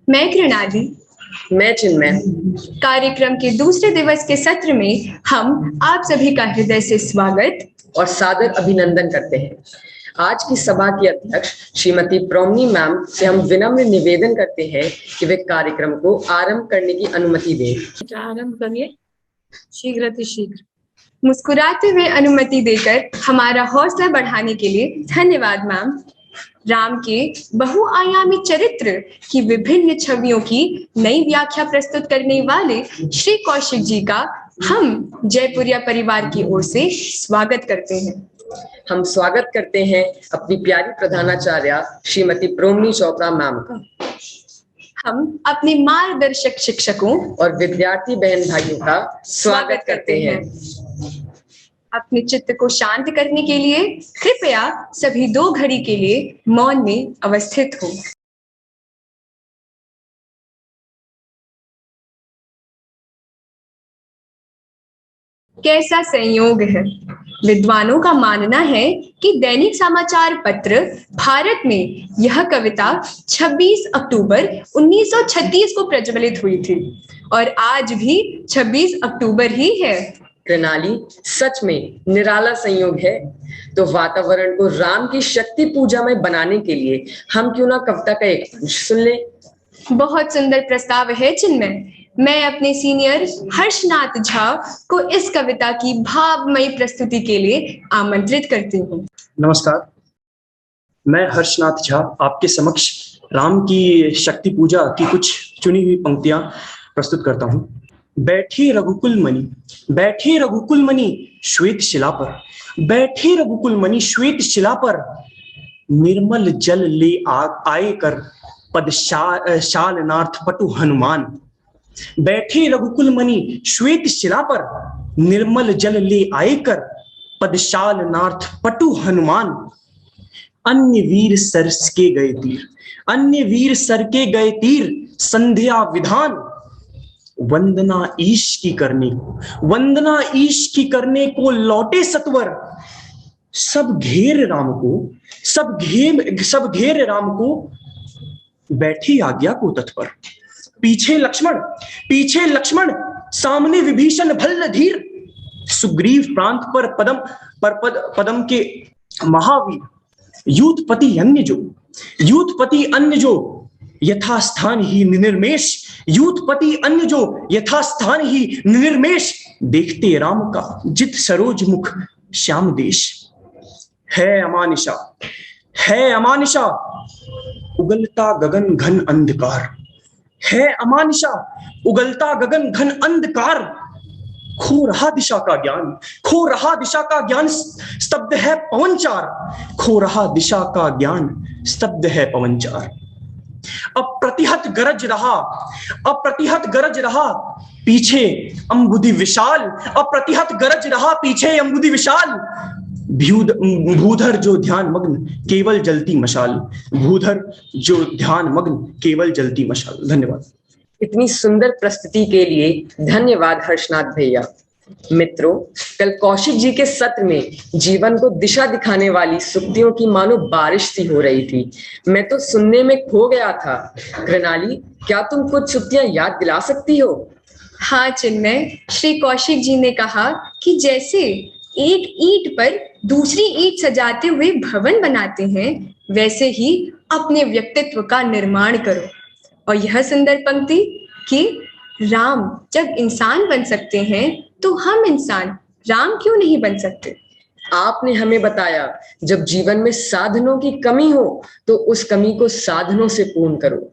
मैं कृणाली। मैं चिन्मय। कार्यक्रम के दूसरे दिवस के सत्र में हम आप सभी का हृदय से स्वागत और सादर अभिनंदन करते हैं। आज की सभा की अध्यक्ष श्रीमती प्रोमनी मैम से हम विनम्र निवेदन करते हैं कि वे कार्यक्रम को आरंभ करने की अनुमति दें। आरंभ करिए शीघ्र अतिशीघ्र। मुस्कुराते हुए अनुमति देकर हमारा हौसला बढ़ाने के लिए धन्यवाद मैम। राम के बहुआयामी चरित्र की विभिन्न छवियों की नई व्याख्या प्रस्तुत करने वाले श्री कौशिक जी का हम जयपुरिया परिवार की ओर से स्वागत करते हैं। हम स्वागत करते हैं अपनी प्यारी प्रधानाचार्य श्रीमती प्रोमनी चोपड़ा मैम का। हम अपने मार्गदर्शक शिक्षकों और विद्यार्थी बहन भाइयों का स्वागत करते हैं। अपने चित्त को शांत करने के लिए कृपया सभी 2 घड़ी के लिए मौन में अवस्थित हो। कैसा संयोग है। विद्वानों का मानना है कि दैनिक समाचार पत्र भारत में यह कविता 26 अक्टूबर 1936 को प्रज्वलित हुई थी और आज भी 26 अक्टूबर ही है। कृणाली, सच में निराला संयोग है। तो वातावरण को राम की शक्ति पूजा में बनाने के लिए हम क्यों ना कविता का एक अंश सुन लें। बहुत सुंदर प्रस्ताव है चिन्मय। मैं अपने सीनियर हर्षनाथ झा को इस कविता की भावमयी प्रस्तुति के लिए आमंत्रित करती हूँ। नमस्कार, मैं हर्षनाथ झा आपके समक्ष राम की शक्ति पूजा की कुछ चुनी हुई पंक्तियां प्रस्तुत करता हूँ। बैठे रघुकुल मणि श्वेत शिला पर, बैठे रघुकुल मणि श्वेत शिला पर, निर्मल जल ले आए कर पद शालनार्थ पटु हनुमान। बैठे रघुकुल मणि श्वेत शिला पर, निर्मल जल ले आए कर पद शालनार्थ पटु हनुमान। अन्य वीर सर के गए तीर, अन्य वीर सर के गए तीर, संध्या विधान। वंदना ईश की करने को, वंदना ईश की करने को लौटे सत्वर। सब घेर राम को, सब घेर राम को, बैठी आज्ञा को तत्पर। पीछे लक्ष्मण, सामने विभीषण भल्ल धीर। सुग्रीव प्रांत पर पदम के महावीर। यूथपति अन्य जो यथास्थान ही निर्मेश, यूथपति अन्य जो यथास्थान ही निर्मेश। देखते राम का जित सरोज मुख श्याम देश। है अमानिशा उगलता गगन घन अंधकार, है अमानिशा उगलता गगन घन अंधकार। खो रहा दिशा का ज्ञान, स्तब्ध है पवनचार। खो रहा दिशा का ज्ञान, स्तब्ध है पवनचार। अप्रतिहत गरज रहा पीछे अंबुधि विशाल, अप्रतिहत गरज रहा पीछे अंबुधि विशाल। भूधर जो ध्यान मग्न केवल जलती मशाल, भूधर जो ध्यान मग्न केवल जलती मशाल। धन्यवाद। इतनी सुंदर प्रस्तुति के लिए धन्यवाद हर्षनाथ भैया। मित्रों, कल कौशिक जी के सत्र में जीवन को दिशा दिखाने वाली सुक्तियों की मानो बारिश सी हो रही थी। मैं तो सुनने में खो गया था। कृणाली, क्या तुम कुछ सुक्तियां याद दिला सकती हो? हाँ चिन्मय, श्री कौशिक जी ने कहा कि जैसे एक ईंट पर दूसरी ईंट सजाते हुए भवन बनाते हैं, वैसे ही अपने व्यक्तित्व का निर्माण करो। और यह सुंदर पंक्ति कि राम जब इंसान बन सकते हैं तो हम इंसान राम क्यों नहीं बन सकते। आपने हमें बताया जब जीवन में साधनों की कमी हो तो उस कमी को साधनों से पूर्ण करो।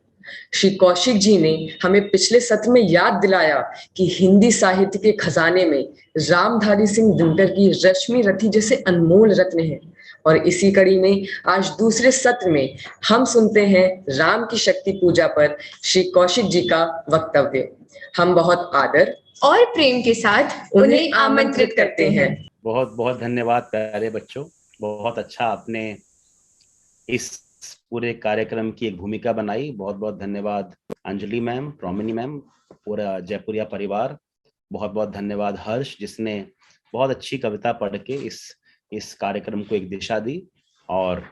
श्री कौशिक जी ने हमें पिछले सत्र में याद दिलाया कि हिंदी साहित्य के खजाने में रामधारी सिंह दिनकर की रश्मि रथी जैसे अनमोल रत्न हैं। और इसी कड़ी में आज दूसरे सत्र में हम सुनते हैं राम की शक्ति पूजा पर श्री कौशिक जी का वक्तव्य। हम बहुत आदर और प्रेम के साथ उन्हें आमंत्रित करते हैं। बहुत बहुत धन्यवाद प्यारे बच्चों। बहुत अच्छा आपने इस पूरे कार्यक्रम की एक भूमिका बनाई। बहुत बहुत धन्यवाद अंजलि मैम, प्रोमिनी मैम, पूरा जयपुरिया परिवार। बहुत बहुत धन्यवाद हर्ष, जिसने बहुत अच्छी कविता पढ़ के इस कार्यक्रम को एक दिशा दी। और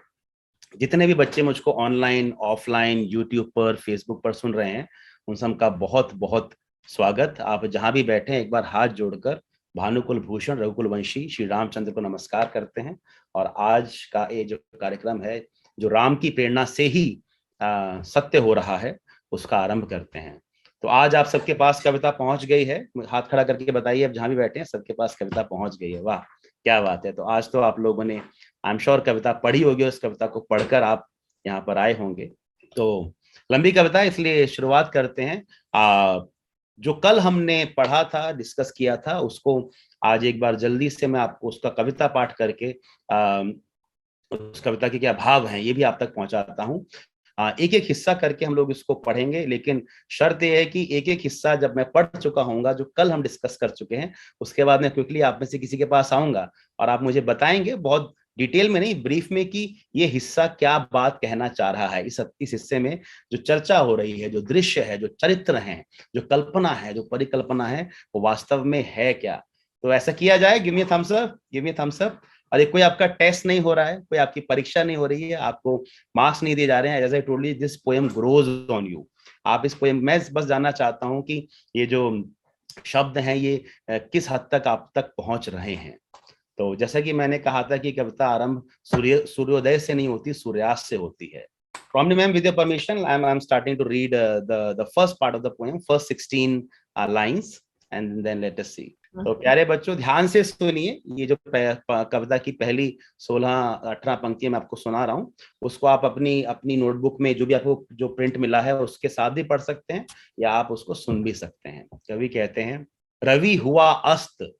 जितने भी बच्चे मुझको ऑनलाइन, ऑफलाइन, यूट्यूब पर, फेसबुक पर सुन रहे हैं, उन सबका बहुत बहुत स्वागत। आप जहां भी बैठे हैं, एक बार हाथ जोड़कर भानुकुल भूषण रघुकुल वंशी श्री रामचंद्र को नमस्कार करते हैं। और आज का ये जो कार्यक्रम है, जो राम की प्रेरणा से ही सत्य हो रहा है, उसका आरंभ करते हैं। तो आज आप सबके पास कविता पहुंच गई है। हाथ खड़ा करके बताइए, अब जहां भी बैठे हैं सबके पास कविता पहुंच गई है। वाह, क्या बात है। तो आज तो आप लोगों ने आई एम श्योर कविता पढ़ी होगी, उस कविता को पढ़कर आप यहाँ पर आए होंगे। तो लंबी कविता, इसलिए शुरुआत करते हैं। जो कल हमने पढ़ा था, डिस्कस किया था, उसको आज एक बार जल्दी से मैं आपको उसका कविता पाठ करके उस कविता के क्या भाव हैं ये भी आप तक पहुंचाता हूँ। एक एक हिस्सा करके हम लोग इसको पढ़ेंगे, लेकिन शर्त यह है कि एक एक हिस्सा जब मैं पढ़ चुका हूँगा, जो कल हम डिस्कस कर चुके हैं, उसके बाद मैं क्विकली आप में से किसी के पास आऊंगा और आप मुझे बताएंगे, बहुत डिटेल में नहीं, ब्रीफ में, कि ये हिस्सा क्या बात कहना चाह रहा है। इस हिस्से में जो चर्चा हो रही है, जो दृश्य है, जो चरित्र है, जो कल्पना है, जो परिकल्पना है, वो वास्तव में है क्या। तो ऐसा किया जाए। Give me thumbs up, give me thumbs up. और कोई आपका टेस्ट नहीं हो रहा है, कोई आपकी परीक्षा नहीं हो रही है, आपको मार्क्स नहीं दिए जा रहे हैं। As I told you, this poem grows on you. आप इस पोएम, मैं बस जानना चाहता हूं कि ये जो शब्द हैं ये किस हद तक आप तक पहुंच रहे हैं। तो जैसा कि मैंने कहा था कि कविता आरंभ सूर्योदय से नहीं होती, सूर्यास्त से होती है। Romney ma'am, with your permission, I'm starting to read the first part of the poem, first 16 lines, and then let us see. तो प्यारे बच्चों, ध्यान से सुनिए। ये जो कविता की पहली 16-18 पंक्तियां मैं आपको सुना रहा हूँ, उसको आप अपनी नोटबुक में, जो भी आपको जो प्रिंट मिला है, उसके साथ भी पढ़ सकते हैं, या आप उसको सुन भी सकते हैं। कवि कहते हैं, रवि हुआ अस्त,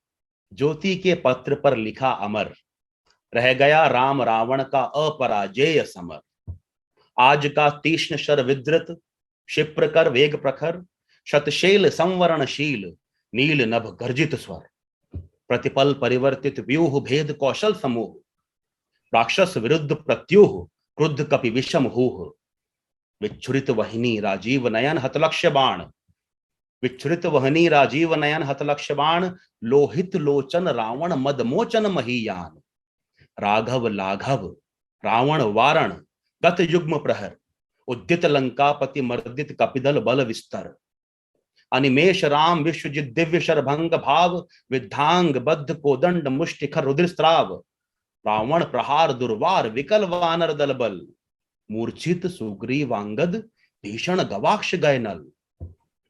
ज्योति के पत्र पर लिखा अमर, रह गया राम रावण का अपराजेय समर। आज का तीक्ष्ण शर विद्रत, क्षिप्र कर वेग प्रखर, शतशैल संवरणशील, नील नभ गर्जित स्वर, प्रतिपल परिवर्तित व्यूह भेद कौशल समूह, राक्षस विरुद्ध प्रत्यूह, क्रुद्ध कपि विषम हूह, विच्छुरित वहिनी राजीव नयन हतलक्ष्य बाण, विच्छुरित वहनी राजीव नयन हतलक्ष्य बाण, लोहित लोचन रावण मदमोचन महीयान, राघव लाघव रावण वारण गत युग्म प्रहर, उद्यत लंकापति मर्दित कपिदल बल विस्तर, अनिमेष राम विश्वजित दिव्य शरभंग भाव, विद्धांग बद्ध कोदंड मुष्टिखर रुद्रस्त्राव, रावण प्रहार दुर्वार विकल वानर दल बल, मूर्छित सुग्रीवांगद भीषण गवाक्ष गयनल,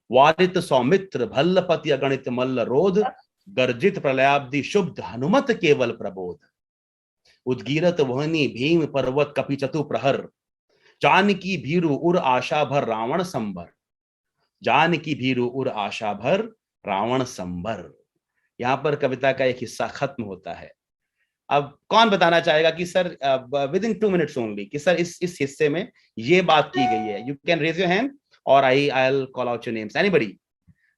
वारित सौमित्र भल्लपति अगणित मल्ल रोध, गर्जित प्रलयाब्दि शुद्ध हनुमत केवल प्रबोध, उद्गीरत वहनी भीम पर्वत कपि चतु प्रहर, जानकी भीरु उर आशा भर रावण संबर, जानकी भीरु उर आशा भर रावण संबर। यहाँ पर कविता का एक हिस्सा खत्म होता है। अब कौन बताना चाहेगा कि sir within 2 minutes only, कि सर इस हिस्से में ये बात की गई है। You can raise your hand और I will call out your names. Anybody?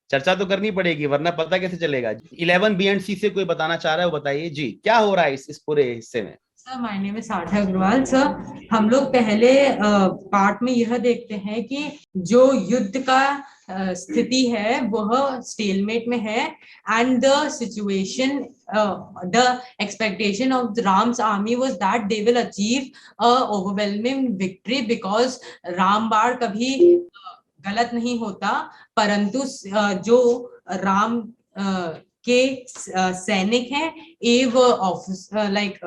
चर्चा तो करनी पड़ेगी, वरना पता कैसे चलेगा। 11 बी एंड सी से कोई बताना चाह रहा है, वो बताइए जी, क्या हो रहा है इस पूरे हिस्से में। सर, माय नेम इज सार्थक अग्रवाल। सर, हम लोग पहले पार्ट में यह देखते हैं कि जो युद्ध का स्थिति है वह स्टेलमेट में है, and the situation, the expectation of Ram's army was that they will achieve a overwhelming victory, because रामबाण कभी गलत नहीं होता, परंतु जो राम के सैनिक हैं एवं ऑफिसर लाइक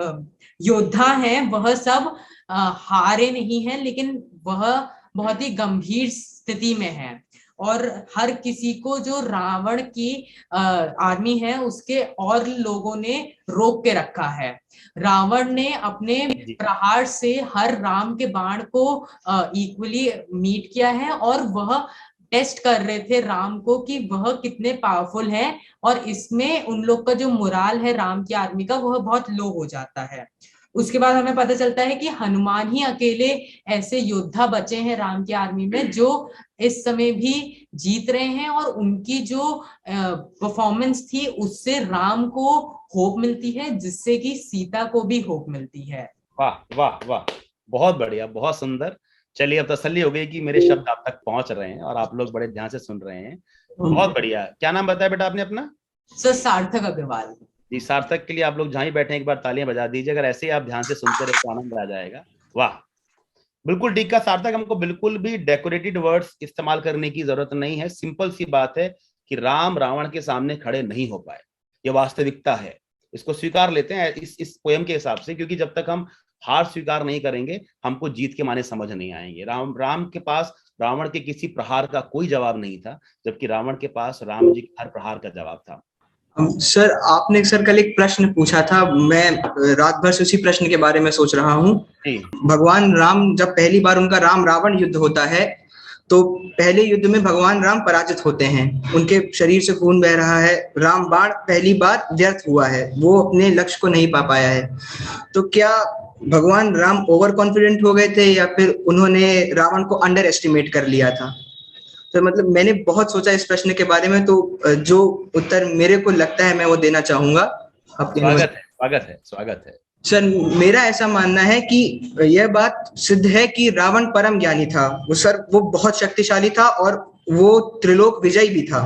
योद्धा हैं, वह सब हारे नहीं हैं, लेकिन वह बहुत ही गंभीर स्थिति में है। और हर किसी को, जो रावण की आर्मी है, उसके और लोगों ने रोक के रखा है। रावण ने अपने प्रहार से हर राम के बाण को इक्वली मीट किया है, और वह टेस्ट कर रहे थे राम को कि वह कितने पावरफुल है, और इसमें उन लोग का जो मोराल है राम की आर्मी का, वह बहुत लो हो जाता है। उसके बाद हमें पता चलता है कि हनुमान ही अकेले ऐसे योद्धा बचे हैं राम की आर्मी में, जो इस समय भी जीत रहे हैं, और उनकी जो परफॉर्मेंस थी उससे राम को होप मिलती है, जिससे कि सीता को भी होप मिलती है। वाह वाह वाह, बहुत बढ़िया, बहुत सुंदर। चलिए, अब तसल्ली हो गई कि मेरे शब्द आप तक पहुंच रहे हैं और आप लोग बड़े ध्यान से सुन रहे हैं। बहुत बढ़िया। क्या नाम बताया बेटा आपने अपना? सर, सार्थक अग्रवाल जी। सार्थक के लिए आप लोग जहां ही बैठे एक बार तालियां बजा दीजिए। अगर ऐसे ही आप ध्यान से सुनते रहे तो आनंद आ जाएगा। वाह, बिल्कुल ठीक का सार्थक, हमको बिल्कुल भी डेकोरेटेड वर्ड्स इस्तेमाल करने की जरूरत नहीं है। सिंपल सी बात है कि राम रावण के सामने खड़े नहीं हो पाए, ये वास्तविकता है, इसको स्वीकार लेते हैं इस पोयम के हिसाब से, क्योंकि जब तक हम हार स्वीकार नहीं करेंगे हमको जीत के माने समझ नहीं आएंगे। राम के पास रावण के किसी प्रहार का कोई जवाब नहीं था, जबकि रावण के पास राम जी के हर प्रहार का जवाब था। सर आपने सर कल एक प्रश्न पूछा था, मैं रात भर से उसी प्रश्न के बारे में सोच रहा हूँ। भगवान राम जब पहली बार उनका राम रावण युद्ध होता है तो पहले युद्ध में भगवान राम पराजित होते हैं, उनके शरीर से खून बह रहा है, राम बाण पहली बार व्यर्थ हुआ है, वो अपने लक्ष्य को नहीं पा पाया है। तो क्या भगवान राम ओवर कॉन्फिडेंट हो गए थे या फिर उन्होंने रावण को अंडर एस्टिमेट कर लिया था? तो मतलब मैंने बहुत सोचा इस प्रश्न के बारे में, तो जो उत्तर मेरे को लगता है मैं वो देना चाहूंगा। स्वागत है। सर मेरा ऐसा मानना है कि यह बात सिद्ध है कि रावण परम ज्ञानी था, वो बहुत शक्तिशाली था और वो त्रिलोक विजयी भी था,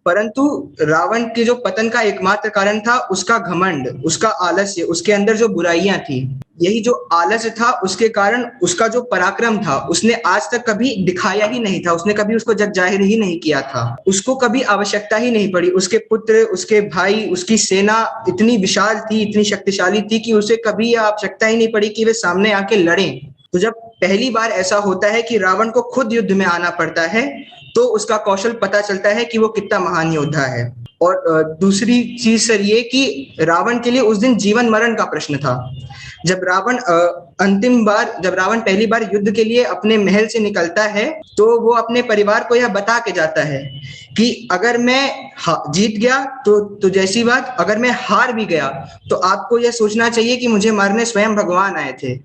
परंतु रावण के जो पतन का एकमात्र कारण था उसका घमंड, उसका आलस्य, उसके अंदर जो बुराइयां थी। यही जो आलस्य था उसके कारण उसका जो पराक्रम था उसने आज तक कभी दिखाया ही नहीं था, उसने कभी उसको जग जाहिर ही नहीं किया था, उसको कभी आवश्यकता ही नहीं पड़ी। उसके पुत्र, उसके भाई, उसकी सेना इतनी विशाल थी, इतनी शक्तिशाली थी कि उसे कभी आवश्यकता ही नहीं पड़ी कि वे सामने आके लड़ें। तो जब पहली बार ऐसा होता है कि रावण को खुद युद्ध में आना पड़ता है तो उसका कौशल पता चलता है कि वो कितना महान योद्धा है। और दूसरी चीज सर ये कि रावण के लिए उस दिन जीवन मरण का प्रश्न था। जब रावण पहली बार युद्ध के लिए अपने महल से निकलता है तो वो अपने परिवार को यह बता के जाता है कि अगर मैं जीत गया तो जैसी बात, अगर मैं हार भी गया तो आपको यह सोचना चाहिए कि मुझे मारने स्वयं भगवान आए थे।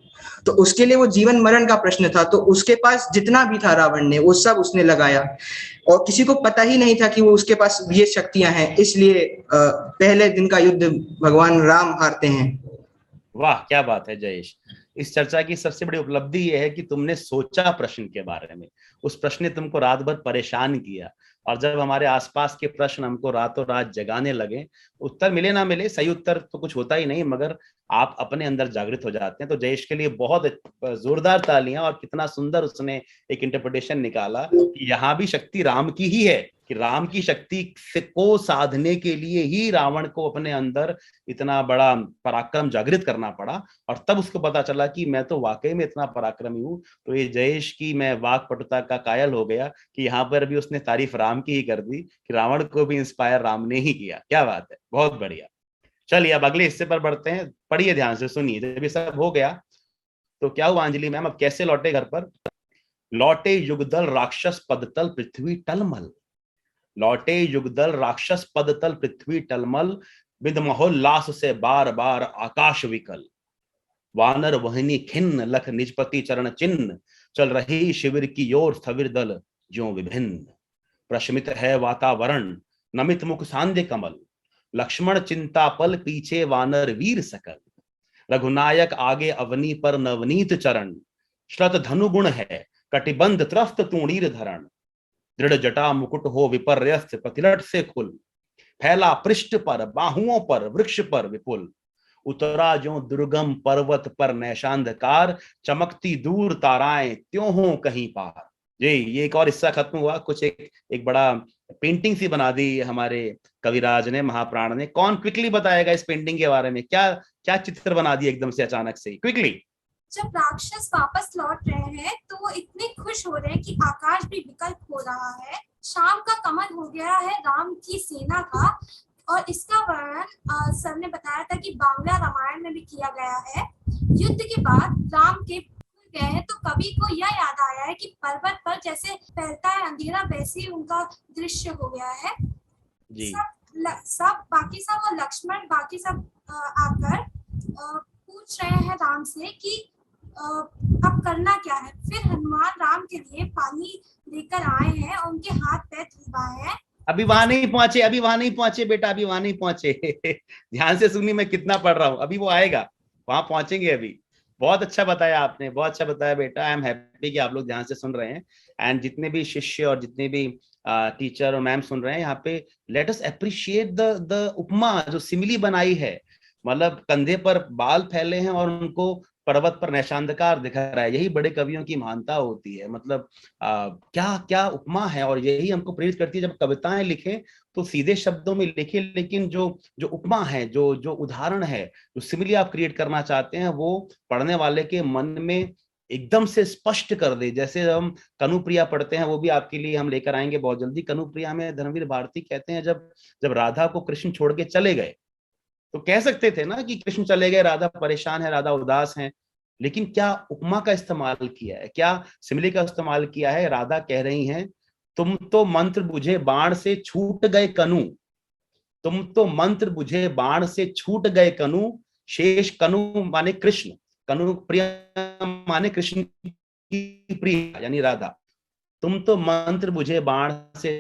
तो उसके लिए वो जीवन मरण का प्रश्न था। तो उसके पास जितना भी था रावण ने वो सब उसने लगाया और किसी को पता ही नहीं था कि वो उसके पास ये शक्तियां हैं, इसलिए पहले दिन का युद्ध भगवान राम हारते हैं। वाह क्या बात है जयेश, इस चर्चा की सबसे बड़ी उपलब्धि यह है कि तुमने सोचा प्रश्न के बारे में, उस प्रश्न ने तुमको रात भर परेशान किया, और जब हमारे आसपास के प्रश्न हमको रातों रात जगाने लगे, उत्तर मिले ना मिले, सही उत्तर तो कुछ होता ही नहीं, मगर आप अपने अंदर जागृत हो जाते हैं। तो जयेश के लिए बहुत जोरदार तालियां, और कितना सुंदर उसने एक इंटरप्रिटेशन निकाला कि यहाँ भी शक्ति राम की ही है, कि राम की शक्ति को साधने के लिए ही रावण को अपने अंदर इतना बड़ा पराक्रम जागृत करना पड़ा, और तब उसको पता चला कि मैं तो वाकई में इतना पराक्रमी हूँ। तो ये जयेश की मैं वाक्पटुता का कायल हो गया कि यहाँ पर भी उसने तारीफ राम की ही कर दी, कि रावण को भी इंस्पायर राम ने ही किया। क्या बात है, बहुत बढ़िया। चलिए अब अगले हिस्से पर बढ़ते हैं, पढ़िए ध्यान से, सुनिए। जब ये सब हो गया तो क्या हुआ अंजलि मैम, अब कैसे लौटे घर पर? लौटे युगदल राक्षस पदतल पृथ्वी टलमल, लौटे युगदल राक्षस पदतल पृथ्वी टलमल, विद महोल्लास से बार बार आकाश विकल। वानर वहनी खिन्न लख निजपति चरण चिन्ह, चल रही शिविर की ओर स्थविर दल ज्यों विभिन्न। प्रशमित है वातावरण, नमित मुख सांध्य कमल, लक्ष्मण चिंता पल पीछे वानर वीर सकल। रघुनायक आगे अवनी पर नवनीत चरण, श्रत धनु गुण है कटिबंध त्रस्त तूणीर धरण। दृढ़ जटा मुकुट हो विपर्यस्त प्रतिलट से खुल, फैला पृष्ठ पर बाहुओं पर वृक्ष पर विपुल। उतरा जो दुर्गम पर्वत पर नैशांधकार, चमकती दूर ताराएं त्यों हो कहीं पार। ये एक और हिस्सा खत्म हुआ, कुछ एक बड़ा पेंटिंग सी बना दी हमारे कविराज ने, महाप्राण ने। कौन क्विकली बताएगा इस पेंटिंग के बारे में, क्या क्या चित्र बना दिया एकदम से अचानक से, क्विकली? जब राक्षस वापस लौट रहे हैं तो वो इतने खुश हो रहे हैं कि आकाश भी विकल्प हो रहा है, शाम का कमल हो गया है राम की सेना का। और इसका वर्णन सर ने बताया था कि बांग्ला रामायण में भी किया गया है। युद्ध के बाद राम के भूल गए हैं तो कवि को यह याद आया है कि पर्वत पर जैसे फैलता है अंधेरा वैसे ही उनका दृश्य हो गया है जी। सब बाकी सब और लक्ष्मण बाकी सब आकर पूछ रहे हैं राम से कि अब करना क्या है। फिर हनुमान राम के लिए पानी लेकर आए हैं और उनके हाथ पैर धुलवाए हैं। अभी वहां नहीं पहुंचे बेटा, अभी वहां नहीं पहुंचे ध्यान से सुनिए, मैं कितना पढ़ रहा हूँ, अभी वो आएगा, वहां पहुंचेंगे अभी। बहुत अच्छा बताया आपने, बहुत अच्छा बताया बेटा। आई एम हैप्पी कि आप लोग ध्यान से सुन रहे हैं, एंड जितने भी शिष्य और जितने भी टीचर और मैम सुन रहे हैं यहाँ पे, लेट अस अप्रिशिएट द उपमा जो सिमिली बनाई है। मतलब कंधे पर बाल फैले हैं और उनको पर्वत पर नैशांधकार दिख रहा है। यही बड़े कवियों की महानता होती है। मतलब क्या क्या उपमा है, और यही हमको प्रेरित करती है जब कविताएं लिखें तो सीधे शब्दों में लिखें, लेकिन जो जो उपमा है, जो जो उदाहरण है, जो सिमिली आप क्रिएट करना चाहते हैं, वो पढ़ने वाले के मन में एकदम से स्पष्ट कर दे। जैसे हम कनुप्रिया पढ़ते हैं, वो भी आपके लिए हम लेकर आएंगे बहुत जल्दी। कनुप्रिया में धर्मवीर भारती कहते हैं जब जब राधा को कृष्ण छोड़ के चले गए, तो कह सकते थे ना कि कृष्ण चले गए, राधा परेशान है, राधा उदास है, लेकिन क्या उपमा का इस्तेमाल किया है, क्या सिमिली का इस्तेमाल किया है। राधा कह रही हैं, तुम तो मंत्र बुझे बाण से छूट गए कनु, तुम तो मंत्र बुझे बाण से छूट गए कनु, शेष कनु माने कृष्ण, कनु प्रिया माने कृष्ण की प्रिया यानी राधा, तुम तो मंत्र बुझे बाण से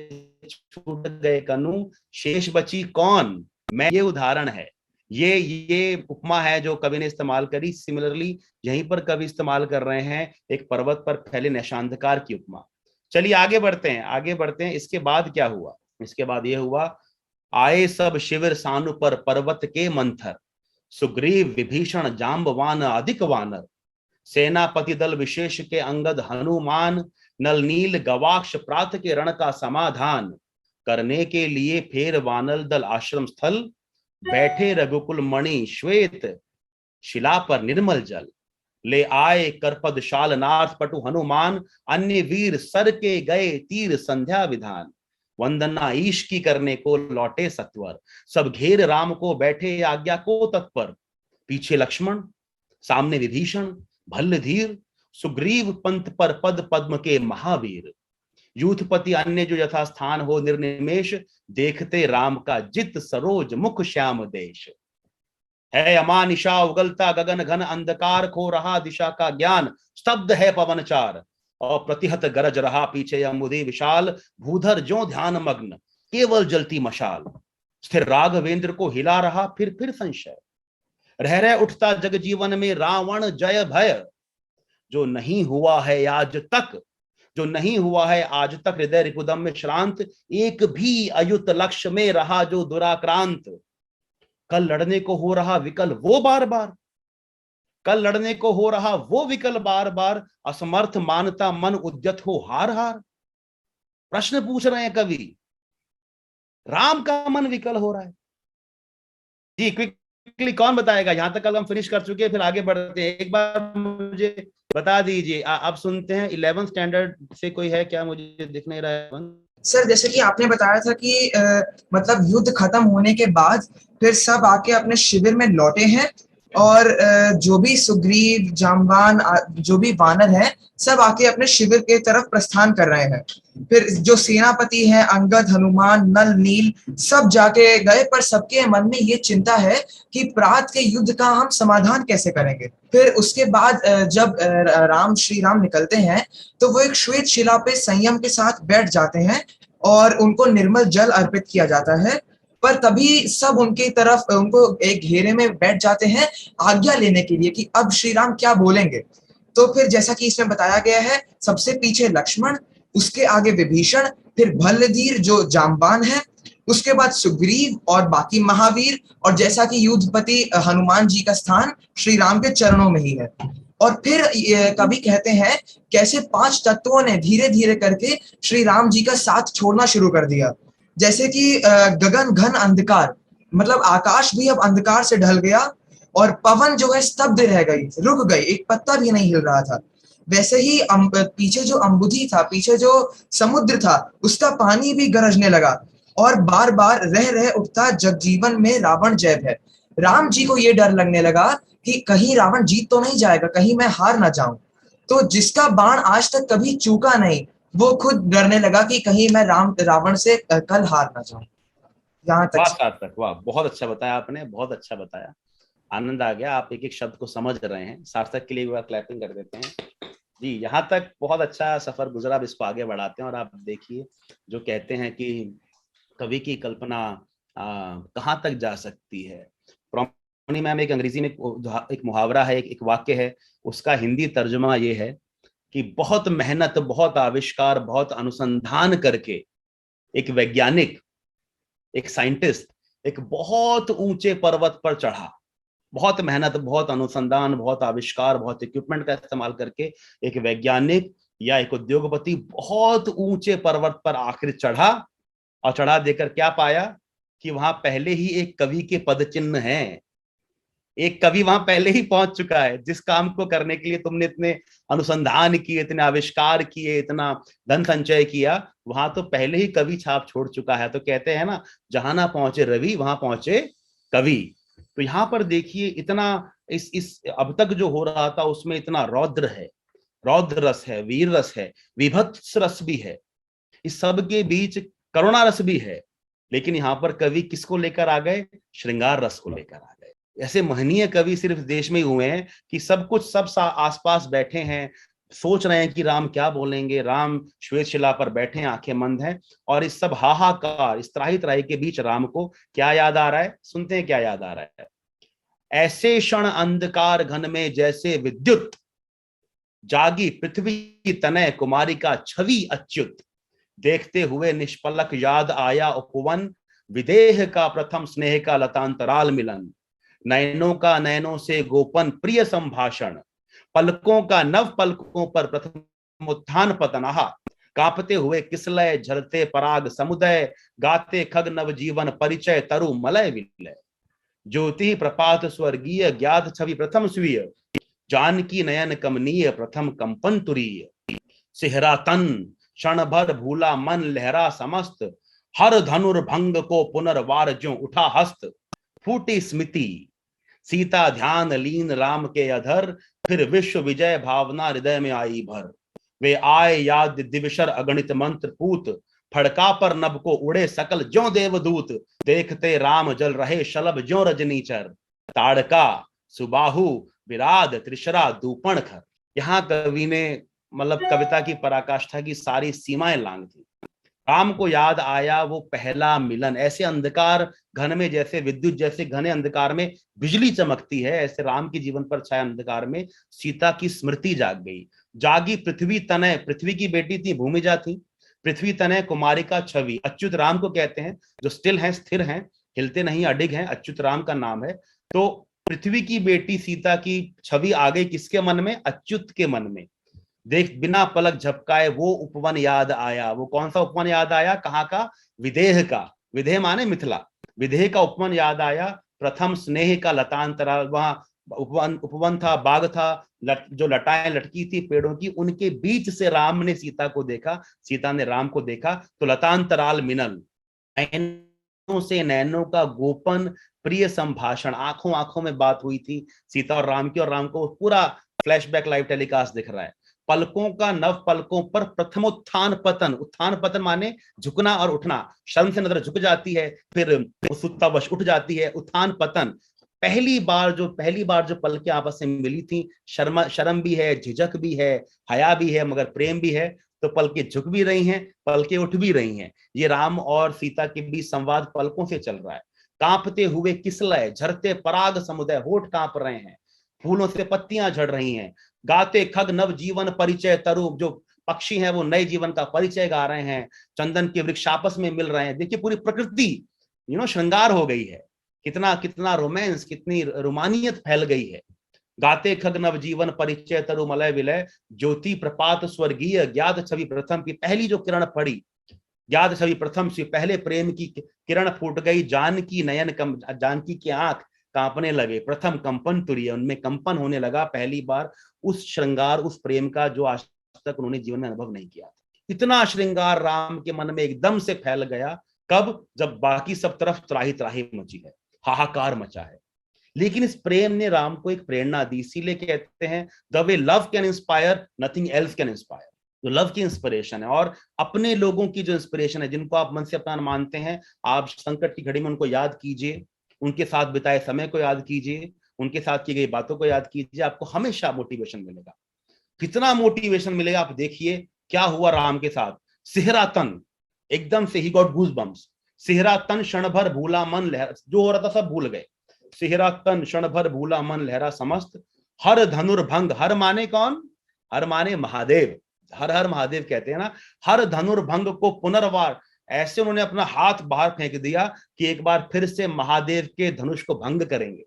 छूट गए कनु, शेष बची कौन मैं। ये उदाहरण है, ये उपमा है जो कवि ने इस्तेमाल करी। सिमिलरली यहीं पर कवि इस्तेमाल कर रहे हैं एक पर्वत पर फैले नैशांधकार की उपमा। चलिए आगे बढ़ते हैं, आगे बढ़ते हैं। इसके बाद क्या हुआ? इसके बाद ये हुआ, आए सब शिविर सानु पर पर्वत के मंथर, सुग्रीव विभीषण जाम्बवान अधिक वानर, सेनापति दल विशेष के अंगद हनुमान, नल नील गवाक्ष प्रात के रण का समाधान, करने के लिए फेर वानल दल आश्रम स्थल, बैठे रघुकुल मणि श्वेत शिला पर निर्मल जल, ले आए करपद शाल नाथ पटु हनुमान, अन्य वीर सर के गए तीर संध्या विधान, वंदना ईश की करने को लौटे सत्वर, सब घेर राम को बैठे आज्ञा को तत्पर, पीछे लक्ष्मण सामने विभीषण भल्ल धीर, सुग्रीव पंथ पर पद पद्म के महावीर, यूथपति अन्य जो यथा स्थान हो निर्निमेश, देखते राम का जित सरोज मुख श्याम देश, है अमा निशा उगलता गगन घन अंधकार, खो रहा दिशा का ज्ञान स्तब्ध है पवन चार, और प्रतिहत गरज रहा पीछे अम्बुदे विशाल, भूधर जो ध्यान मग्न केवल जलती मशाल, स्थिर राघवेंद्र को हिला रहा फिर संशय, रह उठता जग जीवन में रावण जय भय, जो नहीं हुआ है आज तक, जो नहीं हुआ है आज तक हृदय रिपुदम में श्रांत, एक भी अयुत लक्ष्य में रहा जो दुराक्रांत, कल लड़ने को हो रहा विकल वो बार बार, कल लड़ने को हो रहा वो विकल बार बार, असमर्थ मानता मन उद्यत हो हार हार। प्रश्न पूछ रहे हैं कवि, राम का मन विकल हो रहा है जी। क्विकली कौन बताएगा? यहां तक कल हम फिनिश कर चुके हैं, फिर आगे बढ़ते हैं। एक बार मुझे बता दीजिए, अब सुनते हैं 11th स्टैंडर्ड से कोई है क्या? मुझे दिख नहीं रहा है सर। जैसे कि आपने बताया था कि मतलब युद्ध खत्म होने के बाद फिर सब आके अपने शिविर में लौटे हैं, और जो भी सुग्रीव जाम्बान जो भी वानर हैं सब आके अपने शिविर के तरफ प्रस्थान कर रहे हैं। फिर जो सेनापति हैं अंगद हनुमान नल नील सब जाके गए, पर सबके मन में ये चिंता है कि प्रात के युद्ध का हम समाधान कैसे करेंगे। फिर उसके बाद जब श्री राम निकलते हैं तो वो एक श्वेत शिला पे संयम के साथ बैठ जाते हैं और उनको निर्मल जल अर्पित किया जाता है। पर तभी सब उनकी तरफ उनको एक घेरे में बैठ जाते हैं आज्ञा लेने के लिए कि अब श्री राम क्या बोलेंगे। तो फिर जैसा कि इसमें बताया गया है, सबसे पीछे लक्ष्मण, उसके आगे विभीषण, फिर भल्लधीर जो जाम्बान है, उसके बाद सुग्रीव और बाकी महावीर, और जैसा कि युद्धपति हनुमान जी का स्थान श्री राम के चरणों में ही है। और फिर कवि कहते हैं कैसे 5 तत्वों ने धीरे धीरे करके श्री राम जी का साथ छोड़ना शुरू कर दिया। जैसे कि गगन घन अंधकार, मतलब आकाश भी अब अंधकार से ढल गया, और पवन जो है स्तब्ध रह गई, रुक गई, एक पत्ता भी नहीं हिल रहा था। वैसे ही पीछे जो अम्बुधि था, पीछे जो समुद्र था, उसका पानी भी गरजने लगा, और बार बार रह उठता जगजीवन में रावण जय भय। राम जी को ये डर लगने लगा कि कहीं रावण जीत तो नहीं जाएगा, कहीं मैं हार ना जाऊं। तो जिसका बाण आज तक कभी चूका नहीं, वो खुद डरने लगा कि कहीं मैं रावण से कल हार ना जाऊं। यहाँ तक। वाह, बहुत अच्छा बताया आपने, बहुत अच्छा बताया, आनंद आ गया। आप एक एक शब्द को समझ रहे हैं। सार्थक के लिए एक बार क्लैपिंग कर देते हैं जी। यहाँ तक बहुत अच्छा सफर गुजरा। अब इसको आगे बढ़ाते हैं, और आप देखिए जो कहते हैं कि कवि की कल्पना कहाँ तक जा सकती है। प्रॉमिनी मैम, एक अंग्रेजी में एक मुहावरा है, एक वाक्य है, उसका हिंदी तर्जुमा ये है कि बहुत मेहनत, बहुत आविष्कार, बहुत अनुसंधान करके एक वैज्ञानिक, एक साइंटिस्ट एक बहुत ऊंचे पर्वत पर चढ़ा, बहुत मेहनत, बहुत अनुसंधान, बहुत आविष्कार, बहुत इक्विपमेंट का इस्तेमाल करके एक वैज्ञानिक या एक उद्योगपति बहुत ऊंचे पर्वत पर आखिर चढ़ा, और चढ़ा देकर क्या पाया कि वहां पहले ही एक कवि के पद चिन्ह हैं। एक कवि वहां पहले ही पहुंच चुका है। जिस काम को करने के लिए तुमने इतने अनुसंधान किए, इतने आविष्कार किए, इतना धन संचय किया, वहां तो पहले ही कवि छाप छोड़ चुका है। तो कहते हैं ना, जहां ना पहुंचे रवि वहां पहुंचे कवि। तो यहाँ पर देखिए, इतना इस अब तक जो हो रहा था उसमें इतना रौद्र है, रौद्र रस है, वीर रस है, विभत्स रस भी है, इस सब के बीच करुणा रस भी है। लेकिन यहाँ पर कवि किसको लेकर आ गए? श्रृंगार रस को लेकर आ गए। ऐसे महनीय कवि सिर्फ देश में ही हुए हैं कि सब कुछ सब आसपास बैठे हैं, सोच रहे हैं कि राम क्या बोलेंगे, राम श्वेत शिला पर बैठे हैं, आंखें मंद हैं, और इस सब हाहाकार, इस त्राही त्राही के बीच राम को क्या याद आ रहा है? सुनते हैं क्या याद आ रहा है। ऐसे क्षण अंधकार घन में जैसे विद्युत, जागी पृथ्वी तनय कुमारी का छवि अच्युत, देखते हुए निष्पलक याद आया उपवन, विदेह का प्रथम स्नेह का लतांतराल मिलन, नयनों का नयनों से गोपन प्रिय संभाषण, पलकों का नव पलकों पर प्रथम उत्थान पतन, आहा कांपते हुए किसलय झरते पराग समुदय, गाते खग नव जीवन परिचय तरु मलय विलय, ज्योति प्रपात स्वर्गीय ज्ञात छवि प्रथम स्वीय, जानकी नयन कमनीय प्रथम कंपन तुरीय, सिहरा तन क्षण भर भूला मन लहरा समस्त, हर धनुर्भंग को पुनर्वार ज्यों उठा हस्त, फूटी स्मृति सीता ध्यान लीन राम के अधर, फिर विश्व विजय भावना हृदय में आई भर, वे आए याद दिवशर अगणित मंत्र पूत, फड़का पर नभ को उड़े सकल ज्यों देवदूत, देखते राम जल रहे शलभ ज्यों रजनीचर, ताड़का सुबाहु विराद त्रिशरा दूपण खर। यहाँ कवि ने मतलब कविता की पराकाष्ठा की सारी सीमाएं लांग दी। राम को याद आया वो पहला मिलन। ऐसे अंधकार घन में, जैसे विद्युत जैसे घने अंधकार में बिजली चमकती है, ऐसे राम के जीवन पर छाया अंधकार में सीता की स्मृति जाग गई। जागी पृथ्वी तनय, पृथ्वी की बेटी थी भूमिजा थी, पृथ्वी तनय कुमारी का छवि, अच्युत राम को कहते हैं, जो स्टिल हैं, स्थिर हैं, हिलते नहीं, अडिग हैं, अच्युत राम का नाम है। तो पृथ्वी की बेटी सीता की छवि आ गई किसके मन में? अच्युत के मन में। देख बिना पलक झपकाए वो उपवन याद आया। वो कौन सा उपवन याद आया? कहाँ का? विदेह का। विदेह माने मिथिला। विदेह का उपवन याद आया। प्रथम स्नेह का लतांतरा, वहां उपवन था, बाग था, जो लटाएं लटकी थी पेड़ों की, उनके बीच से राम ने सीता को देखा, सीता ने राम को देखा। तो लतांतराल मिनल, नैनों से नैनों का गोपन प्रिय संभाषण, आंखों आंखों में बात हुई थी सीता और राम की, और राम को पूरा फ्लैशबैक लाइव टेलीकास्ट दिख रहा है। पलकों का नव पलकों पर प्रथम उत्थान पतन, उत्थान पतन माने झुकना और उठना, शर्म से नजर झुक जाती है, फिर उत्सुकतावश उठ जाती है, उत्थान पतन। पहली बार जो पलकें आपस में मिली थी, शर्म भी है, झिझक भी है, हया भी है, मगर प्रेम भी है। तो पलकें झुक भी रही हैं, पलकें उठ भी रही हैं। ये राम और सीता के बीच संवाद पलकों से चल रहा है। कांपते हुए किसलय झरते पराग समुदय, होठ कांप रहे हैं, फूलों से पत्तियां झड़ रही हैं। गाते खग नव जीवन परिचय तरु, जो पक्षी हैं वो नए जीवन का परिचय गा रहे हैं। चंदन के वृक्ष आपस में मिल रहे हैं। देखिए पूरी प्रकृति श्रृंगार हो गई है। कितना कितना रोमांस, कितनी रोमानियत फैल गई है। गाते खग नव जीवन परिचय तरु मलय विलय, ज्योति प्रपात स्वर्गीय ज्ञात छवि प्रथम की पहली जो किरण पड़ी, ज्ञात छवि प्रथम से पहले प्रेम की किरण फूट गई। जानकी नयन जानकी की आंख कांपने लगे, प्रथम कंपन तुरीय, उनमें कंपन होने लगा पहली बार उस श्रृंगार, उस प्रेम का जो आज तक उन्होंने जीवन में अनुभव नहीं किया था। इतना श्रृंगार राम के मन में एकदम से फैल गया। कब? जब बाकी सब तरफ त्राही त्राही मची है, हाहाकार मचा है। लेकिन इस प्रेम ने राम को एक प्रेरणा दी। इसीलिए कहते हैं the way love can inspire nothing else can inspire. जो लव की इंस्पिरेशन है और अपने लोगों की जो इंस्पिरेशन है, जिनको आप मन से अपना मानते हैं, आप संकट की घड़ी में उनको याद कीजिए, उनके साथ बिताए समय को याद कीजिए, उनके साथ की गई बातों को याद कीजिए, आपको हमेशा मोटिवेशन मिलेगा। कितना मोटिवेशन मिलेगा आप देखिए क्या हुआ राम के साथ। सिहरा तन, एकदम से ही गॉट गूज बम्स। सिहरा तन क्षण भर भूला मन लहरा, जो हो रहा था सब भूल गए। सिहरा तन क्षण भर भूला मन लहरा समस्त, हर धनुर्भंग, हर माने कौन? हर माने महादेव, हर हर महादेव कहते हैं ना। हर धनुर्भंग को पुनर्वार, ऐसे उन्होंने अपना हाथ बाहर फेंक दिया कि एक बार फिर से महादेव के धनुष को भंग करेंगे।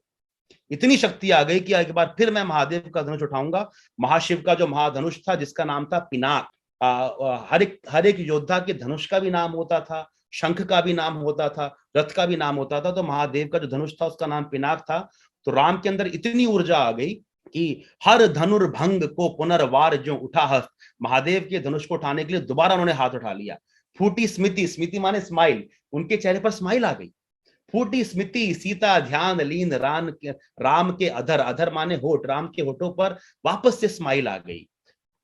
इतनी शक्ति आ गई कि एक बार फिर मैं महादेव का धनुष उठाऊंगा। महाशिव का जो महाधनुष था जिसका नाम था पिनाक, हर एक योद्धा के धनुष का भी नाम होता था, शंख का भी नाम होता था, रथ का भी नाम होता था, तो महादेव का जो धनुष था उसका नाम पिनाक था। तो राम के अंदर इतनी ऊर्जा आ गई कि हर धनुर्भंग को पुनर्वार जो उठा हस्त, महादेव के धनुष को उठाने के लिए दोबारा उन्होंने हाथ उठा लिया। फूटी स्मिति, स्मिति माने स्माइल, उनके चेहरे पर स्माइल आ गई। फूटी स्मिति सीता ध्यान लीन राम के अधर, अधर माने होठ, राम के होठों पर वापस से स्माइल आ गई।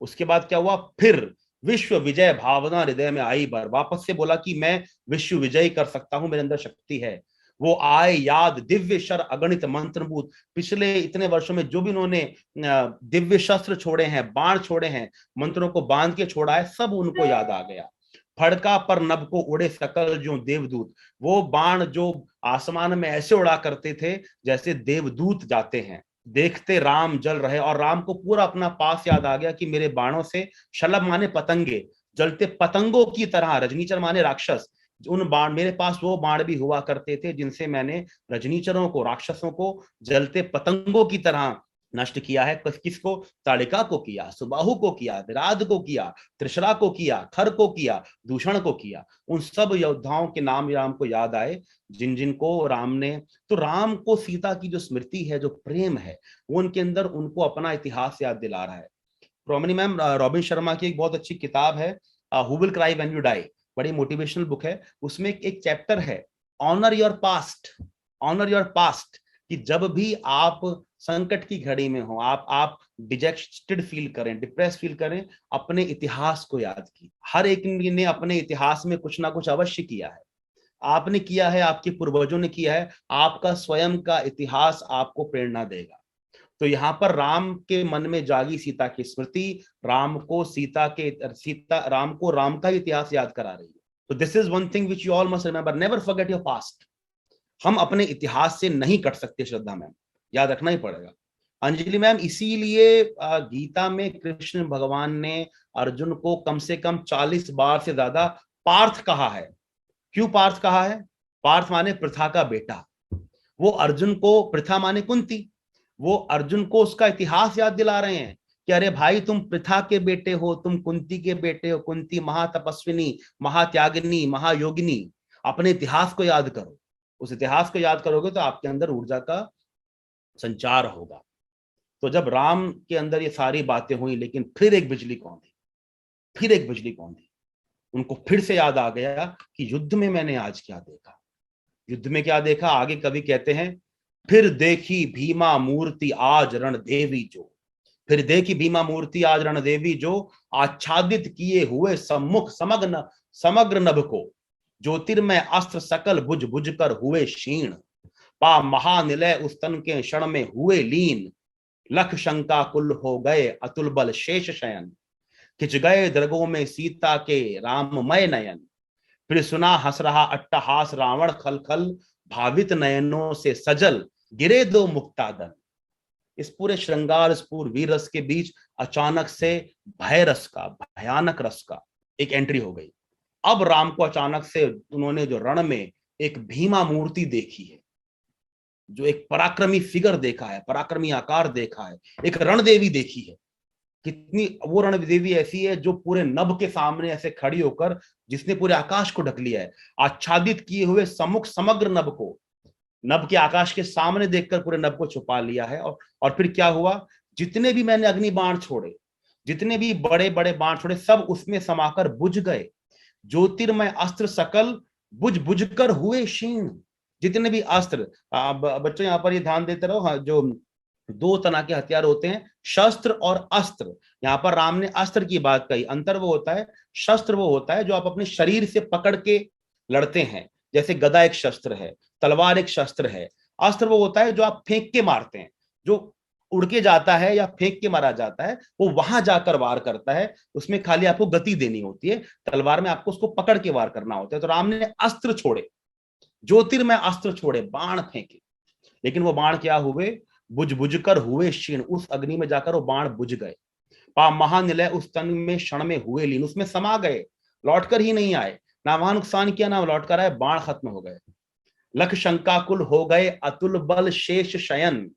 उसके बाद क्या हुआ, फिर विश्व विजय भावना हृदय में आई बार, वापस से बोला कि मैं विश्व विजय कर सकता हूं, मेरे अंदर शक्ति है। वो आए याद दिव्य शर अगणित मंत्रभूत, पिछले इतने वर्षों में जो भी उन्होंने दिव्य शस्त्र छोड़े हैं, बाण छोड़े हैं, मंत्रों को बांध के छोड़ा है, सब उनको याद आ गया। फड़का पर नभ को उड़े सकल जो देवदूत, वो बाण जो आसमान में ऐसे उड़ा करते थे जैसे देवदूत जाते हैं। देखते राम जल रहे, और राम को पूरा अपना पास याद आ गया कि मेरे बाणों से, शलभ माने पतंगे, जलते पतंगों की तरह, रजनीचर माने राक्षस, उन बाण, मेरे पास वो बाण भी हुआ करते थे जिनसे मैंने रजनीचरों को, राक्षसों को जलते पतंगों की तरह नष्ट किया है। किसको, ताड़िका को किया, सुबाहु को किया, विराध को किया, त्रिशरा को किया, खर को किया, दूषण को किया। उन सब योद्धाओं के नाम राम को याद आए जिन जिन को राम ने, तो राम को सीता की जो स्मृति है, जो प्रेम है, वो उनके अंदर उनको अपना इतिहास याद दिला रहा है। प्रोमिनी मैम, रॉबिन शर्मा की एक बहुत अच्छी किताब है who will cry when you die, बड़ी मोटिवेशनल बुक है। उसमें एक चैप्टर है honour your past, honour your past, कि जब भी आप संकट की घड़ी में हो, आप डिजेक्टेड फील करें, डिप्रेस फील करें, अपने इतिहास को याद कीजिए। हर एक ने अपने इतिहास में कुछ ना कुछ अवश्य किया है, आपने किया है, आपके पूर्वजों ने किया है, आपका स्वयं का इतिहास आपको प्रेरणा देगा। तो यहाँ पर राम के मन में जागी सीता की स्मृति, राम को राम का इतिहास याद करा रही है। तो this is one thing which you all must remember, never forget your past. हम अपने इतिहास से नहीं कट सकते, श्रद्धा मैम, याद रखना ही पड़ेगा। अंजलि मैम, इसीलिए गीता में कृष्ण भगवान ने अर्जुन को कम से कम 40 बार से ज्यादा पार्थ कहा है। क्यों पार्थ कहा है? पार्थ माने पृथा का बेटा। वो अर्जुन को, पृथा माने कुंती, वो अर्जुन को उसका इतिहास याद दिला रहे हैं कि अरे भाई, तुम पृथा के बेटे हो, तुम कुंती के बेटे हो। कुंती महातपस्विनी, महात्यागिनी, महायोगिनी। अपने इतिहास को याद करो, उस इतिहास को याद करोगे तो आपके अंदर ऊर्जा का संचार होगा। तो जब राम के अंदर ये सारी बातें हुई, लेकिन फिर एक बिजली कौन दी, फिर एक बिजली कौन दी, उनको फिर से याद आ गया कि युद्ध में मैंने आज क्या देखा। युद्ध में क्या देखा? आगे कवि कहते हैं, फिर देखी भीमा मूर्ति आज रणदेवी जो, फिर देखी भीमा मूर्ति आज रणदेवी जो, आच्छादित किए हुए सम्मुख समग्र नभ को, ज्योतिर्मय अस्त्र सकल बुझ बुझ कर हुए क्षीण, पा महानिलय उस तन के क्षण में हुए लीन, लख शंका कुल हो गए अतुल बल शेष शयन, खिंच गए दरगों में सीता के राममय नयन, फिर सुना हंस रहा अट्टहास रावण खल खल, भावित नयनों से सजल गिरे दो मुक्तादन। इस पूरे श्रृंगार, इस पूरे वीर रस के बीच अचानक से भय रस का, भयानक रस का एक एंट्री हो गई। अब राम को अचानक से उन्होंने जो रण में एक भीमा मूर्ति देखी है, जो एक पराक्रमी फिगर देखा है, पराक्रमी आकार देखा है, एक रणदेवी देखी है। कितनी वो रणदेवी ऐसी है जो पूरे नभ के सामने ऐसे खड़ी होकर, जिसने पूरे आकाश को ढक लिया है, आच्छादित किए हुए सम्मुख समग्र नभ को, नभ के आकाश के सामने देखकर पूरे नभ को छुपा लिया है। और फिर क्या हुआ? जितने भी मैंने अग्नि बाण छोड़े, जितने भी बड़े बड़े बाण छोड़े, सब उसमें समाकर बुझ गए। ज्योतिर्मय अस्त्र सकल बुझ बुझ कर हुए क्षीण। जितने भी अस्त्र, बच्चों यहाँ पर ये ध्यान देते रहो, हाँ, जो दो तरह के हथियार होते हैं, शस्त्र और अस्त्र। यहाँ पर राम ने अस्त्र की बात कही, अंतर वो होता है, शस्त्र वो होता है जो आप अपने शरीर से पकड़ के लड़ते हैं, जैसे गदा एक शस्त्र है, तलवार एक शस्त्र है। अस्त्र वो होता है जो आप फेंक के मारते हैं, जो उड़ के जाता है या फेंक के मारा जाता है, वो वहां जाकर वार करता है, उसमें खाली आपको गति देनी होती है। तलवार में आपको उसको पकड़ के वार करना होता है। तो राम ने अस्त्र छोड़े, ज्योतिर्मय अस्त्र छोड़े, बाण फेंके, लेकिन वो बाण क्या हुए? बुझ बुझ कर हुए क्षीण। उस अग्नि में जाकर वो बाण बुझ गए। पा महानिलय उस तन में क्षण में हुए लीन, उसमें समा गए, लौटकर ही नहीं आए, ना वहां नुकसान किया ना लौट कर आए, बाण खत्म हो गए। लख शंकाकुल हो गए अतुल बल शेष शयन।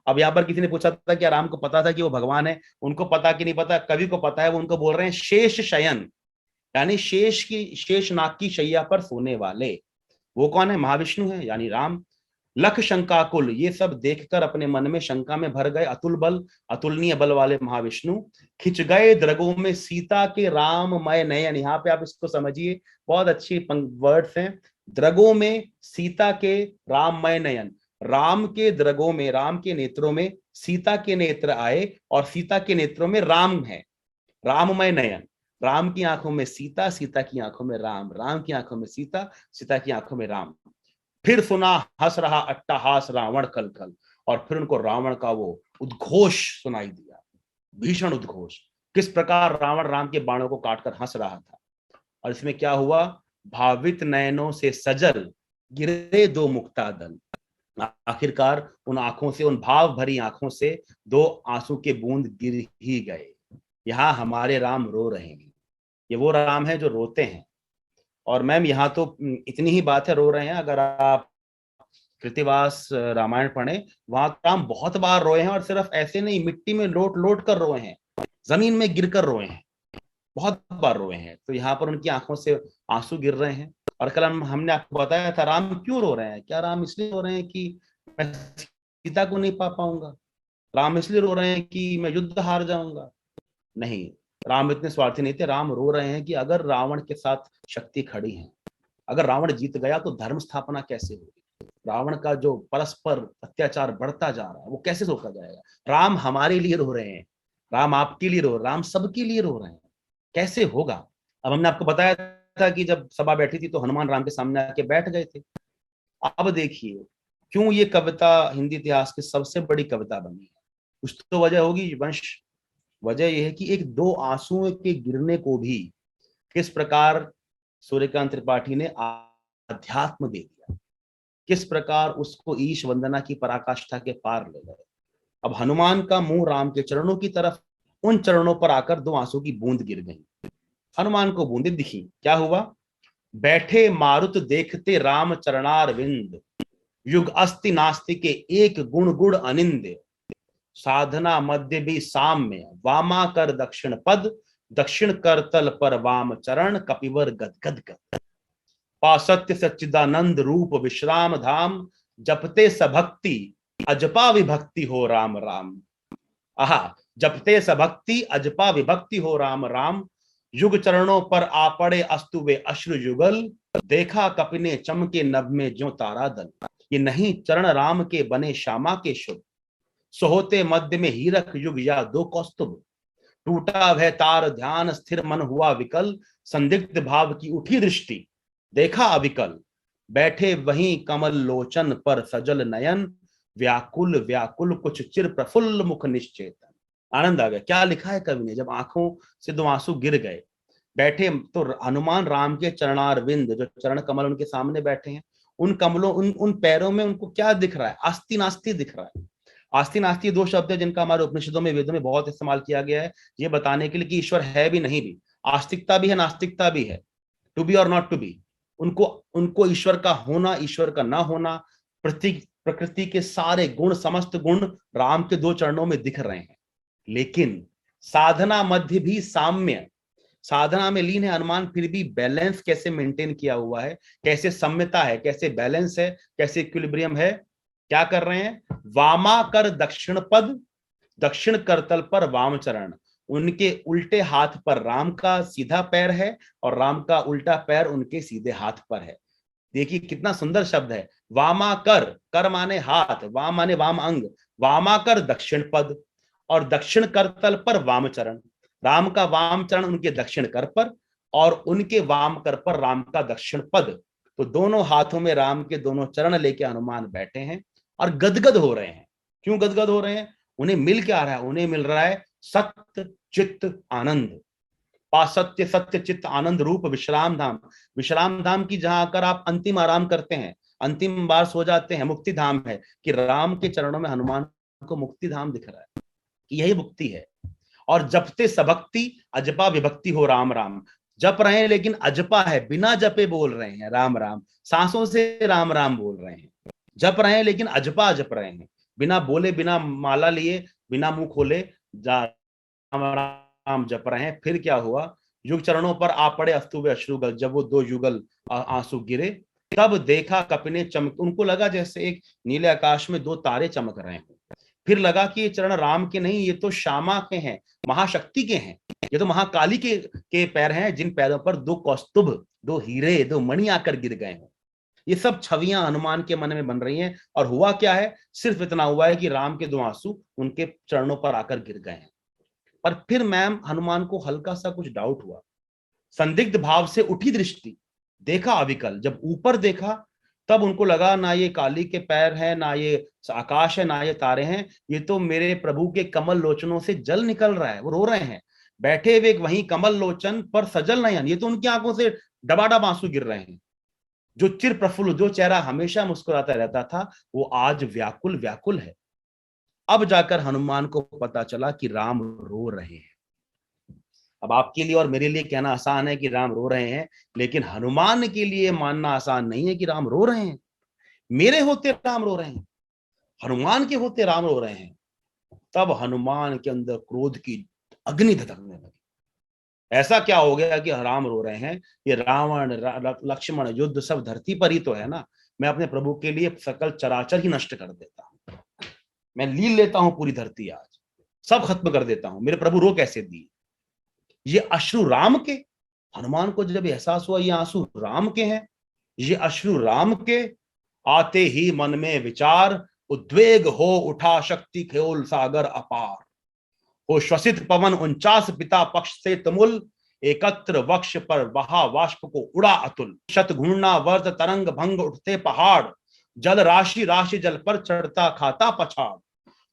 अब यहाँ पर किसी ने पूछा था कि राम को पता था कि वो भगवान है, उनको पता कि नहीं पता, कवि को पता है, वो उनको बोल रहे हैं शेष शयन, यानी शेषनाग की शैया पर सोने वाले। वो कौन है? महाविष्णु है, यानी राम। लख शंकाकुल, ये सब देखकर अपने मन में शंका में भर गए अतुल बल, अतुलनीय बल वाले महाविष्णु। खिंच गए द्रगों में सीता के राममय नयन। यहाँ पे आप इसको समझिए, बहुत अच्छी वर्ड्स हैं। द्रगों में सीता के राममय नयन, राम के द्रगों में, राम के नेत्रों में सीता के नेत्र आए और सीता के नेत्रों में राम है, राममय नयन। राम की आंखों में सीता, सीता की आंखों में राम, राम की आंखों में सीता, सीता की आंखों में राम। फिर सुना हंस रहा अट्टहास रावण कल कल, और फिर उनको रावण का वो उद्घोष सुनाई दिया, भीषण उद्घोष। किस प्रकार रावण राम के बाणों को काटकर हंस रहा था। और इसमें क्या हुआ? भावित नयनों से सजल गिरे दो मुक्तादल। आखिरकार उन आंखों से, उन भाव भरी आंखों से दो आंसू के बूंद गिर ही गए। यहाँ हमारे राम रो रहे हैं, ये वो राम है जो रोते हैं। और मैम यहाँ तो इतनी ही बात है, रो रहे हैं। अगर आप कृतिवास रामायण पढ़ें, वहां राम बहुत बार रोए हैं, और सिर्फ ऐसे नहीं, मिट्टी में लोट लोट कर रोए हैं, जमीन में गिरकर रोए हैं, बहुत बार रोए हैं। तो यहाँ पर उनकी आंखों से आंसू गिर रहे हैं। और कल हमने आपको बताया था राम क्यों रो रहे हैं। क्या राम इसलिए रो रहे हैं कि मैं सीता को नहीं पा पाऊंगा? राम इसलिए रो रहे हैं कि मैं युद्ध हार जाऊंगा? नहीं, राम इतने स्वार्थी नहीं थे। राम रो रहे हैं कि अगर रावण के साथ शक्ति खड़ी है, अगर रावण जीत गया तो धर्म स्थापना कैसे होगी? रावण का जो परस्पर अत्याचार बढ़ता जा रहा है वो कैसे रोका जाएगा? राम हमारे लिए रो रहे हैं, राम आपके लिए रो, राम सबके लिए रो रहे हैं, कैसे होगा? अब हमने आपको बताया था कि जब सभा बैठी थी तो हनुमान राम के सामने आके बैठ गए थे। अब देखिए क्यों ये कविता हिंदी इतिहास की सबसे बड़ी कविता बनी है। कुछ तो वजह होगी वंश। वजह यह है कि एक दो आंसुओं के गिरने को भी किस प्रकार सूर्यकांत त्रिपाठी ने अध्यात्म दे दिया, किस प्रकार उसको ईश वंदना की पराकाष्ठा के पार ले गए। अब हनुमान का मुंह राम के चरणों की तरफ, उन चरणों पर आकर दो आंसू की बूंद गिर गई। हनुमान को बूंदें दिखी। क्या हुआ? बैठे मारुत देखते राम चरणार विंद, युग अस्ति नास्ति के एक गुण गुण अनिंद। साधना मध्य भी साम्य, वामा कर दक्षिण पद, दक्षिण कर तल पर वाम चरण, कपिवर गदगद गद। पासत्य सच्चिदानंद रूप विश्राम धाम, जपते सभक्ति अजपा विभक्ति हो राम राम। आहा, जपते सभक्ति अजपा विभक्ति हो राम राम। युग चरणों पर आ पड़े अस्तु वे अश्रु युगल, देखा कपिने चमके नभ में ज्यों तारा दल। ये नहीं चरण राम के बने श्यामा के शुभ, सोहोते मध्य में हीरक युग या दो कौस्तुभ। टूटा वह तार ध्यान स्थिर मन हुआ विकल, संदिग्ध भाव की उठी दृष्टि देखा अविकल। बैठे वहीं कमल लोचन पर सजल नयन, व्याकुल व्याकुल कुछ चिर प्रफुल्ल मुख निश्चेतन। आनंद आ गया। क्या लिखा है कवि ने? जब आंखों से दो आंसू गिर गए, बैठे तो हनुमान राम के चरणार विंद, जो चरण कमल उनके सामने बैठे हैं, उन कमलों, उन पैरों में उनको क्या दिख रहा है? आस्ति नास्ति दिख रहा है। आस्ति नास्ति दो शब्द है जिनका हमारे उपनिषदों में, वेदों में बहुत इस्तेमाल किया गया है, ये बताने के लिए कि ईश्वर है भी नहीं भी। आस्तिकता भी है, नास्तिकता भी है, टू बी और नॉट टू बी। उनको ईश्वर का होना, ईश्वर का ना होना, प्रकृति के सारे गुण, समस्त गुण राम के दो चरणों में दिख रहे हैं। लेकिन साधना मध्य भी साम्य, साधना में लीन है हनुमान, फिर भी बैलेंस कैसे मेंटेन किया हुआ है, कैसे सम्यता है, कैसे बैलेंस है, कैसे इक्विलिब्रियम है। क्या कर रहे हैं? वामा कर दक्षिण पद, दक्षिण करतल पर वाम चरण। उनके उल्टे हाथ पर राम का सीधा पैर है और राम का उल्टा पैर उनके सीधे हाथ पर है। देखिए कितना सुंदर शब्द है। वामा कर, कर माने हाथ, वाम माने वाम अंग, वामा कर दक्षिण पद, और दक्षिण करतल पर वाम चरण। राम का वाम चरण उनके दक्षिण कर पर और उनके वाम कर पर राम का दक्षिण पद। तो दोनों हाथों में राम के दोनों चरण लेके हनुमान बैठे हैं और गदगद हो रहे हैं। क्यों गदगद हो रहे हैं? उन्हें मिल क्या रहा है? उन्हें मिल रहा है सत्य चित्त आनंद। पासत्य सत्य चित्त आनंद रूप विश्राम धाम। विश्राम धाम की जहां आकर आप अंतिम आराम करते हैं, अंतिम बार सो जाते हैं, मुक्ति धाम है। कि राम के चरणों में हनुमान को मुक्ति धाम दिख रहा है, यही मुक्ति है। और जपते सबक्ति अजपा विभक्ति हो राम राम। जप रहे हैं लेकिन अजपा है, बिना जपे बोल रहे हैं राम राम, सांसों से राम राम बोल रहे हैं। जप रहे हैं लेकिन अजपा जप रहे हैं, बिना बोले, बिना माला लिए, बिना मुंह खोले राम राम जप रहे हैं। फिर क्या हुआ, युग चरणों पर आ पड़े अस्तुवे अश्रुगल, जब वो 2 युगल आंसू गिरे, तब देखा कपिने चमक, उनको लगा जैसे एक नीले आकाश में 2 तारे चमक रहे हैं। फिर लगा कि ये चरण राम के नहीं, ये तो श्यामा के हैं, महाशक्ति के हैं, ये तो महाकाली के पैर हैं, जिन पैरों पर 2 कौस्तुभ, 2 हीरे, 2 मणि आकर गिर गए हैं। ये सब छवियां हनुमान के मन में बन रही हैं। और हुआ क्या है, सिर्फ इतना हुआ है कि राम के 2 आंसू उनके चरणों पर आकर गिर गए हैं। पर फिर मैम हनुमान को हल्का सा कुछ डाउट हुआ, संदिग्ध भाव से उठी दृष्टि, देखा अविकल, जब ऊपर देखा तब उनको लगा ना ये काली के पैर हैं, ना ये आकाश है, ना ये तारे हैं, ये तो मेरे प्रभु के कमल लोचनों से जल निकल रहा है, वो रो रहे हैं, बैठे हुए वहीं कमल लोचन पर सजल नयन, ये तो उनकी आंखों से डबाडब आंसू गिर रहे हैं। जो चिर प्रफुल्ल, जो चेहरा हमेशा मुस्कुराता रहता था, वो आज व्याकुल व्याकुल है। अब जाकर हनुमान को पता चला कि राम रो रहे हैं। अब आपके लिए और मेरे लिए कहना आसान है कि राम रो रहे हैं, लेकिन हनुमान के लिए मानना आसान नहीं है कि राम रो रहे हैं। मेरे होते राम रो रहे हैं, हनुमान के होते राम रो रहे हैं। तब हनुमान के अंदर क्रोध की अग्नि धधकने लगी। ऐसा क्या हो गया कि राम रो रहे हैं, ये रावण लक्ष्मण युद्ध सब धरती पर ही तो है ना, मैं अपने प्रभु के लिए सकल चराचर ही नष्ट कर देता हूं, मैं लील लेता हूं पूरी धरती, आज सब खत्म कर देता हूं, मेरे प्रभु रो कैसे दिए। ये अश्रु राम के, हनुमान को जब एहसास हुआ ये आंसू राम के हैं, ये अश्रु राम के, आते ही मन में विचार, उद्वेग हो उठा शक्ति खेल सागर अपार, हो श्वसित पवन 49 पिता पक्ष से तुमुल, एकत्र वक्ष पर बहा वाष्प को उड़ा अतुल, शत घूर्णा वर्त तरंग भंग उठते पहाड़, जल राशि राशि जल पर चढ़ता खाता पछाड़,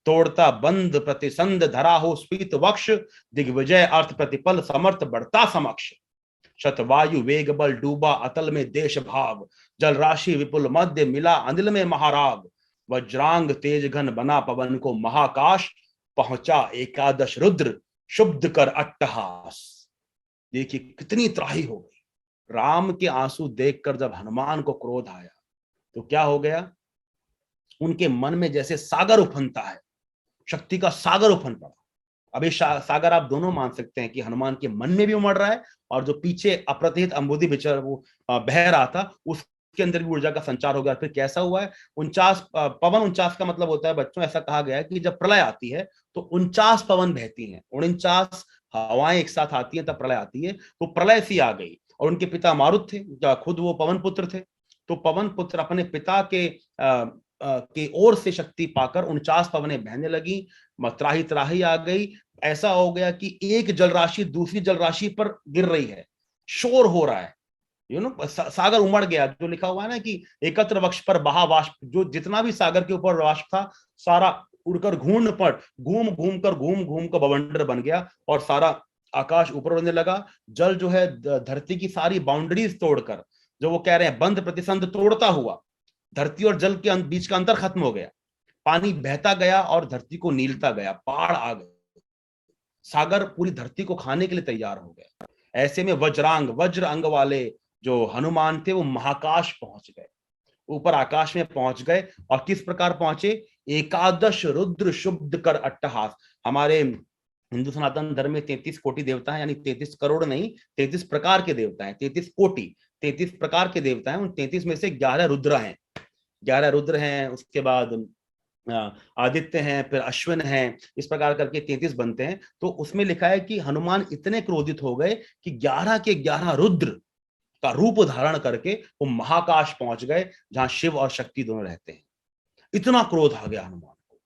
तोड़ता बंद प्रतिसंध धरा हो स्फीत वक्ष, दिग्विजय अर्थ प्रतिपल समर्थ बढ़ता समक्ष, शतवायु वेग बल डूबा अतल में देश भाग, जल राशि विपुल मध्य मिला अनिल में महाराग, वज्रांग तेज घन बना पवन को महाकाश, पहुंचा एकादश रुद्र शुद्ध कर अट्टहास। देखिए कितनी त्राही हो गई। राम के आंसू देखकर जब हनुमान को क्रोध आया तो क्या हो गया, उनके मन में जैसे सागर उफनता है, शक्ति का सागर उफन पड़ा। अब ये सागर आप दोनों मान सकते हैं कि हनुमान के मन में भी उमड़ रहा है, और जो पीछे अप्रतिहित अंबुधि विचर वो बह रहा था उसके अंदर भी ऊर्जा का संचार हो गया। फिर कैसा हुआ है, 49 पवन, 49 का मतलब होता है बच्चों, ऐसा कहा गया है कि जब प्रलय आती है तो 49 पवन बहती हैं, 49 हवाएं एक साथ आती हैं, तब प्रलय आती है। तो प्रलय सी आ गई, और उनके पिता मारुत थे, खुद वो पवन पुत्र थे, तो पवन पुत्र अपने पिता के ओर से शक्ति पाकर 49 पवनें बहने लगी, त्राही त्राही आ गई। ऐसा हो गया कि एक जल राशि दूसरी जल राशि पर गिर रही है, शोर हो रहा है, सागर उमड़ गया। जो लिखा हुआ है ना कि एकत्र वक्ष पर बहा वाष्प, जो जितना भी सागर के ऊपर वाष्प था सारा उड़कर घूर्ण पर घूम घूम कर बवंडर बन गया, और सारा आकाश ऊपर उड़ने लगा। जल जो है धरती की सारी बाउंड्रीज तोड़कर, जो वो कह रहे हैं बंद प्रतिसंध तोड़ता हुआ, धरती और जल के बीच का अंतर खत्म हो गया, पानी बहता गया और धरती को नीलता गया, बाढ़ आ गई, सागर पूरी धरती को खाने के लिए तैयार हो गया। ऐसे में वज्र अंग वाले जो हनुमान थे वो महाकाश पहुंच गए, ऊपर आकाश में पहुंच गए। और किस प्रकार पहुंचे, एकादश रुद्र शुद्ध कर अट्टहास। हमारे हिंदू सनातन धर्म में 33 कोटि देवता हैं, यानी 33 करोड़ नहीं, 33 प्रकार के देवता हैं, 33 कोटि, 33 प्रकार के देवता हैं। उन 33 में से 11 रुद्र हैं, 11 रुद्र हैं, उसके बाद आदित्य हैं, फिर अश्विन हैं, इस प्रकार करके 33 बनते हैं। तो उसमें लिखा है कि हनुमान इतने क्रोधित हो गए कि 11 के 11 रुद्र का रूप धारण करके वो महाकाश पहुंच गए, जहां शिव और शक्ति दोनों रहते हैं। इतना क्रोध आ गया हनुमान को,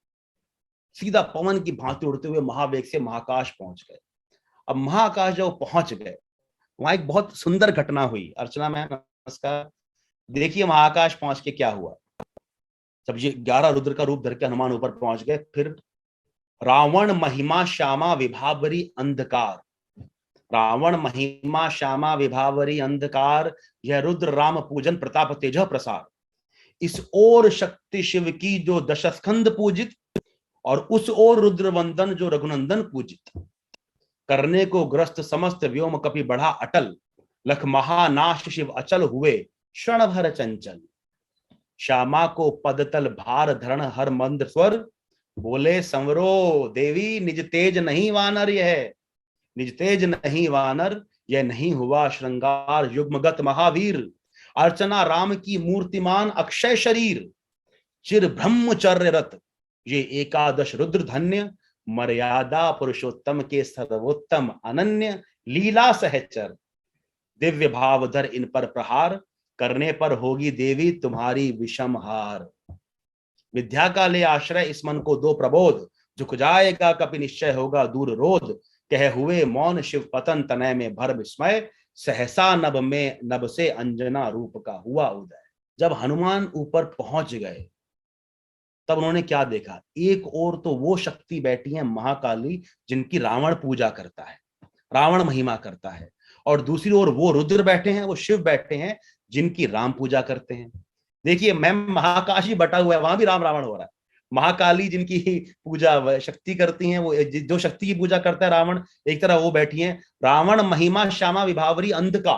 सीधा पवन की भांति उड़ते हुए महावेग से महाकाश पहुंच गए। अब महाकाश जब पहुंच गए, वहां एक बहुत सुंदर घटना हुई। अर्चना मैम नमस्कार। देखिए महाकाश पहुंच के क्या हुआ, जब ये 11 रुद्र का रूप धर के हनुमान ऊपर पहुंच गए, फिर रावण महिमा श्यामा विभावरी अंधकार, रावण महिमा श्यामा विभावरी अंधकार, यह रुद्र राम पूजन प्रताप तेज प्रसार। इस ओर शक्ति शिव की जो दशस्कंद पूजित, और उस ओर रुद्र वंदन जो रघुनंदन पूजित। करने को ग्रस्त समस्त व्योम कपि बढ़ा अटल, लख महानाश शिव अचल हुए क्षण भर चंचल। श्यामा को पदतल भार धरण हर मंद स्वर, बोले संवरो देवी निज तेज नहीं वानर, यह निज तेज नहीं वानर, यह नहीं हुआ श्रृंगार युग्मगत महावीर। अर्चना राम की मूर्तिमान अक्षय शरीर, चिर ब्रह्मचर्य रत ये एकादश रुद्र धन्य। मर्यादा पुरुषोत्तम के सर्वोत्तम अनन्य, लीला सहचर। दिव्य भावधर इन पर प्रहार, करने पर होगी देवी तुम्हारी विषम हार। विद्या का ले आश्रय इस मन को दो प्रबोध, झुक जाएगा कपि निश्चय होगा दूर रोध। कह हुए मौन शिव पतन तनय में भर विस्मय, सहसा नभ में नभ से अंजना रूप का हुआ उदय। जब हनुमान ऊपर पहुंच गए तब उन्होंने क्या देखा? एक और तो वो शक्ति बैठी है महाकाली जिनकी रावण पूजा करता है, रावण महिमा करता है, और दूसरी ओर वो रुद्र बैठे हैं, वो शिव बैठे हैं जिनकी राम पूजा करते हैं। देखिए मैम, महाकाशी बटा हुआ है, वहां भी राम रावण हो रहा है। महाकाली जिनकी पूजा शक्ति करती हैं, वो जो शक्ति की पूजा करता है रावण, एक तरह वो बैठी हैं रावण महिमा श्यामा विभावरी अंधका,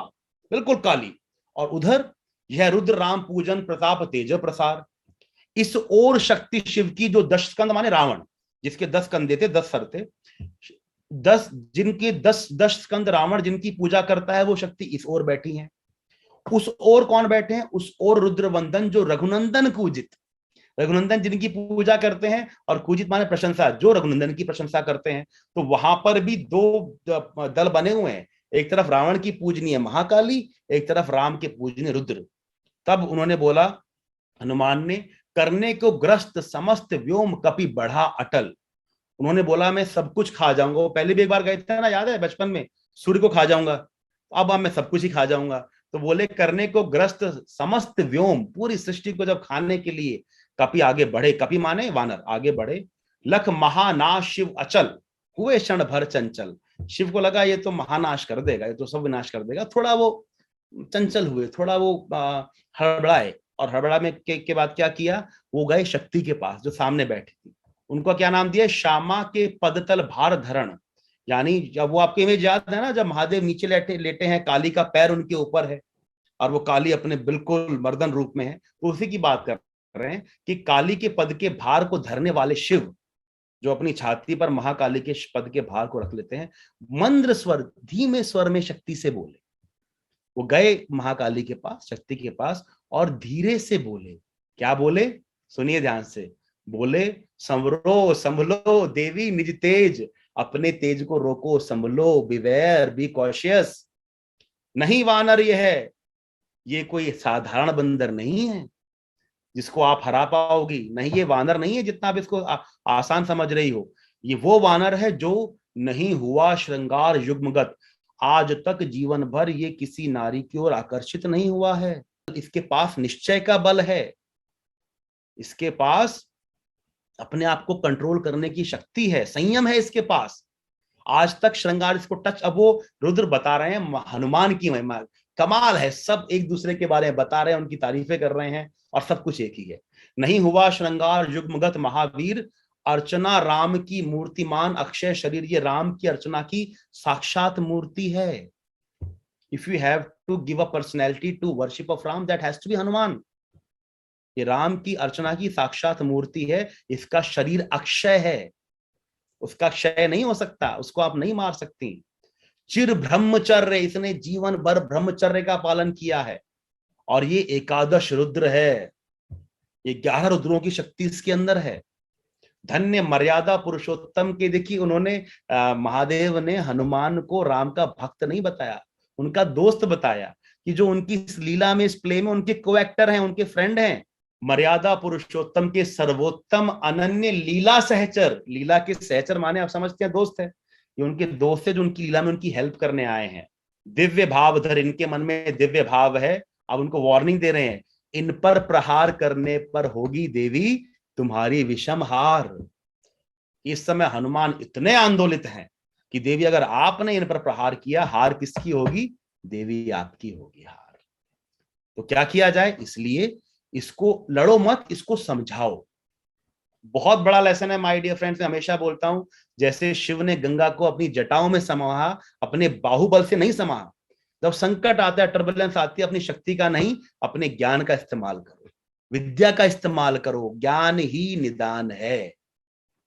बिल्कुल काली, और उधर यह रुद्र राम पूजन प्रताप तेज प्रसार। इस ओर शक्ति शिव की जो 10 स्कंद माने रावण, जिसके 10 कंधे थे, 10 सर थे, 10 जिनके 10 स्कंद रावण जिनकी पूजा करता है, वो शक्ति इस ओर बैठी है। उस ओर कौन बैठे हैं? उस ओर रुद्रवंदन जो रघुनंदन कूजित, रघुनंदन जिनकी पूजा करते हैं, और कूजित माने प्रशंसा, जो रघुनंदन की प्रशंसा करते हैं। तो वहां पर भी 2 दल बने हुए हैं, एक तरफ रावण की पूजनीय महाकाली, एक तरफ राम के पूजनीय रुद्र। तब उन्होंने बोला, हनुमान ने, करने को ग्रस्त समस्त व्योम कपि बढ़ा अटल। उन्होंने बोला मैं सब कुछ खा जाऊंगा। वो पहले भी एक बार गए थे ना, याद है बचपन में, सूर्य को खा जाऊंगा, अब मैं सब कुछ ही खा जाऊंगा। तो बोले करने को ग्रस्त समस्त व्योम, पूरी सृष्टि को जब खाने के लिए कपि आगे बढ़े, कपि माने वानर, आगे बढ़े। लख महानाश शिव अचल हुए क्षण भर चंचल। शिव को लगा ये तो महानाश कर देगा, ये तो सब विनाश कर देगा। थोड़ा वो चंचल हुए, थोड़ा वो हड़बड़ाए, और हड़बड़ा में के बाद क्या किया? वो गए शक्ति के पास जो सामने बैठी थी। उनको क्या नाम दिया? श्यामा के पदतल भार धरण। यानी जब वो आपकी इमेज याद है ना, जब महादेव नीचे लेटे हैं, काली का पैर उनके ऊपर है, और वो काली अपने बिल्कुल मर्दन रूप में है, तो उसी की बात कर रहे हैं कि काली के पद के भार को धरने वाले शिव, जो अपनी छाती पर महाकाली के पद के भार को रख लेते हैं, मंद्र स्वर, धीमे स्वर में शक्ति से बोले। वो गए महाकाली के पास, शक्ति के पास, और धीरे से बोले। क्या बोले? सुनिए ध्यान से। बोले, संवरो संभलो देवी निज तेज, अपने तेज को रोको, संभलो, बिवेयर, बी कॉशियस। नहीं वानर ये कोई साधारण बंदर नहीं है जिसको आप हरा पाओगी। नहीं, ये वानर नहीं है जितना आप इसको आसान समझ रही हो। ये वो वानर है जो नहीं हुआ श्रृंगार युग्मगत, आज तक जीवन भर ये किसी नारी की ओर आकर्षित नहीं हुआ है। इसके पास निश्चय का बल है, इसके पास अपने आप को कंट्रोल करने की शक्ति है, संयम है इसके पास। आज तक श्रृंगार इसको टच, अब वो रुद्र बता रहे हैं हनुमान की महिमा, कमाल है, सब एक दूसरे के बारे में बता रहे हैं, उनकी तारीफें कर रहे हैं, और सब कुछ एक ही है। नहीं हुआ श्रृंगार युग्मगत महावीर, अर्चना राम की मूर्तिमान अक्षय शरीर, ये राम की अर्चना की साक्षात मूर्ति है। If you have to give a personality to worship of Ram, that has to be Hanuman. ये राम की अर्चना की साक्षात मूर्ति है, इसका शरीर अक्षय है, उसका क्षय नहीं हो सकता, उसको आप नहीं मार सकती। चिर ब्रह्मचर्य, इसने जीवन भर ब्रह्मचर्य का पालन किया है, और ये एकादश रुद्र है, ये 11 रुद्रों की शक्ति इसके अंदर है। धन्य मर्यादा पुरुषोत्तम के, देखिए उन्होंने महादेव ने हनुमान को राम का भक्त नहीं बताया, उनका दोस्त बताया, कि जो उनकी इस लीला में, इस प्ले में उनके को एक्टर हैं, उनके फ्रेंड हैं। मर्यादा पुरुषोत्तम के सर्वोत्तम अनन्य लीला सहचर, लीला के सहचर माने आप समझते हैं दोस्त है, ये उनके दोस्त है जो उनकी लीला में उनकी हेल्प करने आए हैं। दिव्य भाव धर, इनके मन में दिव्य भाव है। अब उनको वार्निंग दे रहे हैं, इन पर प्रहार करने पर होगी देवी तुम्हारी विषम हार। इस समय हनुमान इतने आंदोलित हैं कि देवी अगर आपने इन पर प्रहार किया, हार किसकी होगी? देवी आपकी होगी हार। तो क्या किया जाए? इसलिए इसको लड़ो मत, इसको समझाओ। बहुत बड़ा लेसन है माय डियर फ्रेंड्स, मैं हमेशा बोलता हूं, जैसे शिव ने गंगा को अपनी जटाओं में समाया, अपने बाहुबल से नहीं समाया। जब संकट आता है, टर्बुलेंस आती है, अपनी शक्ति का नहीं, अपने ज्ञान का इस्तेमाल करो, विद्या का इस्तेमाल करो। ज्ञान ही निदान है,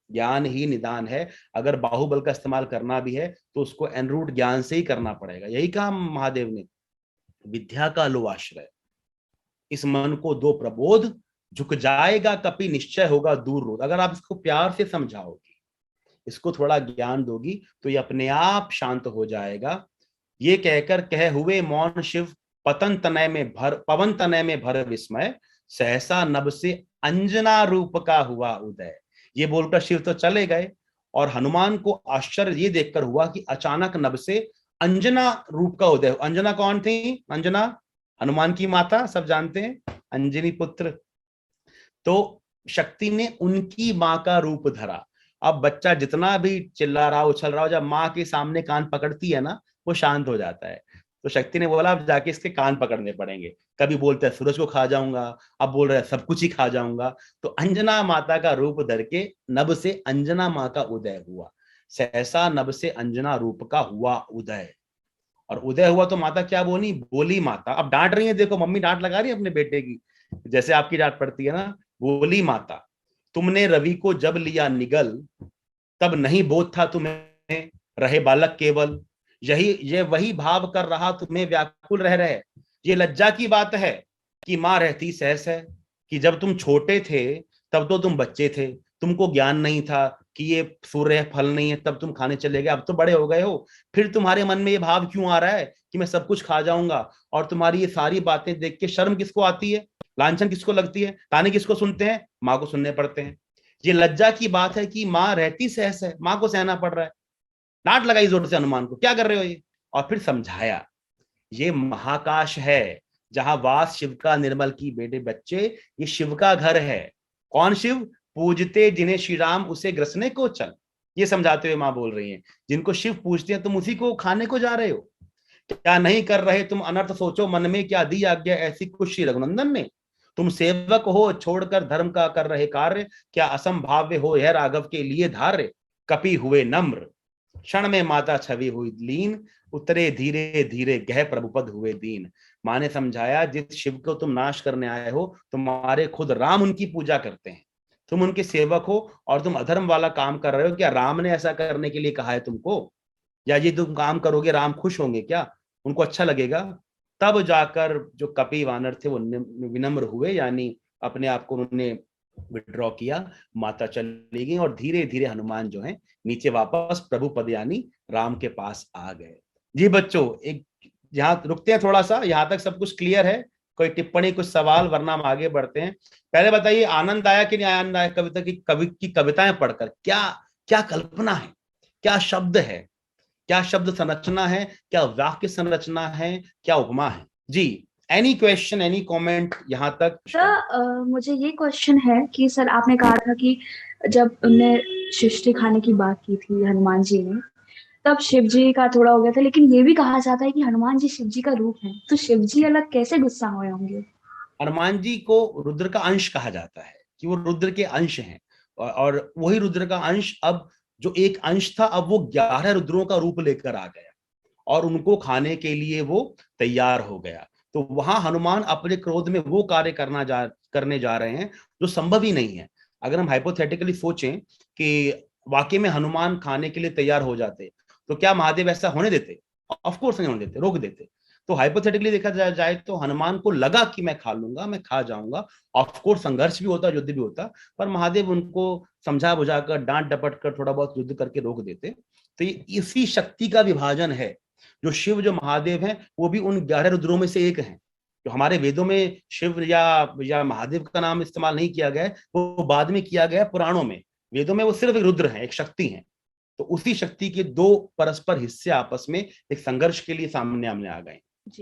ज्ञान ही निदान है। अगर बाहुबल का इस्तेमाल करना भी है तो उसको एनरूट ज्ञान से ही करना पड़ेगा। यही कहा महादेव ने, विद्या का लो आश्रय, इस मन को दो प्रबोध, झुक जाएगा कपि निश्चय होगा दूर रोध। अगर आप इसको प्यार से समझाओगी, इसको थोड़ा ज्ञान दोगी, तो ये अपने आप शांत हो जाएगा। ये कहकर कह हुए मौन शिव, पवन तनय में भर विस्मय, सहसा नभ से अंजना रूप का हुआ उदय। ये बोलकर शिव तो चले गए, और हनुमान को आश्चर्य ये देखकर हुआ कि अचानक नभ से अंजना रूप का उदय। अंजना कौन थी? अंजना हनुमान की माता, सब जानते हैं, अंजनी पुत्र। तो शक्ति ने उनकी माँ का रूप धरा। अब बच्चा जितना भी चिल्ला रहा, उछल रहा हो, जब माँ के सामने कान पकड़ती है ना, वो शांत हो जाता है। तो शक्ति ने बोला अब जाके इसके कान पकड़ने पड़ेंगे। कभी बोलता है सूरज को खा जाऊंगा, अब बोल रहा है सब कुछ ही खा जाऊंगा। तो अंजना माता का रूप धर के नभ से अंजना माँ का उदय हुआ। सहसा नभ से अंजना रूप का हुआ उदय। और उदय हुआ तो माता क्या बोली? बोली माता, अब डांट रही है, देखो मम्मी डांट लगा रही है अपने बेटे की, जैसे आपकी डांट पड़ती है ना। बोली माता, तुमने रवि को जब लिया निगल, तब नहीं बोध था तुम्हें, रहे बालक केवल। ये वही भाव कर रहा तुम्हें व्याकुल रह रहे। ये लज्जा की बात है कि माँ रहती सहस है, कि जब तुम छोटे थे तब तो तुम बच्चे थे, तुमको ज्ञान नहीं था कि ये सूर्य फल नहीं है, तब तुम खाने चले गए। अब तो बड़े हो गए हो, फिर तुम्हारे मन में ये भाव क्यों आ रहा है कि मैं सब कुछ खा जाऊंगा? और तुम्हारी ये सारी बातें देख के शर्म किसको आती है, लांछन किसको लगती है, ताने किसको सुनते हैं? माँ को सुनने पड़ते हैं। ये लज्जा की बात है कि माँ रहती सहस है, माँ को सहना पड़ रहा है। डांट लगाई जोर से हनुमान को, क्या कर रहे हो ये? और फिर समझाया, ये महाकाश है जहां वास शिव का निर्मल की बेटे बच्चे, ये शिव का घर है। कौन शिव? पूजते जिन्हें श्री राम उसे ग्रसने को चल। ये समझाते हुए मां बोल रही हैं, जिनको शिव पूजते हैं तुम उसी को खाने को जा रहे हो। क्या नहीं कर रहे तुम अनर्थ सोचो मन में, क्या दी आज्ञा ऐसी कुछ श्री रघुनंदन ने। तुम सेवक हो छोड़कर धर्म का कर रहे कार्य, क्या असंभाव्य हो यह राघव के लिए धार्य। कपि हुए नम्र, क्षण में माता छवि हुई लीन, उतरे धीरे धीरे गह प्रभुपद हुए दीन। माँ ने समझाया, जिस शिव को तुम नाश करने आए हो, तुम्हारे खुद राम उनकी पूजा करते हैं, तुम उनके सेवक हो और तुम अधर्म वाला काम कर रहे हो। क्या राम ने ऐसा करने के लिए कहा है तुमको? या ये तुम काम करोगे राम खुश होंगे क्या? उनको अच्छा लगेगा? तब जाकर जो कपि वानर थे वो विनम्र हुए, यानी अपने आप को उन्होंने विड्रॉ किया। माता चली गई और धीरे धीरे हनुमान जो है नीचे वापस प्रभु पद यानी राम के पास आ गए। जी बच्चों, एक यहाँ रुकते हैं थोड़ा सा, यहाँ तक सब कुछ क्लियर है? कोई टिप्पणी, कुछ सवाल, वरना हम आगे बढ़ते हैं। पहले बताइए, आनंद आया कि नहीं आनंद आया कविता की, कवि की कविताएं पढ़कर? क्या क्या कल्पना है, क्या शब्द है, क्या शब्द संरचना है, क्या वाक्य संरचना है, क्या उपमा है? जी, एनी क्वेश्चन, एनी कमेंट यहाँ तक? सर मुझे ये क्वेश्चन है कि सर आपने कहा था कि जब उनने शिष्टि खाने की बात की थी हनुमान जी ने, तब शिव जी का थोड़ा हो गया था, लेकिन ये भी कहा जाता है कि हनुमान जी शिव जी का रूप है, तो शिव जी अलग कैसे गुस्सा हुए होंगे? हनुमान जी को रुद्र का अंश कहा जाता है, कि वो रुद्र के अंश हैं, और वही रुद्र का अंश अब जो एक अंश था, अब वो 11 रुद्रों का रूप लेकर आ गया और उनको खाने के लिए वो तैयार हो गया। तो वहां हनुमान अपने क्रोध में वो कार्य करने जा रहे हैं जो संभव ही नहीं है। अगर हम हाइपोथेटिकली सोचें कि वाकई में हनुमान खाने के लिए तैयार हो जाते, तो क्या महादेव ऐसा होने देते? ऑफ कोर्स नहीं होने देते, रोक देते। तो हाइपोथेटिकली देखा जाए तो हनुमान को लगा कि मैं खा लूंगा, मैं खा जाऊंगा। ऑफ कोर्स संघर्ष भी होता, युद्ध भी होता, पर महादेव उनको समझा बुझाकर, डांट डपट कर थोड़ा बहुत युद्ध करके रोक देते। तो ये इसी शक्ति का विभाजन है। जो शिव, जो महादेव हैं, वो भी उन 11 रुद्रों में से एक हैं। जो हमारे वेदों में शिव या महादेव का नाम इस्तेमाल नहीं किया गया है, वो बाद में किया गया पुराणों में। वेदों में वो सिर्फ एक रुद्र है, एक शक्ति है। तो उसी शक्ति के दो परस्पर हिस्से आपस में एक संघर्ष के लिए सामने आ गए।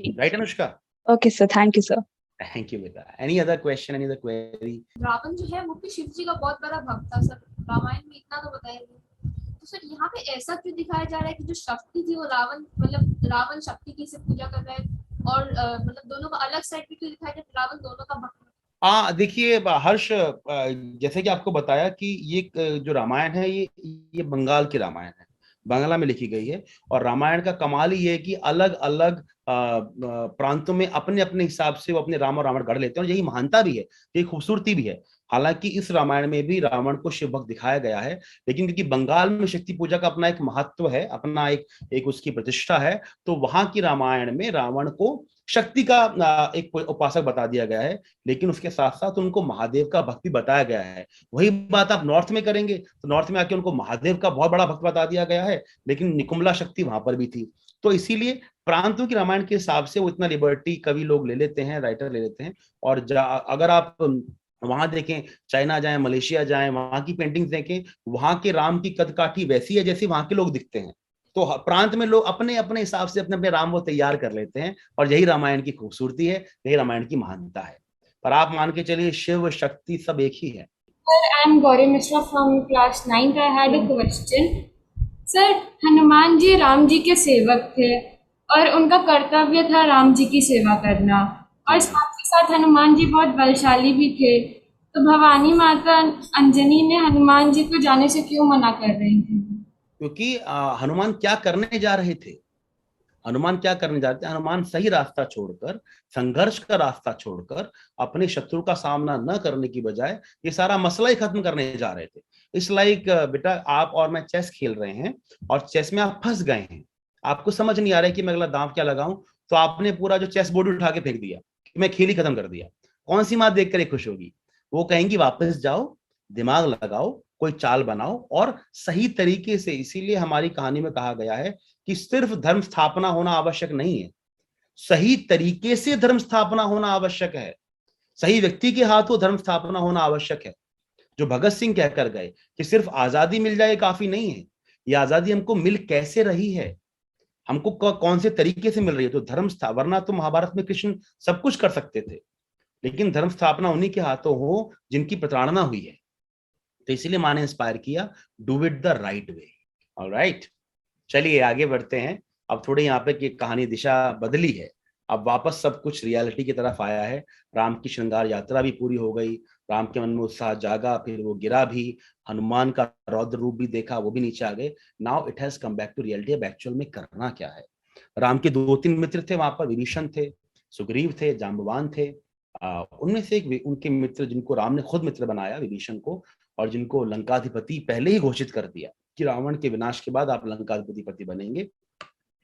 Right Anushka? Okay sir, thank you sir. Thank you बेटा। Any other question, any other query? Ravan जो है वो भी शिव जी का बहुत बड़ा भक्त था सर, रामायण में इतना तो बताया गया। तो सर यहाँ पे ऐसा क्यों दिखाया जा रहा है कि जो शक्ति थी वो रावण शक्ति की से पूजा कर रहा है, और मतलब दोनों का अलग साइड भी क्यों दिखाया जा रहा है? रावण दोनों का भक्त। देखिए हर्ष, जैसे कि आपको बताया कि ये जो रामायण है ये बंगाल की रामायण है। बांग्ला में लिखी गई है। और रामायण का कमाल ही है कि अलग अलग प्रांतों में अपने अपने हिसाब से वो अपने राम और रावण गढ़ लेते हैं, और यही महानता भी है, यही खूबसूरती भी है। हालांकि इस रामायण में भी रावण को शिव भक्त दिखाया गया है, लेकिन क्योंकि बंगाल में शक्ति पूजा का अपना एक महत्व है, अपना एक उसकी प्रतिष्ठा है, तो वहां की रामायण में रावण को शक्ति का एक उपासक बता दिया गया है, लेकिन उसके साथ साथ उनको महादेव का भक्त भी बताया गया है। वही बात आप नॉर्थ में करेंगे तो नॉर्थ में आके उनको महादेव का बहुत बड़ा भक्त बता दिया गया है, लेकिन निकुंभला शक्ति वहां पर भी थी। तो इसीलिए प्रांतों की रामायण के हिसाब से वो इतना लिबर्टी कवि लोग ले लेते हैं, राइटर ले लेते हैं। और अगर आप वहां देखें, चाइना जाएं, मलेशिया जाएं, वहां की पेंटिंग्स देखें, वहां के राम की कदकाठी वैसी है जैसे वहां के लोग दिखते हैं। तो प्रांत में लोग अपने अपने हिसाब से अपने अपने राम वो तैयार कर लेते हैं, और यही रामायण की खूबसूरती है, यही रामायण की महानता है। पर आप मान के चलिए शिव शक्ति सब एक ही है। Sir, I'm Gauri Mishra from class 9th. I had a question. Sir, Hanuman ji Ram ji के सेवक थे और उनका कर्तव्य था राम जी की सेवा करना, और साथ ही साथ हनुमान जी बहुत बलशाली भी थे। तो भवानी माता अंजनी ने हनुमान जी को जाने से क्यों मना कर रही थी? क्योंकि हनुमान क्या करने जा रहे थे? हनुमान क्या करने जाते हैं? हनुमान सही रास्ता छोड़कर, संघर्ष का रास्ता छोड़कर, अपने शत्रु का सामना न करने की बजाय ये सारा मसला ही खत्म करने जा रहे थे। इस लाइक बेटा आप और मैं चेस खेल रहे हैं, और चेस में आप फंस गए हैं, आपको समझ नहीं आ रहा है कि मैं अगला दांव क्या लगाऊं, तो आपने पूरा जो चेस बोर्ड उठा के फेंक दिया कि मैं खेल ही खत्म कर दिया। कौन सी माँ देखकर खुश होगी? वो कहेंगी वापस जाओ, दिमाग लगाओ, कोई चाल बनाओ और सही तरीके से। इसीलिए हमारी कहानी में कहा गया है कि सिर्फ धर्म स्थापना होना आवश्यक नहीं है, सही तरीके से धर्म स्थापना होना आवश्यक है, सही व्यक्ति के हाथों धर्म स्थापना होना आवश्यक है। जो भगत सिंह कहकर गए कि सिर्फ आजादी मिल जाए काफी नहीं है, ये आजादी हमको मिल कैसे रही है, हमको कौन से तरीके से मिल रही है। तो धर्म वरना तो महाभारत में कृष्ण सब कुछ कर सकते थे, लेकिन धर्म स्थापना उन्हीं के हाथों हो जिनकी प्रताड़ना हुई है। तो इसीलिए माँ ने इंस्पायर किया, do it the right way. Alright, चलिए आगे बढ़ते हैं। अब थोड़ी यहाँ पे की कहानी दिशा बदली है, अब वापस सब कुछ रियलिटी की तरफ आया है। राम की श्रृंगार यात्रा भी पूरी हो गई, राम के मन में उत्साह जागा, फिर वो गिरा भी, हनुमान का रौद्र रूप भी देखा, वो भी नीचे आ गए। Now it has come back to reality. अब एक्चुअल में करना क्या है? राम के 2-3 मित्र थे वहां पर, विभीषण थे, सुग्रीव थे, जाम्बवान थे। उनमें से एक उनके मित्र जिनको राम ने खुद मित्र बनाया, विभीषण को, और जिनको लंकाधिपति पहले ही घोषित कर दिया कि रावण के विनाश के बाद आप लंकाधिपति बनेंगे,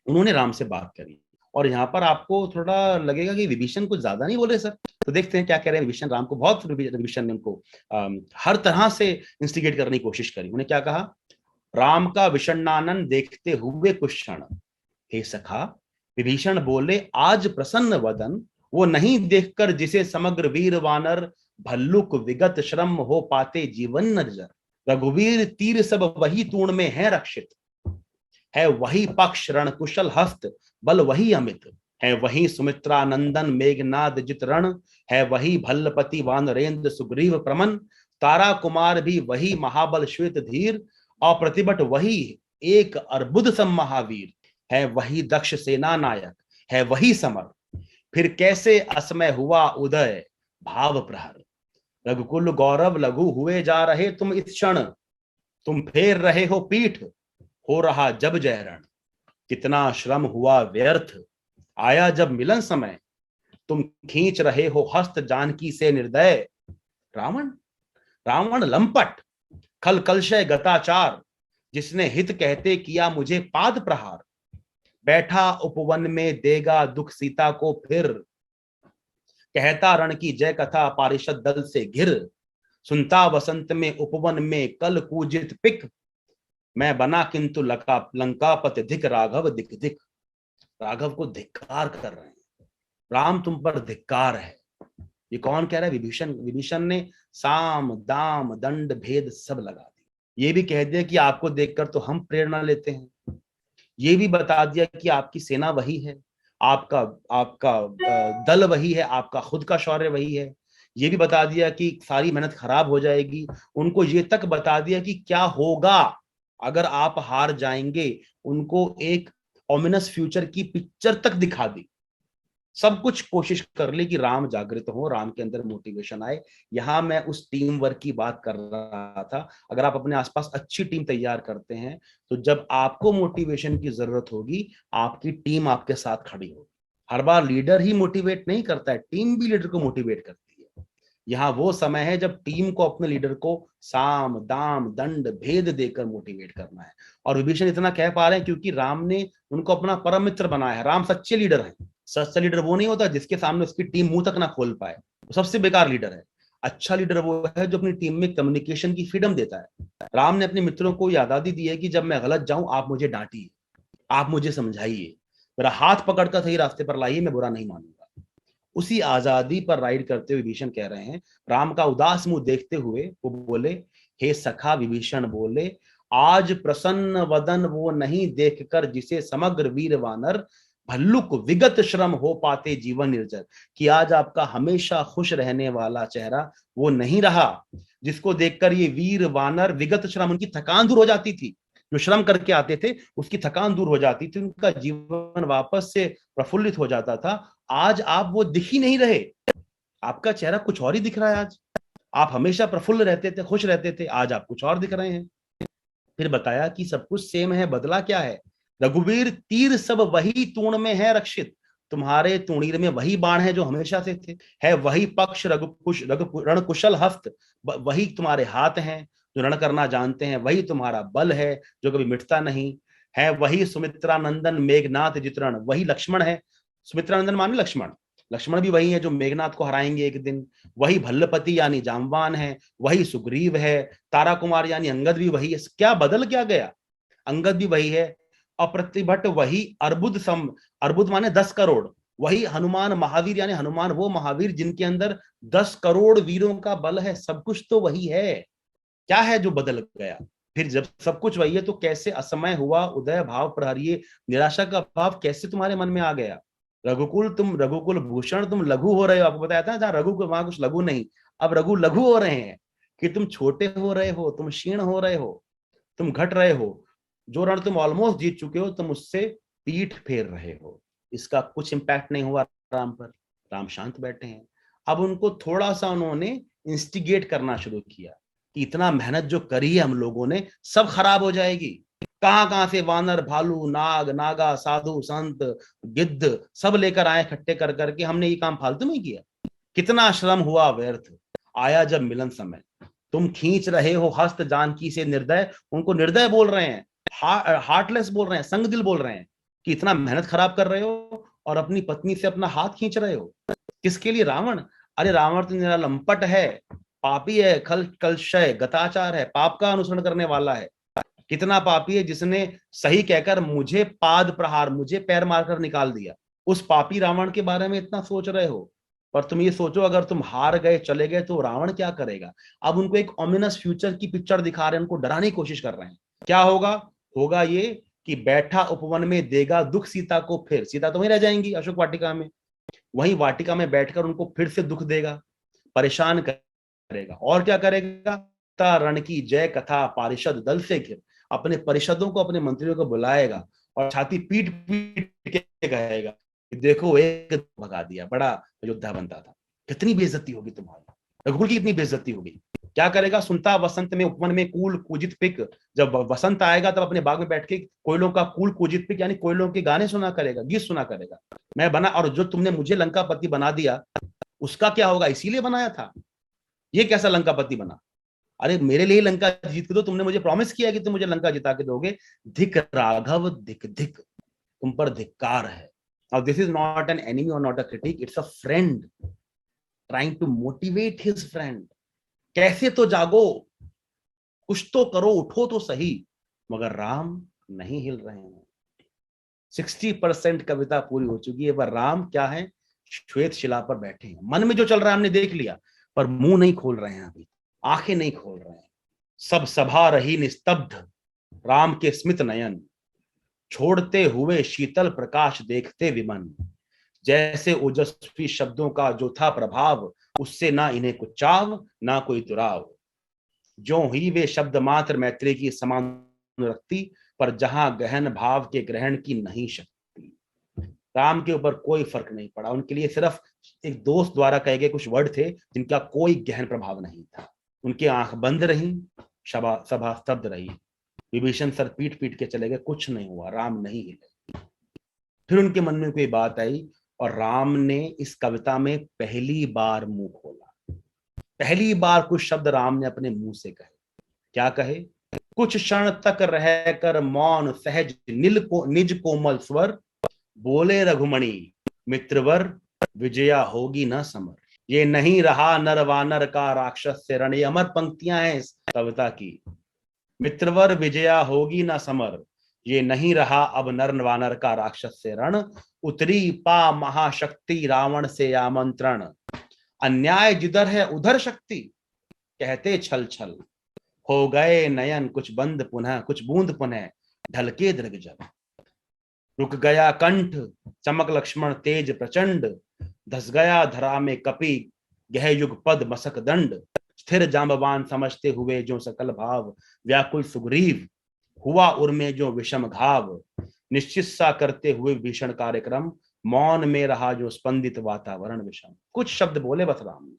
उन्होंने राम से बात करी। और यहाँ पर आपको थोड़ा लगेगा कि विभीषण कुछ ज्यादा नहीं बोले सर, तो देखते हैं क्या कह रहे हैं विभीषण राम को। बहुत विभीषण ने उनको हर तरह से इंस्टिगेट करने की कोशिश करी। उन्हें क्या कहा? राम का विषण्णानन देखते हुए कुछ क्षण, हे सखा विभीषण बोले आज प्रसन्न वदन, वो नहीं देखकर जिसे समग्र वीर वानर, भल्लुक विगत श्रम हो पाते जीवन नजर। रघुवीर तीर सब वही तूण में है रक्षित, है वही पक्ष रण कुशल हस्त, बल वही अमित, है वही सुमित्रा नंदन मेघनाद जित रण, है वही भल्लपति वानरेंद्र सुग्रीव प्रमन, तारा कुमार भी वही महाबल श्वेत धीर, अप्रतिभट वही एक अर्बुद सम महावीर, है वही दक्ष सेना नायक, है वही समर, फिर कैसे असमय हुआ उदय भाव प्रहर। रघुकुल गौरव लघु हुए जा रहे तुम इस क्षण, तुम फेर रहे हो पीठ, हो रहा जब जयरण, कितना श्रम हुआ व्यर्थ, आया जब मिलन समय, तुम खींच रहे हो हस्त जानकी से निर्दय। रावण रावण लंपट खल कलशय गताचार, जिसने हित कहते किया मुझे पाद प्रहार, बैठा उपवन में देगा दुख सीता को फिर, कहता रण की जय कथा पारिषद दल से घिर, सुनता वसंत में उपवन में कल कूजित पिक, मैं बना किंतु लंकापति धिक राघव दिक दिक। राघव को धिक्कार कर रहे हैं, राम तुम पर धिक्कार है। ये कौन कह रहा है? विभीषण। विभीषण ने साम दाम दंड भेद सब लगा दिया। ये भी कह दिया कि आपको देखकर तो हम प्रेरणा लेते हैं, ये भी बता दिया कि आपकी सेना वही है, आपका दल वही है, आपका खुद का शौर्य वही है। ये भी बता दिया कि सारी मेहनत खराब हो जाएगी। उनको ये तक बता दिया कि क्या होगा अगर आप हार जाएंगे। उनको एक ओमिनस फ्यूचर की पिक्चर तक दिखा दी। सब कुछ कोशिश कर ली कि राम जागृत हो, राम के अंदर मोटिवेशन आए। यहाँ मैं उस टीम वर्क की बात कर रहा था। अगर आप अपने आसपास अच्छी टीम तैयार करते हैं तो जब आपको मोटिवेशन की जरूरत होगी आपकी टीम आपके साथ खड़ी होगी। हर बार लीडर ही मोटिवेट नहीं करता है, टीम भी लीडर को मोटिवेट करती है। यहाँ वो समय है जब टीम को अपने लीडर को साम दाम दंड भेद देकर मोटिवेट करना है। और विभीषण इतना कह पा रहे हैं क्योंकि राम ने उनको अपना परम मित्र बनाया है। राम सच्चे लीडर हैं। सच्चा लीडर वो नहीं होता जिसके सामने उसकी टीम मुंह तक ना खोल पाए, वो सबसे बेकार लीडर है। अच्छा लीडर वो है जो अपनी टीम में कम्युनिकेशन की फ्रीडम देता है। राम ने अपने मित्रों को ये आजादी दी है कि जब मैं गलत जाऊं आप मुझे डांटिए, आप मुझे समझाइए, मेरा हाथ पकड़कर सही रास्ते पर लाइए, मैं बुरा नहीं मानूंगा। उसी आजादी पर राइड करते हुए विभीषण कह रहे हैं, राम का उदास मुंह देखते हुए वो बोले, हे सखा विभीषण बोले, आज प्रसन्न वदन वो नहीं देखकर जिसे समग्र वीर वानर भल्लुक विगत श्रम हो पाते जीवन निर्जर। कि आज आपका हमेशा खुश रहने वाला चेहरा वो नहीं रहा जिसको देखकर ये वीर वानर विगत श्रम, उनकी थकान दूर हो जाती थी, जो श्रम करके आते थे उसकी थकान दूर हो जाती थी, उनका जीवन वापस से प्रफुल्लित हो जाता था। आज आप वो दिख ही नहीं रहे, आपका चेहरा कुछ और ही दिख रहा है। आज आप हमेशा प्रफुल्ल रहते थे, खुश रहते थे, आज आप कुछ और दिख रहे हैं। फिर बताया कि सब कुछ सेम है, बदला क्या है? रघुवीर तीर सब वही तूण में है रक्षित, तुम्हारे तूणीर में वही बाण है जो हमेशा से थे, है वही पक्ष रण कुशल हस्त, वही तुम्हारे हाथ हैं जो रण करना जानते हैं, वही तुम्हारा बल है जो कभी मिटता नहीं है, वही सुमित्रा नंदन मेघनाथ जितरण, वही लक्ष्मण है। सुमित्रा नंदन माने लक्ष्मण, लक्ष्मण भी वही है जो मेघनाथ को हराएंगे एक दिन। वही भल्लपति यानी जामवान है, वही सुग्रीव है, तारा कुमार यानी अंगद भी वही है। क्या बदल क्या गया? अंगद भी वही है, अप्रतिभट वही अर्बुद माने 10 करोड़, वही हनुमान महावीर यानी हनुमान वो महावीर जिनके अंदर 10 करोड़ वीरों का बल है। सब कुछ तो वही है, क्या है जो बदल गया? फिर जब सब कुछ वही है तो कैसे असमय हुआ उदय भाव प्रहरिये, निराशा का भाव कैसे तुम्हारे मन में आ गया? रघुकुल भूषण तुम लघु हो रहे हो। आपको बताया था जहां रघु को वहां कुछ लघु नहीं, अब रघु लघु हो रहे हैं कि तुम छोटे हो रहे हो, तुम क्षीण हो रहे हो, तुम घट रहे हो। जो रण तुम ऑलमोस्ट जीत चुके हो तुम उससे पीठ फेर रहे हो। इसका कुछ इंपैक्ट नहीं हुआ राम पर, राम शांत बैठे हैं। अब उनको थोड़ा सा उन्होंने इंस्टिगेट करना शुरू किया कि इतना मेहनत जो करी है हम लोगों ने सब खराब हो जाएगी। कहां से वानर भालू नाग नागा साधु संत गिद्ध सब लेकर आए इकट्ठे कर करके, हमने ये काम फालतू में किया। कितना श्रम हुआ व्यर्थ। आया जब मिलन समय, तुम खींच रहे हो हस्त जानकी से निर्दय। उनको निर्दय बोल रहे हैं, हार्टलेस बोल रहे हैं, संग दिल बोल रहे हैं कि इतना मेहनत खराब कर रहे हो और अपनी पत्नी से अपना हाथ खींच रहे हो। किसके लिए? रावण। अरे रावण तो निरा लंपट है, पापी है, कलशय गताचार है, पाप का अनुसरण करने वाला है। कितना पापी है जिसने सही कहकर मुझे पाद प्रहार, मुझे पैर मारकर निकाल दिया। उस पापी रावण के बारे में इतना सोच रहे हो। पर तुम ये सोचो अगर तुम हार गए चले गए तो रावण क्या करेगा? अब उनको एक ओमिनस फ्यूचर की पिक्चर दिखा रहे हैं, उनको डराने की कोशिश कर रहे हैं। क्या होगा? होगा ये कि बैठा उपवन में देगा दुख सीता को फिर। सीता तो वहीं रह जाएंगी अशोक वाटिका में, वहीं वाटिका में बैठकर उनको फिर से दुख देगा, परेशान करेगा। और क्या करेगा? रण की जय कथा पारिषद दल से घिर, अपने परिषदों को अपने मंत्रियों को बुलाएगा और छाती पीट पीट के कहेगा देखो एक भगा दिया, बड़ा योद्धा बनता था। कितनी बेइज्जती होगी तुम्हारी, रघुकुल की इतनी बेइज्जती होगी। क्या करेगा? सुनता वसंत में उपवन में कूल कूजित पिक, जब वसंत आएगा तब अपने बाग में बैठ के कोयलों का कूल कूजित पिक यानी कोयलों के गाने सुना करेगा, गीत सुना करेगा। मैं बना, और जो तुमने मुझे लंकापति बना दिया उसका क्या होगा? इसीलिए बनाया था। ये कैसा लंकापति बना? अरे मेरे लिए लंका जीत के दो, तुमने मुझे प्रॉमिस किया कि तुम मुझे लंका जिता के दोगे। धिक राघव धिक धिक, तुम पर धिक्कार है। Now this is not an enemy or not a critic, it's a friend trying to motivate his friend. कैसे तो जागो, कुछ तो करो, उठो तो सही। मगर राम नहीं हिल रहे हैं। 60% कविता पूरी हो चुकी है पर राम क्या है? श्वेत शिला पर बैठे हैं। मन में जो चल रहा है हमने देख लिया पर मुंह नहीं खोल रहे हैं, अभी आंखें नहीं खोल रहे हैं। सब सभा रही निस्तब्ध, राम के स्मित नयन छोड़ते हुए शीतल प्रकाश देखते विमन। जैसे ओजस्वी शब्दों का जो था प्रभाव, उससे ना इन्हें कुछ चाव ना कोई दुराव। जो ही वे शब्द मात्र मैत्री की समान रखती, पर जहां गहन भाव के ग्रहण की नहीं शक्ति। राम के ऊपर कोई फर्क नहीं पड़ा, उनके लिए सिर्फ एक दोस्त द्वारा कहे गए कुछ वर्ड थे जिनका कोई गहन प्रभाव नहीं था। उनकी आंख बंद रही, सभा स्तब्ध रही। विभीषण सर पीट पीट के चले गए, कुछ नहीं हुआ, राम नहीं हिले। फिर उनके मन में कोई बात आई और राम ने इस कविता में पहली बार मुंह खोला। पहली बार कुछ शब्द राम ने अपने मुंह से कहे। क्या कहे? कुछ क्षण तक रह कर मौन सहज निज कोमल स्वर, बोले रघुमणि मित्रवर विजया होगी न समर। ये नहीं रहा नर वानर का राक्षस से रण। ये अमर पंक्तियां हैं इस कविता की। मित्रवर विजया होगी न समर, ये नहीं रहा अब नर वानर का राक्षस से रण। उतरी पा महाशक्ति रावण से आमंत्रण, अन्याय जिधर है उधर शक्ति कहते छल छल। हो गए नयन कुछ बंद पुनः, कुछ बूंद पुनः ढलके दृग जल। रुक गया कंठ चमक लक्ष्मण तेज प्रचंड, धस गया धरा में कपि गह युग पद मसक दंड। स्थिर जांबवान समझते हुए जो सकल भाव, व्याकुल सुग्रीव हुआ उर्मे जो विषम घाव। निश्चित सा करते हुए भीषण कार्यक्रम, मौन में रहा जो स्पंदित वातावरण विषम। कुछ शब्द बोले बस राम ने।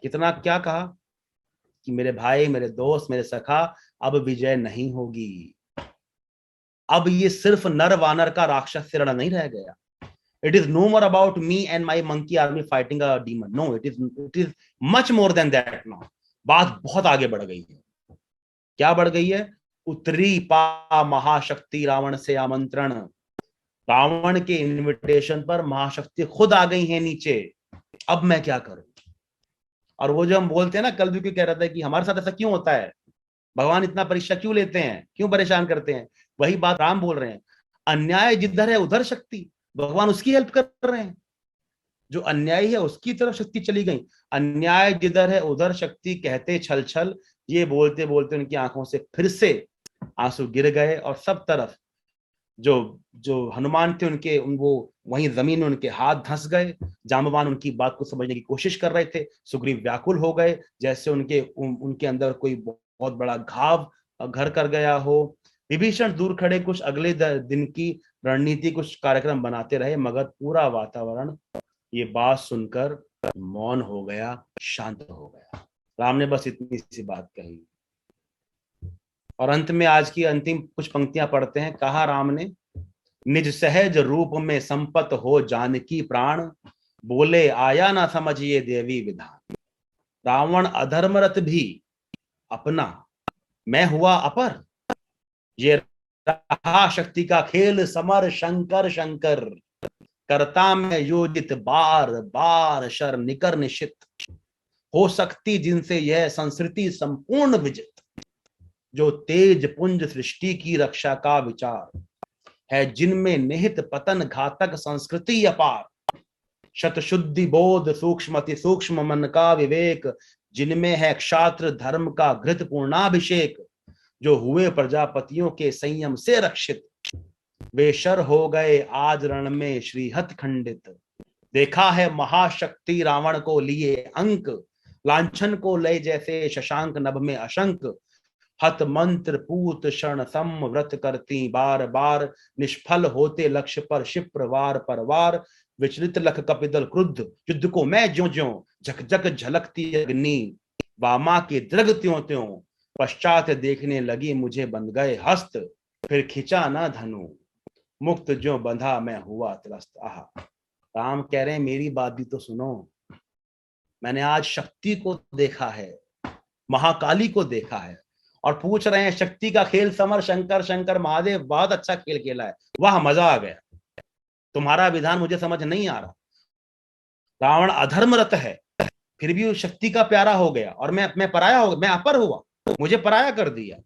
कितना क्या कहा कि मेरे भाई, मेरे दोस्त, मेरे सखा, अब विजय नहीं होगी। अब ये सिर्फ नर वानर का राक्षस से लड़ा नहीं रह गया। It is no more about me and my monkey army fighting a demon. No, it is much more than that now. बात बहुत आगे बढ़ गई है। क्या बढ़ गई है? उतरी पा महाशक्ति रावण से आमंत्रण। रावण के इनविटेशन पर महाशक्ति खुद आ गई है नीचे। अब मैं क्या करूं? और वो जो हम बोलते हैं ना, कल भी क्यों कह रहा था कि हमारे साथ ऐसा क्यों होता है, भगवान इतना परीक्षा क्यों लेते हैं, क्यों परेशान करते हैं, वही बात राम बोल रहे हैं। अन्याय जिधर है उधर शक्ति, भगवान उसकी हेल्प कर रहे हैं। जो अन्यायी है उसकी तरफ शक्ति चली गई। अन्याय जिधर है उधर शक्ति कहते छल छल। ये बोलते बोलते उनकी आंखों से फिर से आंसू गिर गए और सब तरफ जो जो हनुमान थे उनके वो वहीं जमीन में उनके हाथ धंस गए। जांबवान उनकी बात को समझने की कोशिश कर रहे थे। सुग्रीव व्याकुल हो गए, जैसे उनके अंदर कोई बहुत बड़ा घाव घर कर गया हो। विभीषण दूर खड़े कुछ अगले दिन की रणनीति, कुछ कार्यक्रम बनाते रहे, मगर पूरा वातावरण ये बात सुनकर मौन हो गया, शांत हो गया। राम ने बस इतनी सी बात कही और अंत में आज की अंतिम कुछ पंक्तियां पढ़ते हैं। कहा राम ने, निज सहज रूप में संपत हो जानकी प्राण, बोले आया ना समझिए देवी विधान। रावण अधर्मरत भी अपना, मैं हुआ अपर। ये रहा शक्ति का खेल समर, शंकर शंकर करता में योजित बार बार शर निकर निशित। हो सकती जिनसे यह संस्कृति संपूर्ण विजित, जो तेज पुंज सृष्टि की रक्षा का विचार है, जिनमें निहित पतन घातक संस्कृति अपार। शतशुद्धि बोध सूक्ष्म अति सूक्ष्म मन का विवेक, जिनमें है क्षात्र धर्म का घृत पूर्णाभिषेक। जो हुए प्रजापतियों के संयम से रक्षित, वे शर हो गए आज रण में श्रीहत खंडित। देखा है महाशक्ति रावण को लिए अंक, लांछन को ले जैसे शशांक नभ में अशंक। हत मंत्र पूत शरण सम व्रत करती बार बार, निष्फल होते लक्ष्य पर क्षिप्र वार पर वार। विचलित लख कपिदल क्रुद्ध, युद्ध को मैं ज्यों ज्यों, झकझक झलकती अग्नि वामा के दृग त्यों त्यों। पश्चात देखने लगी मुझे बंध गए हस्त, फिर खिंचा ना धनु, मुक्त जो बंधा मैं हुआ त्रस्त। आहा, राम कह रहे हैं मेरी बात भी तो सुनो। मैंने आज शक्ति को देखा है, महाकाली को देखा है, और पूछ रहे हैं शक्ति का खेल समर, शंकर शंकर महादेव बहुत अच्छा खेल खेला है, वाह मजा आ गया। तुम्हारा विधान मुझे समझ नहीं आ रहा। रावण अधर्मरत है, फिर भी शक्ति का प्यारा हो गया, और मैं पराया हो गया, मैं अपर हुआ, मुझे पराया कर दिया।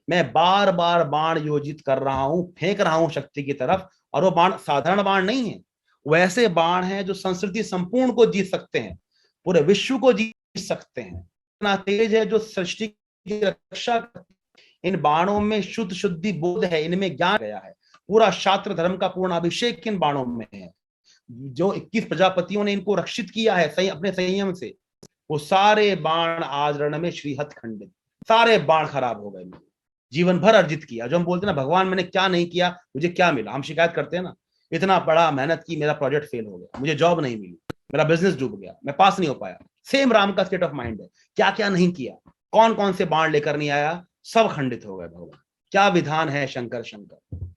मैं बार बार बाण योजित कर रहा हूं, फेंक रहा हूं शक्ति की तरफ, और वो बाण साधारण बाण नहीं है, वैसे बाण है जो संस्कृति संपूर्ण को जीत सकते हैं, पूरे विश्व को जीत सकते हैं। इतना तेज है जो सृष्टि की रक्षा। इन बाणों में शुद्ध शुद्धि बोध है, इनमें ज्ञान गया है, पूरा शास्त्र धर्म का पूर्ण अभिषेक इन बाणों में है। जो 21 प्रजापतियों ने इनको रक्षित किया है अपने संयम से, वो सारे बाण आज रण में श्रीहत खंडित, सारे बाण खराब हो गए। जीवन भर अर्जित किया, जो हम बोलते हैं ना भगवान मैंने क्या नहीं किया मुझे क्या मिला, हम शिकायत करते हैं ना, इतना पढ़ा, मेहनत की, मेरा प्रोजेक्ट फेल हो गया, मुझे जॉब नहीं मिली, मेरा बिजनेस डूब गया, मैं पास नहीं हो पाया। सेम राम का स्टेट ऑफ माइंड है। क्या क्या नहीं किया, कौन कौन से बाण लेकर नहीं आया, सब खंडित हो गए। भगवान क्या विधान है शंकर शंकर।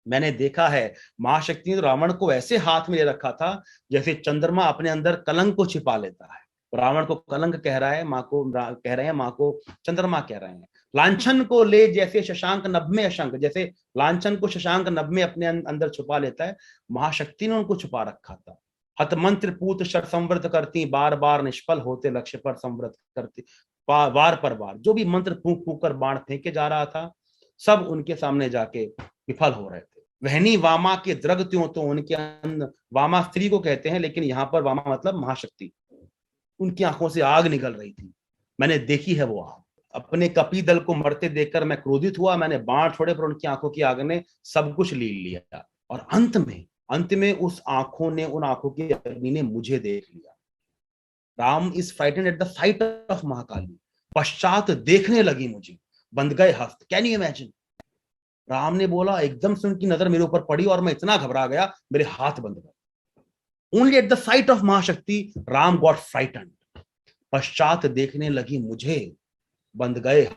मैंने देखा है महाशक्ति ने रावण को ऐसे हाथ में ले रखा था जैसे चंद्रमा अपने अंदर कलंक को छिपा लेता है। रावण को कलंक कह रहा है, माँ को कह रहे हैं, माँ को चंद्रमा कह रहे हैं। लांछन को ले जैसे शशांक नभ में अशंक, जैसे लांछन को शशांक नभ में अपने अंदर छुपा लेता है, महाशक्ति ने उनको छुपा रखा था। हत मंत्र पूत शर संवृत करती, बार बार निष्फल होते लक्ष्य पर संवृत करती। वार पर वार जो भी मंत्र फूंक फूंक कर बाण फेंके जा रहा था, सब उनके सामने जाके विफल हो रहे थे। वहनी वामा के द्रग त्यों, तो उनके अंदर, वामा स्त्री को कहते हैं लेकिन यहाँ पर वामा मतलब महाशक्ति, उनकी आंखों से आग निकल रही थी। मैंने देखी है वो आग। अपने कपी दल को मरते देखकर मैं क्रोधित हुआ, मैंने बाण छोड़े पर उनकी आंखों की आग ने सब कुछ लील लिया। और अंत में उस आंखों ने, उन आंखों की अग्नि ने मुझे देख लिया। Ram is frightened at the site of Mahakali, पश्चात देखने लगी मुझे, बंद गए हस्त। Can you imagine? राम ने बोला, एकदम से उनकी नजर मेरे ऊपर पड़ी और मैं इतना घबरा गया, मेरे हाथ बंद गए। Only at the site of महाशक्ति राम गॉट फ्राइटेंड। पश्चात देखने लगी मुझे, बंद गए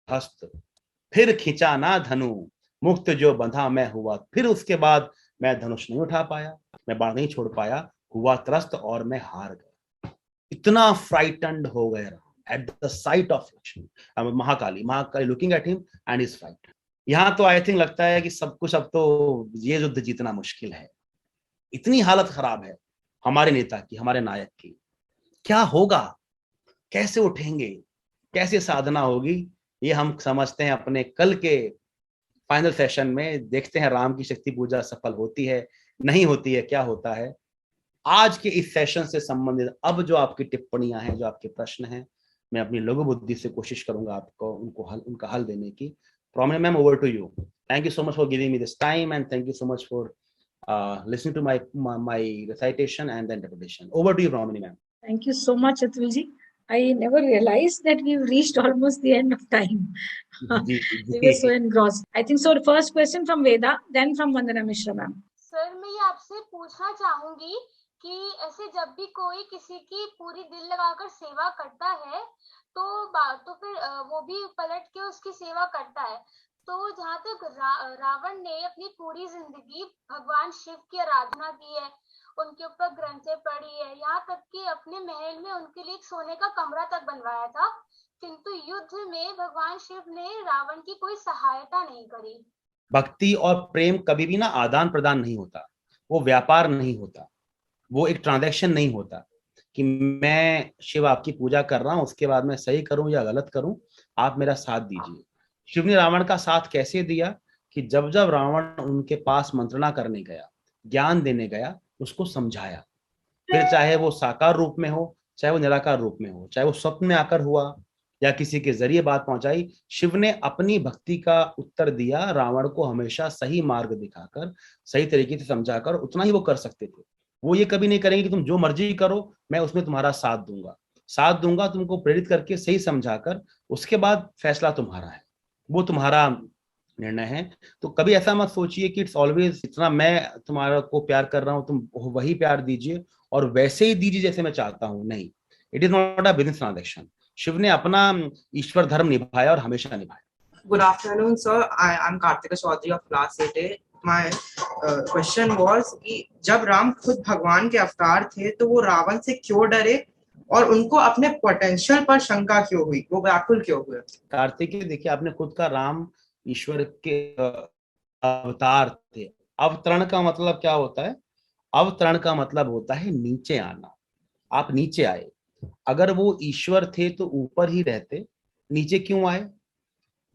हस्त, फिर खिंचा ना धनु, मुक्त जो बंधा मैं हुआ। फिर उसके बाद मैं धनुष नहीं उठा पाया, मैं बाण नहीं छोड़ पाया, हुआ त्रस्त और मैं हार गया। इतना फ्राइटेंड हो गया at the site of Lakshmi, Mahakali looking at him and is frightened. यहाँ तो आई थिंक लगता है कि सब कुछ, अब तो ये युद्ध जीतना मुश्किल है। इतनी हालत खराब है हमारे नेता की, हमारे नायक की। क्या होगा, कैसे उठेंगे, कैसे साधना होगी, ये हम समझते हैं अपने कल के फाइनल सेशन में। देखते हैं राम की शक्ति पूजा सफल होती है, नहीं होती है, क्या होता है। आज के इस सेशन से संबंधित अब जो आपकी टिप्पणियां हैं, जो आपके प्रश्न हैं, मैं अपनी लघु बुद्धि से कोशिश करूंगा आपको उनका हल देने की। Promini ma'am, over to you. Thank you so much for giving me this time, and thank you so much for listening to my recitation and the interpretation. Over to you, Promini ma'am. Thank you so much, Atulji. I never realized that we've reached almost the end of time. We were so engrossed. I think so. First question from Veda, then from Vandana Mishra ma'am. Sir, मैं ये आपसे पूछना चाहूंगी कि ऐसे जब भी कोई किसी की पूरी दिल लगाकर सेवा करता है तो फिर वो भी पलट के उसकी सेवा करता है। तो जहाँ तक रावण ने अपनी पूरी जिंदगी भगवान शिव की आराधना की है, उनके ऊपर ग्रंथें पढ़ी है, यहाँ तक कि अपने महल में उनके लिए एक सोने का कमरा तक बनवाया था, किंतु युद्ध में भगवान शिव ने रावण की कोई सहायता नहीं करी। भक्ति और प्रेम कभी भी ना आदान प्रदान नहीं होता, वो व्यापार नहीं होता, वो एक ट्रांजैक्शन नहीं होता कि मैं शिव आपकी पूजा कर रहा हूं, उसके बाद मैं सही करूं या गलत करूं, आप मेरा साथ दीजिए। शिव ने रावण का साथ कैसे दिया कि जब जब रावण उनके पास मंत्रणा करने गया, ज्ञान देने गया, उसको समझाया। फिर चाहे वो साकार रूप में हो, चाहे वो निराकार रूप में हो, चाहे वो स्वप्न में आकर हुआ या किसी के जरिए बात पहुंचाई, शिव ने अपनी भक्ति का उत्तर दिया। रावण को हमेशा सही मार्ग दिखाकर, सही तरीके से समझाकर, उतना ही वो कर सकते थे। वो ये कभी नहीं करेंगे कि तुम जो मर्जी करो, मैं उसमें तुम्हारा साथ दूंगा, तुमको प्रेरित करके सही समझाकर, उसके बाद फैसला तुम्हारा है, वो तुम्हारा निर्णय है। तो कभी ऐसा मत सोचिए कि इट्स ऑलवेज इतना मैं तुम्हारा को प्यार कर रहा हूं, तुम वही प्यार दीजिए और वैसे ही दीजिए जैसे मैं चाहता हूं। नहीं, it is not a business transaction. Shiv ने अपना ईश्वर धर्म निभाया और हमेशा निभाया। Good afternoon sir, I am Kartik Chaudhary of class 8A. My question was कि जब राम खुद भगवान के अवतार थे तो वो रावण से क्यों डरे और उनको अपने पोटेंशियल पर शंका क्यों हुई, वो व्याकुल क्यों हुए? कार्तिकेय, देखिए आपने खुद का राम ईश्वर के अवतार थे। अवतरण का मतलब क्या होता है? अवतरण का मतलब होता है नीचे आना। आप नीचे आए। अगर वो ईश्वर थे तो ऊपर ही रहते, नीचे क्यों आए?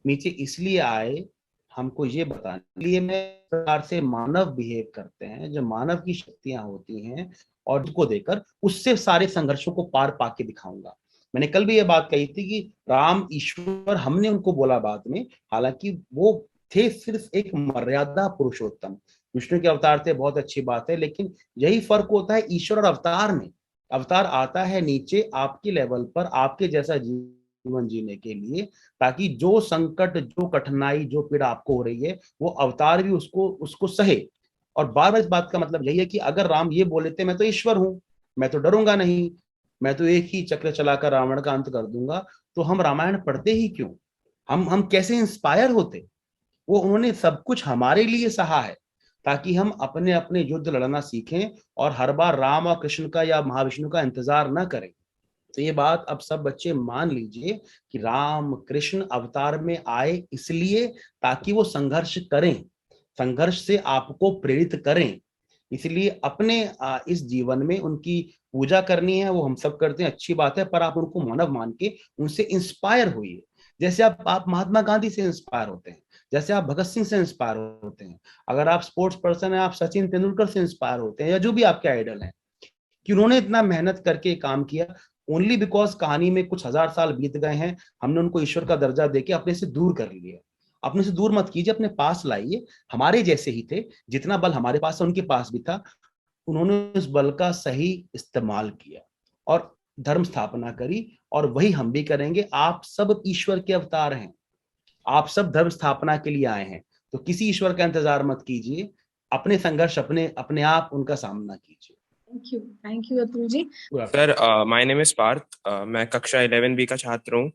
नीचे इसलिए आए, हमको ये बताने लिए में प्रकार से मानव बिहेव करते हैं, जो मानव की शक्तियां होती हैं, और उसको देकर उससे सारे संघर्षों को पार पाके दिखाऊंगा। मैंने कल भी ये बात कही थी कि राम ईश्वर हमने उनको बोला बाद में, हालांकि वो थे सिर्फ एक मर्यादा पुरुषोत्तम, विष्णु के अवतार थे, बहुत अच्छी बात है, लेकिन यही फर्क होता है ईश्वर और अवतार में। अवतार आता है नीचे आपके लेवल पर, आपके जैसा जीवन जीने के लिए, ताकि जो संकट, जो कठिनाई, जो पीड़ा आपको हो रही है, वो अवतार भी उसको सहे और बार बार इस बात का मतलब यही है कि अगर राम ये बोले थे मैं तो ईश्वर हूं, मैं तो डरूंगा नहीं, मैं तो एक ही चक्र चलाकर रावण का अंत कर दूंगा, तो हम रामायण पढ़ते ही क्यों? हम कैसे इंस्पायर होते? वो उन्होंने सब कुछ हमारे लिए सहा है ताकि हम अपने अपने युद्ध लड़ना सीखें और हर बार राम और कृष्ण का या महाविष्णु का इंतजार न करें। तो ये बात अब सब बच्चे मान लीजिए कि राम कृष्ण अवतार में आए इसलिए ताकि वो संघर्ष करें, संघर्ष से आपको प्रेरित करें। इसलिए अपने इस जीवन में उनकी पूजा करनी है, वो हम सब करते हैं, अच्छी बात है, पर आप उनको मानव मान के उनसे इंस्पायर होइए। जैसे आप महात्मा गांधी से इंस्पायर होते हैं, जैसे आप भगत सिंह से इंस्पायर होते हैं, अगर आप स्पोर्ट्स पर्सन है आप सचिन तेंदुलकर से इंस्पायर होते हैं, या जो भी आपके आइडल हैं, कि उन्होंने इतना मेहनत करके काम किया ओनली बिकॉज कहानी में कुछ हजार साल बीत गए हैं, हमने उनको ईश्वर का दर्जा देके अपने से दूर कर लिया। अपने से दूर मत कीजिए, अपने पास लाइए, हमारे जैसे ही थे, जितना बल हमारे पास है उनके पास भी था, उन्होंने उस बल का सही इस्तेमाल किया और धर्म स्थापना करी, और वही हम भी करेंगे। आप सब ईश्वर के अवतार हैं, आप सब धर्म स्थापना के लिए आए हैं, तो किसी ईश्वर का इंतजार मत कीजिए, अपने संघर्ष अपने आप उनका सामना कीजिए। Thank you Atul ji. Sir my name is Parth, मैं कक्षा 11B का छात्र हूँ।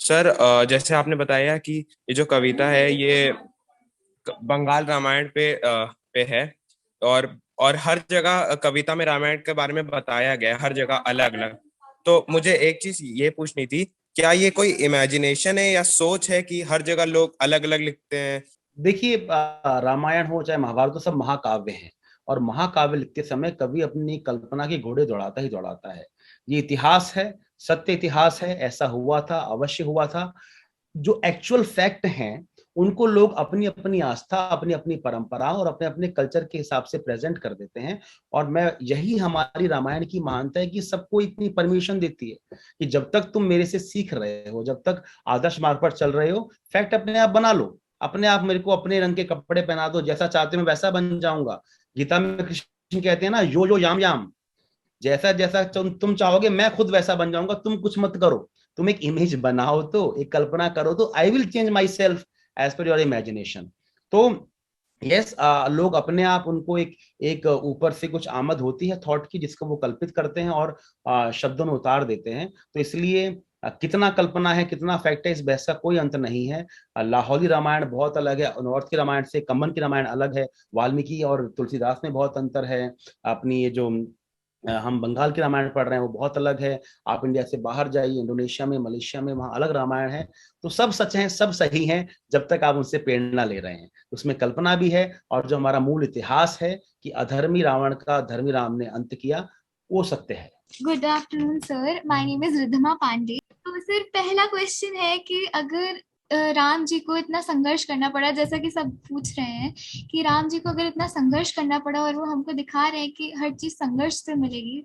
सर जैसे आपने बताया कि ये जो कविता है ये बंगाल रामायण पे है, और हर जगह कविता में रामायण के बारे में बताया गया है, हर जगह अलग अलग। तो मुझे एक चीज ये पूछनी थी, क्या ये कोई इमेजिनेशन है या सोच है कि हर जगह लोग अलग अलग लिखते हैं? देखिए, रामायण हो चाहे महाभारत, तो सब महाकाव्य हैं, और महाकाव्य लिखते समय कवि अपनी कल्पना के घोड़े दौड़ाता ही दौड़ाता है। ये इतिहास है, सत्य इतिहास है, ऐसा हुआ था, अवश्य हुआ था। जो एक्चुअल फैक्ट हैं उनको लोग अपनी अपनी आस्था, अपनी अपनी परंपरा और अपने अपने कल्चर के हिसाब से प्रेजेंट कर देते हैं। और मैं यही हमारी रामायण की महानता है कि सबको इतनी परमिशन देती है कि जब तक तुम मेरे से सीख रहे हो, जब तक आदर्श मार्ग पर चल रहे हो, फैक्ट अपने आप बना लो, अपने आप मेरे को अपने रंग के कपड़े पहना दो, जैसा चाहते मैं वैसा बन जाऊंगा। गीता में कृष्ण कहते हैं ना, यो यो याम याम, जैसा जैसा तुम चाहोगे मैं खुद वैसा बन जाऊंगा, तुम कुछ मत करो, तुम एक इमेज बनाओ, तो एक कल्पना करो, तो I will change myself as per your imagination. तो यस, लोग अपने आप, उनको एक ऊपर से कुछ आमद होती है थॉट की, जिसको वो कल्पित करते हैं और शब्दों में उतार देते हैं। तो इसलिए कितना कल्पना है कितना फैक्ट है, इस बहस का कोई अंत नहीं है। लाहौली रामायण बहुत अलग है नॉर्थ की रामायण से, कम्बन की रामायण अलग है, वाल्मीकि और तुलसीदास में बहुत अंतर है। अपनी ये जो हम बंगाल की रामायण पढ़ रहे हैं वो बहुत अलग है। आप इंडिया से बाहर जाइए, इंडोनेशिया में, मलेशिया में, वहाँ अलग रामायण है। तो सब सच हैं, सब सही हैं, जब तक आप उनसे प्रेरणा ले रहे हैं। उसमें कल्पना भी है, और जो हमारा मूल इतिहास है कि अधर्मी रावण का धर्मी राम ने अंत किया, वो सत्य है। Good afternoon sir, my name is Riddhima Pandey. तो सर पहला क्वेश्चन है कि अगर राम जी को इतना संघर्ष करना पड़ा, जैसा कि सब पूछ रहे हैं कि राम जी को अगर इतना संघर्ष करना पड़ा और वो हमको दिखा रहे हैं कि हर चीज संघर्ष से मिलेगी,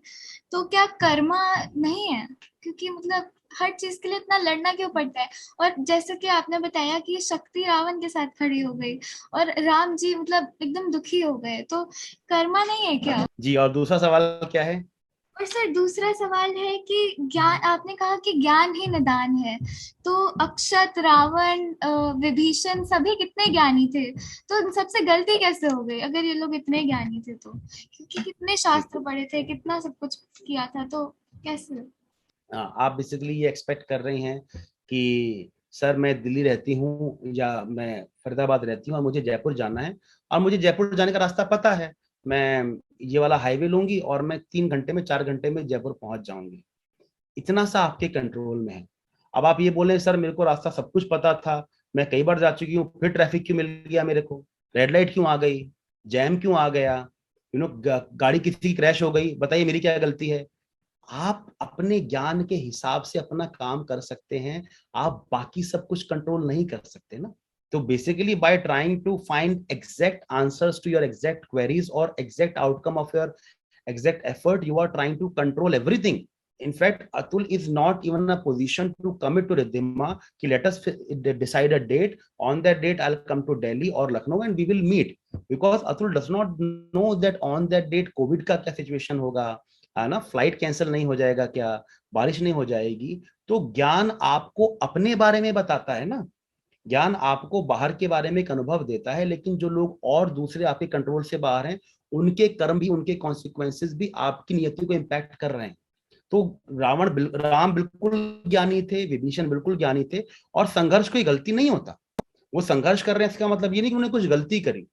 तो क्या कर्मा नहीं है? क्योंकि मतलब हर चीज के लिए इतना लड़ना क्यों पड़ता है? और जैसे कि आपने बताया कि शक्ति रावण के साथ खड़ी हो गई और राम जी मतलब एकदम दुखी हो गए, तो कर्मा नहीं है क्या? जी, और दूसरा सवाल क्या है? और सर दूसरा सवाल है कि ज्ञान, आपने कहा कि ज्ञान ही निदान है, तो अक्षत, रावण, विभीषण सभी कितने ज्ञानी थे, तो इन सबसे गलती कैसे हो गई अगर ये लोग इतने ज्ञानी थे तो? क्योंकि कितने शास्त्र पढ़े थे, कितना सब कुछ किया था, तो कैसे? आप बेसिकली ये एक्सपेक्ट कर रही हैं कि सर मैं दिल्ली रहती हूँ या मैं फरीदाबाद रहती हूँ और मुझे जयपुर जाना है, और मुझे जयपुर जाने का रास्ता पता है, मैं ये वाला हाईवे लूंगी और मैं 3 घंटे में 4 घंटे में जयपुर पहुंच जाऊंगी। इतना सा आपके कंट्रोल में है। अब आप ये बोले सर मेरे को रास्ता सब कुछ पता था, मैं कई बार जा चुकी हूँ, फिर ट्रैफिक क्यों मिल गया मेरे को, रेड लाइट क्यों आ गई, जैम क्यों आ गया, गाड़ी किसी की क्रैश हो गई, बताइए मेरी क्या गलती है? आप अपने ज्ञान के हिसाब से अपना काम कर सकते हैं, आप बाकी सब कुछ कंट्रोल नहीं कर सकते ना। तो basically by trying to find exact answers to your exact queries और exact outcome of your exact effort, you are trying to control everything. In fact, Atul is not even in a position to commit to Riddhima ki let us decide a date. On that date, I'll come to Delhi or Lucknow and we will meet. Because Atul does not know that on that date COVID का क्या situation होगा, है ना, flight cancel नहीं हो जाएगा क्या, बारिश नहीं हो जाएगी. तो ज्ञान आपको अपने बारे में बताता है ना. ज्ञान आपको बाहर के बारे में एक अनुभव देता है, लेकिन जो लोग और दूसरे आपके कंट्रोल से बाहर हैं, उनके कर्म भी, उनके कॉन्सिक्वेंसेस भी आपकी नियति को इम्पैक्ट कर रहे हैं। तो राम बिल्कुल ज्ञानी थे, विभीषण बिल्कुल ज्ञानी थे, और संघर्ष कोई गलती नहीं होता। वो संघर्ष कर रहे हैं इसका मतलब ये नहीं कि उन्होंने कुछ गलती करी,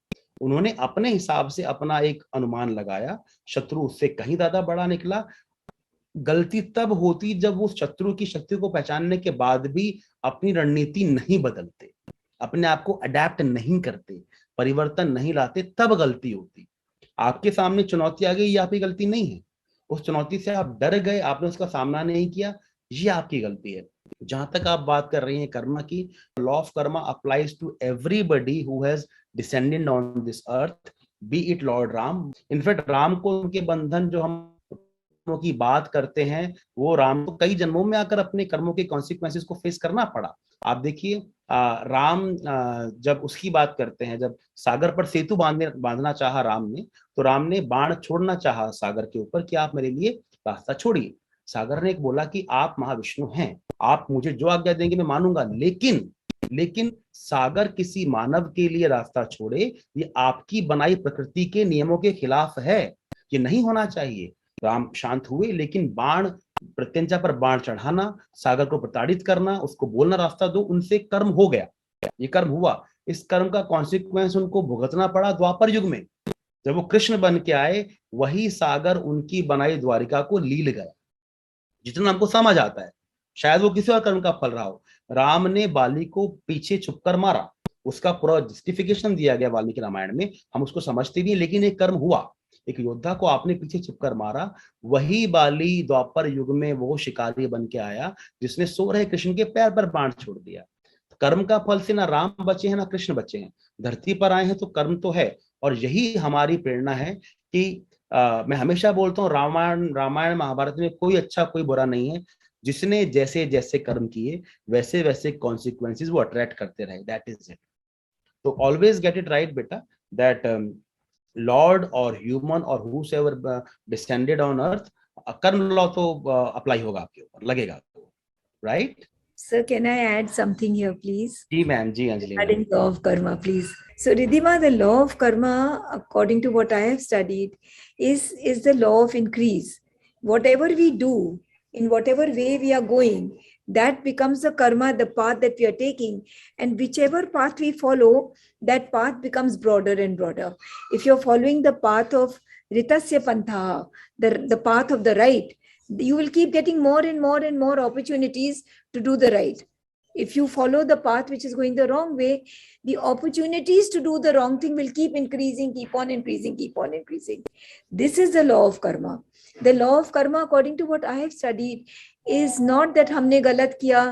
उन्होंने अपने हिसाब से अपना एक अनुमान लगाया, शत्रु उससे कहीं ज्यादा बड़ा निकला। गलती तब होती जब वो शत्रु की शक्ति को पहचानने के बाद भी अपनी रणनीति नहीं बदलते, अपने आप को अडेप्ट नहीं करते, परिवर्तन नहीं लाते, तब गलती होती। आपके सामने चुनौती आ गई, ये आपकी गलती नहीं है। उस चुनौती से आप डर गए, आपने उसका सामना नहीं किया, ये आपकी गलती है। जहां तक आप बात कर रही हैं कर्मा की, law of karma applies to everybody who has descended on this earth, be it Lord Ram. In fact Ram को उनके बंधन जो हम की बात करते हैं, वो राम को कई जन्मों में आकर अपने कर्मों के कॉन्सिक्वेंसेस को फेस करना पड़ा। आप देखिए राम जब उसकी बात करते हैं, जब सागर पर सेतु बांधना चाहा राम ने, तो राम ने बाण छोड़ना चाहा सागर के ऊपर कि आप मेरे लिए रास्ता छोड़िए। सागर ने एक बोला कि आप महाविष्णु हैं, आप मुझे जो आज्ञा देंगे मैं मानूंगा, लेकिन सागर किसी मानव के लिए रास्ता छोड़े, ये आपकी बनाई प्रकृति के नियमों के खिलाफ है, ये नहीं होना चाहिए। राम शांत हुए, लेकिन बाण, प्रत्यंचा पर बाण चढ़ाना, सागर को प्रताड़ित करना, उसको बोलना रास्ता दो, उनसे कर्म हो गया, ये कर्म हुआ। इस कर्म का कॉन्सिक्वेंस उनको भुगतना पड़ा द्वापर युग में। जब वो कृष्ण बन के आए, वही सागर उनकी बनाई द्वारिका को लील गया, जितना हमको समझ आता है। शायद वो किसी और कर्म का फल रहा हो। राम ने बाली को पीछे छुपकर मारा, उसका पूरा जस्टिफिकेशन दिया गया वाल्मीकि रामायण में, हम उसको समझते भी, लेकिन एक कर्म हुआ। एक योद्धा को आपने पीछे छुपकर मारा, वही बाली द्वापर युग में वो शिकारी बन के आया जिसने सो रहे कृष्ण के पैर पर बाण छोड़ दिया। कर्म का फल से ना राम बचे हैं ना कृष्ण बचे हैं, धरती पर आए हैं तो कर्म तो है। और यही हमारी प्रेरणा है कि मैं हमेशा बोलता हूँ, रामायण महाभारत में कोई अच्छा कोई बुरा नहीं है। जिसने जैसे जैसे कर्म किए, वैसे वैसे कॉन्सिक्वेंसेस वो अट्रैक्ट करते रहे, दैट इज इट। तो ऑलवेज गेट इट राइट बेटा, दैट लॉर्ड और ह्यूमन और whosoever descended on earth, कर्म लॉ तो अप्लाई होगा आपके ऊपर, लगेगा, right? Sir, can I add something here, please? जी मैम, जी Anjali. Adding law of karma, please. So, Ridhima, the law of karma, according to what I have studied, is the law of increase. Whatever we do, in whatever way we are going, that becomes the karma, the path that we are taking. And whichever path we follow, that path becomes broader and broader. If you're following the path of Ritasya Pantha, the path of the right, you will keep getting more and more and more opportunities to do the right. If you follow the path which is going the wrong way, the opportunities to do the wrong thing will keep increasing, keep on increasing, keep on increasing. This is the law of karma. The law of karma, according to what I have studied, is not that हमने गलत किया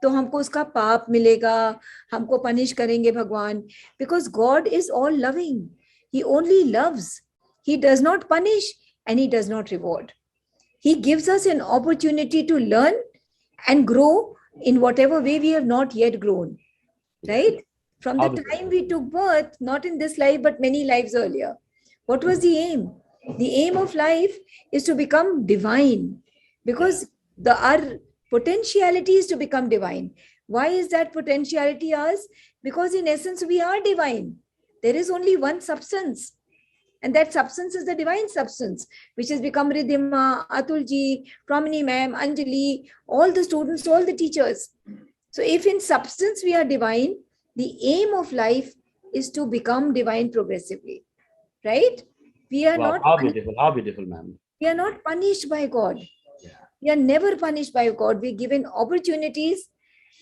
तो हमको उसका पाप मिलेगा, हमको punish करेंगे भगवान. Because God is all loving. He only loves. He does not punish and he does not reward. He gives us an opportunity to learn and grow in whatever way we have not yet grown, right? From the time we took birth, not in this life, but many lives earlier. What was the aim? The aim of life is to become divine, because our potentiality is to become divine. Why is that potentiality ours? Because in essence, we are divine. There is only one substance. And that substance is the divine substance, which has become Ridhima, Atulji, Pramini ma'am, Anjali, all the students, all the teachers. So if in substance we are divine, the aim of life is to become divine progressively, right? We are not. How beautiful, ma'am. We are not punished by God. We are never punished by God. We are given opportunities,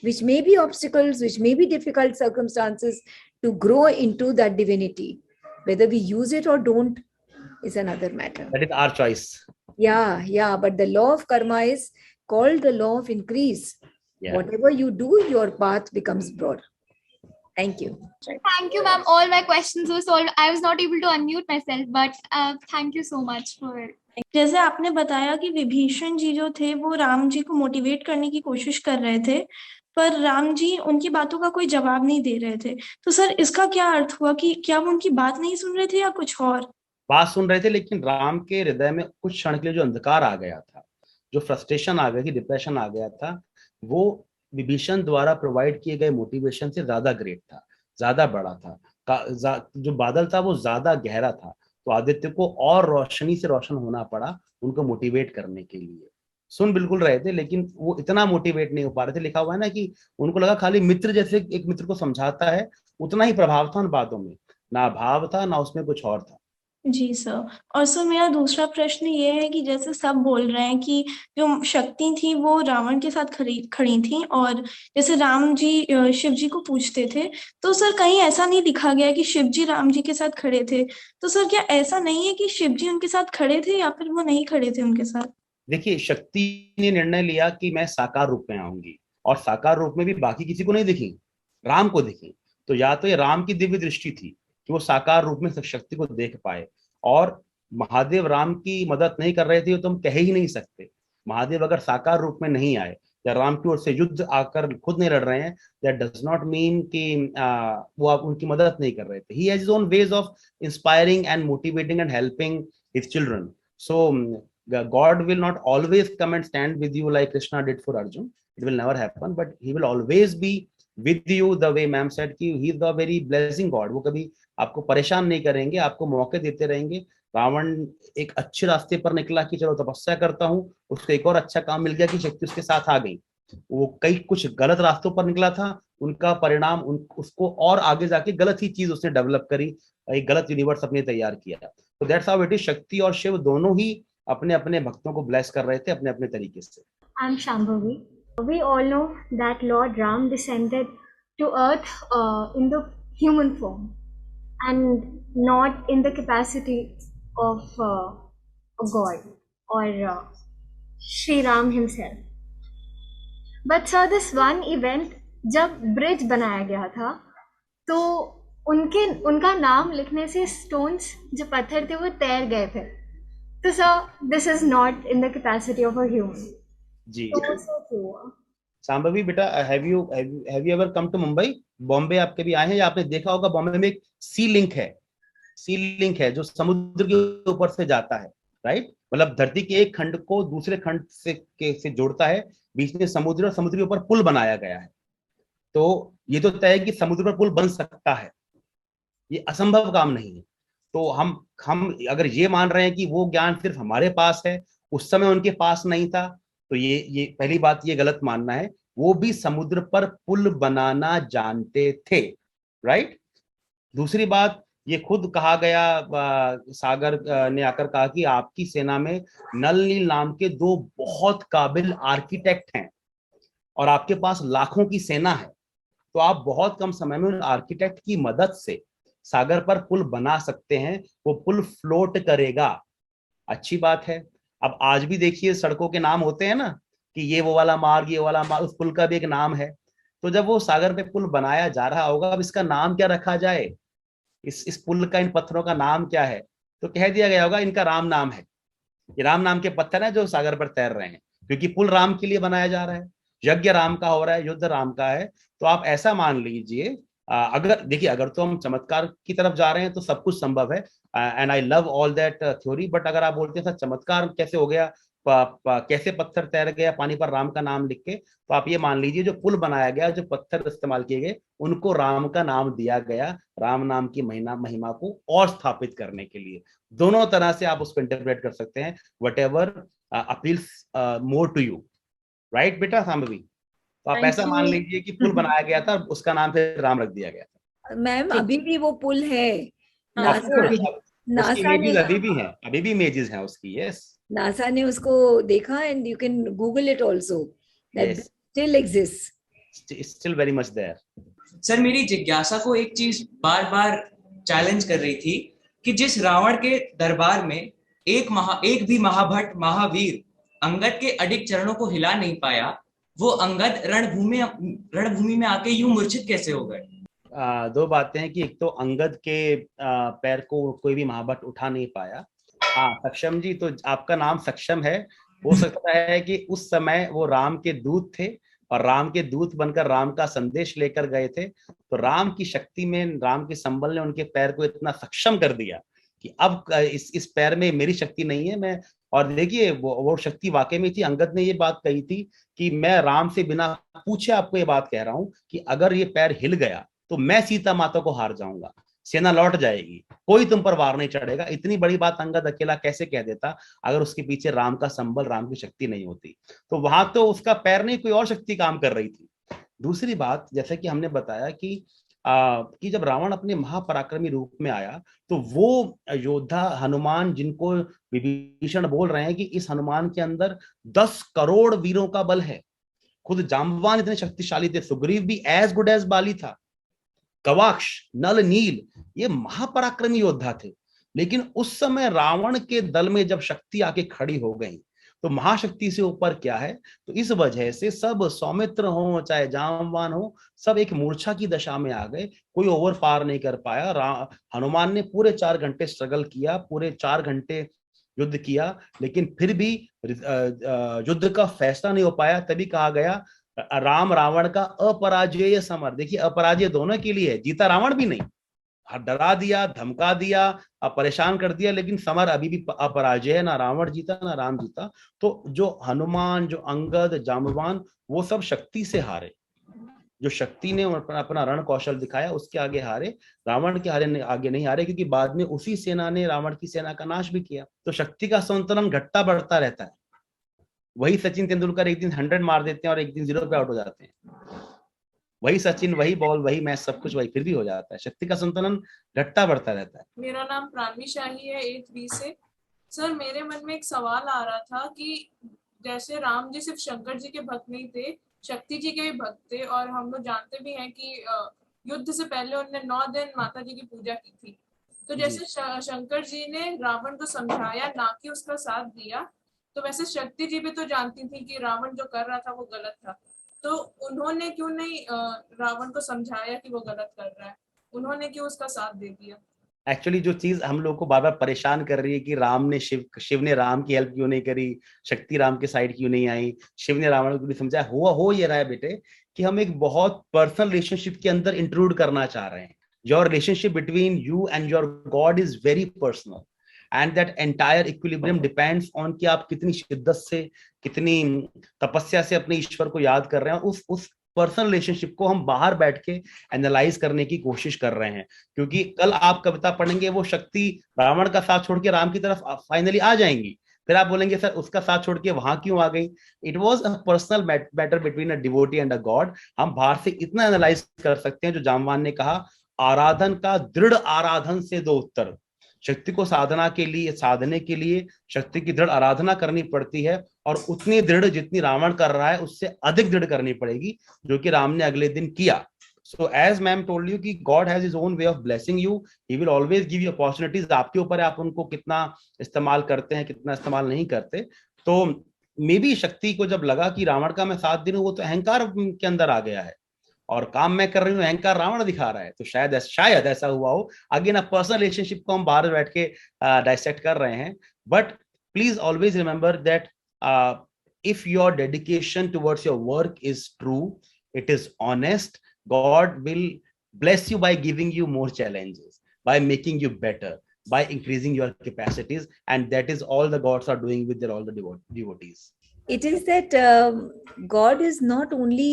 which may be obstacles, which may be difficult circumstances, to grow into that divinity. Whether we use it or don't is another matter. That is our choice. Yeah. But the law of karma is called the law of increase. Yeah. Whatever you do, your path becomes broad. Thank you. Thank you, ma'am. All my questions were solved. I was not able to unmute myself, but thank you so much for. जैसे आपने बताया कि विभीषण जी जो थे वो राम जी को motivate करने की कोशिश कर रहे थे, पर राम जी उनकी बातों का कोई जवाब नहीं दे रहे थे। तो सर इसका क्या अर्थ हुआ कि क्या वो उनकी बात नहीं सुन रहे थे या कुछ और? बात सुन रहे थे, लेकिन राम के हृदय में कुछ क्षण के लिए जो अंधकार आ गया था, जो फ्रस्ट्रेशन आ गई थी, डिप्रेशन आ गया था, वो विभीषण द्वारा प्रोवाइड किए गए मोटिवेशन से ज्यादा ग्रेट था, ज्यादा बड़ा था, जो बादल था वो ज्यादा गहरा था। तो आदित्य को और रोशनी से रोशन होना पड़ा उनको मोटिवेट करने के लिए। सुन बिल्कुल रहे थे लेकिन वो इतना मोटिवेट नहीं हो पा रहे थे। लिखा हुआ है ना कि उनको लगा खाली मित्र जैसे एक मित्र को समझाता है उतना ही प्रभाव था उन बातों में, ना भाव था ना उसमें कुछ और था। जी सर। और सर मेरा दूसरा प्रश्न ये है कि जैसे सब बोल रहे हैं कि जो शक्ति थी वो रावण के साथ खड़ी थी, और जैसे राम जी शिव जी को पूछते थे, तो सर कहीं ऐसा नहीं लिखा गया कि शिव जी राम जी के साथ खड़े थे। तो सर क्या ऐसा नहीं है कि शिव जी उनके साथ खड़े थे या फिर वो नहीं खड़े थे उनके साथ? देखिए, शक्ति ने निर्णय लिया कि मैं साकार रूप में आऊंगी, और साकार रूप में भी बाकी किसी को नहीं दिखी, राम को दिखी। तो या तो ये राम की दिव्य दृष्टि थी कि वो साकार रूप में शक्ति को देख पाए, और महादेव राम की मदद नहीं कर रहे थे तो हम कह ही नहीं सकते। महादेव अगर साकार रूप में नहीं आए या राम की ओर से युद्ध आकर खुद नहीं लड़ रहे हैं, दैट डज नॉट मीन कि वो आप उनकी मदद नहीं कर रहे थे। He has his own ways of inspiring and motivating and helping his children. So God will not always come and stand with you like Krishna did for Arjun. It will never happen, but he will always be with you the way ma'am said कि he is the very blessing God. वो कभी आपको परेशान नहीं करेंगे, आपको मौके देते रहेंगे। रावण एक अच्छे रास्ते पर निकला कि चलो तपस्या करता हूँ, उसको एक और अच्छा काम मिल गया कि शक्ति उसके साथ आ गई। वो कई कुछ गलत रास्तों पर निकला था, उनका परिणाम उसको और आगे जाके गलत ही चीज उसने डेवलप करी, एक गलत यूनिवर्स अपने तैयार किया। तो दैट्स हाउ इट इज। शक्ति और शिव दोनों ही अपने अपने भक्तों को ब्लेस कर रहे थे अपने अपने तरीके से। I'm Shambhavi. We all know that Lord Ram descended to earth in the human form and not in the capacity of a god or Shri Ram himself. But sir, this one event जब bridge बनाया गया था तो उनका नाम लिखने से stones जो पत्थर थे वो तैर गए थे। तो sir this is not in the capacity of a human. जी सांभवी बेटा, have you ever come to Mumbai? Bombay आप कभी आए हैं या आपने देखा होगा बॉम्बे में एक सी लिंक है जो समुद्र के ऊपर से जाता है, राइट? मतलब धरती के एक खंड को दूसरे खंड से जोड़ता है, बीच में समुद्र और समुद्र के ऊपर पुल बनाया गया है। तो ये तो तय है कि समुद्र पर पुल बन सकता है, ये असंभव काम नहीं है। तो हम अगर ये मान रहे हैं कि वो ज्ञान सिर्फ हमारे पास है, उस समय उनके पास नहीं था, तो ये पहली बात ये गलत मानना है। वो भी समुद्र पर पुल बनाना जानते थे, राइट? दूसरी बात, ये खुद कहा गया, सागर ने आकर कहा कि आपकी सेना में नल नील नाम के 2 बहुत काबिल आर्किटेक्ट हैं और आपके पास लाखों की सेना है, तो आप बहुत कम समय में उन आर्किटेक्ट की मदद से सागर पर पुल बना सकते हैं, वो पुल फ्लोट करेगा। अच्छी बात है। अब आज भी देखिए सड़कों के नाम होते हैं ना कि ये वो वाला मार्ग, ये वाला मार्ग, उस पुल का भी एक नाम है। तो जब वो सागर पे पुल बनाया जा रहा होगा, अब इसका नाम क्या रखा जाए, इस पुल का, इन पत्थरों का नाम क्या है? तो कह दिया गया होगा इनका राम नाम है। ये राम नाम के पत्थर हैं जो सागर पर तैर रहे हैं, क्योंकि पुल राम के लिए बनाया जा रहा है, यज्ञ राम का हो रहा है, युद्ध राम का है। तो आप ऐसा मान लीजिए, अगर देखिए, अगर तो हम चमत्कार की तरफ जा रहे हैं तो सब कुछ संभव है, and I love all that theory. But अगर आप बोलते हैं सर चमत्कार कैसे हो गया, कैसे पत्थर तैर गया पानी पर राम का नाम लिख के, तो आप ये मान लीजिए जो पुल बनाया गया, जो पत्थर इस्तेमाल किए गए, उनको राम का नाम दिया गया, राम नाम की महिमा को और स्थापित करने के लिए। दोनों तरह से आप उसको इंटरप्रेट कर सकते हैं, whatever appeals more to you, right बेटा सांभवी? तो आप ऐसा मान लीजिए कि पुल बनाया गया था, उसका नाम फिर राम रख दिया गया था। मैम अभी भी वो पुल है, नासा ने अभी भी इमेजेस हैं उसकी। यस, नासा ने उसको देखा, and you can google it also, that still exist, still very much there. Sir मेरी जिज्ञासा को एक चीज बार बार चैलेंज कर रही थी कि जिस रावण के दरबार में एक भी महाभट महावीर अंगद के अडिग चरणों को हिला नहीं पाया, वो अंगद रणभूमि में आके यूं मूर्छित कैसे हो गए? 2 बातें हैं कि एक तो अंगद के पैर को कोई भी महाभट उठा नहीं पाया। हाँ सक्षम जी, तो आपका नाम सक्षम है। हो सकता है कि उस समय वो राम के दूत थे और राम के दूत बनकर राम का संदेश लेकर गए थे, तो राम की शक्ति में, राम के संबल ने उनके पैर को इतना सक्षम कर दिया कि अब इस पैर में मेरी शक्ति नहीं है, मैं और देखिए वो शक्ति वाकई में थी। अंगद ने ये बात कही थी कि मैं राम से बिना पूछे आपको ये बात कह रहा हूं कि अगर ये पैर हिल गया तो मैं सीता माता को हार जाऊंगा, सेना लौट जाएगी, कोई तुम पर वार नहीं चढ़ेगा। इतनी बड़ी बात अंगद अकेला कैसे कह देता अगर उसके पीछे राम का संबल, राम की शक्ति नहीं होती। तो वहां तो उसका पैर नहीं, कोई और शक्ति काम कर रही थी। दूसरी बात, जैसे कि हमने बताया कि जब रावण अपने महापराक्रमी रूप में आया तो वो योद्धा हनुमान, जिनको विभीषण बोल रहे हैं कि इस हनुमान के अंदर 10 करोड़ वीरों का बल है, खुद जाम्बवान इतने शक्तिशाली थे, सुग्रीव भी एज गुड एज बाली था, कवाक्ष, नल, नील, ये महापराक्रमी योद्धा थे। लेकिन उस समय रावण के दल में जब शक्ति आके खड़ी हो गई तो महाशक्ति से ऊपर क्या है, तो इस वजह से सब सौमित्र हो चाहे जाम्बवान हो, सब एक मूर्छा की दशा में आ गए, कोई ओवर पार नहीं कर पाया। हनुमान ने पूरे 4 घंटे स्ट्रगल किया, पूरे 4 घंटे युद्ध किया, लेकिन फिर भी युद्ध का फैसला नहीं हो पाया। तभी कहा गया राम रावण का अपराजेय समर। देखिए अपराजय दोनों के लिए है, जीता रावण भी नहीं, डरा दिया, धमका दिया, परेशान कर दिया, लेकिन समर अभी भी अपराजय है, ना रावण जीता ना राम जीता। तो जो हनुमान, जो अंगद, जाम्बवान, वो सब शक्ति से हारे, जो शक्ति ने अपना रण कौशल दिखाया उसके आगे हारे, रावण के आगे नहीं हारे, क्योंकि बाद में उसी सेना ने रावण की सेना का नाश भी किया। तो शक्ति का संतुलन घटता बढ़ता रहता है। वही सचिन तेंदुलकर एक दिन 100 मार देते हैं और एक दिन 0 पे आउट हो जाते हैं, वही सचिन, वही बॉल, वही मैच, सब कुछ वही, फिर भी हो जाता है। शक्ति का संतुलन घटता बढ़ता रहता है। मेरा नाम प्राणवी शाही है 8B से। सर मेरे मन में एक सवाल आ रहा था कि जैसे राम जी सिर्फ शंकर जी के भक्त नहीं थे, शक्ति जी के भी भक्त थे, और हम लोग जानते भी हैं कि युद्ध से पहले उन्होंने 9 दिन माता जी की पूजा की थी। तो जैसे शंकर जी ने रावण को समझाया, ना कि उसका साथ दिया, तो वैसे शक्ति जी भी तो जानती थी कि रावण जो कर रहा था वो गलत था, तो उन्होंने क्यों नहीं रावण को समझाया कि वो गलत कर रहा है, उन्होंने क्यों उसका साथ दे दिया? एक्चुअली जो चीज हम लोग को बार बार परेशान कर रही है कि राम ने शिव ने राम की हेल्प क्यों नहीं करी, शक्ति राम के साइड क्यों नहीं आई, शिव ने रावण को नहीं समझाया, हो ये रहा है बेटे कि हम एक बहुत पर्सनल रिलेशनशिप के अंदर इंक्लूड करना चाह रहे हैं। Your relationship between you and your God is very personal, and that entire equilibrium depends on कि आप कितनी शिद्दत से, कितनी तपस्या से अपने ईश्वर को याद कर रहे हैं। उस पर्सनल रिलेशनशिप को हम बाहर बैठ के एनालाइज करने की कोशिश कर रहे हैं, क्योंकि कल आप कविता पढ़ेंगे वो शक्ति रावण का साथ छोड़ के राम की तरफ फाइनली आ जाएंगी, फिर आप बोलेंगे सर उसका साथ छोड़ के वहां क्यों आ गई। It was a personal matter between a devotee and a God. हम बाहर से इतना एनालाइज कर सकते हैं, जो जाम्बवान ने कहा, आराधन का दृढ़ आराधन से 2 उत्तर। शक्ति को साधने के लिए शक्ति की दृढ़ आराधना करनी पड़ती है, और उतनी दृढ़ जितनी रावण कर रहा है उससे अधिक दृढ़ करनी पड़ेगी, जो कि राम ने अगले दिन किया। So as ma'am told you कि God has his own way of blessing you, he will always give you opportunities. आपके ऊपर है आप उनको कितना इस्तेमाल करते हैं, कितना इस्तेमाल नहीं करते। तो मे बी शक्ति को जब लगा कि रावण का मैं साथ दे रहा हूं, वो तो अहंकार के अंदर आ गया है और काम मैं कर रही हूँ, अहंकार रावण दिखा रहा है, तो शायद ऐसा हुआ हो। अगेन ना पर्सनल रिलेशनशिप को हम बाहर बैठ के डाइसेक्ट कर रहे हैं, but please always remember that if your dedication towards your work is true, it is honest, God will bless you by giving you more challenges, by making you better, by increasing your capacities, and that is all the gods are doing with all the devotees. It is that God is not only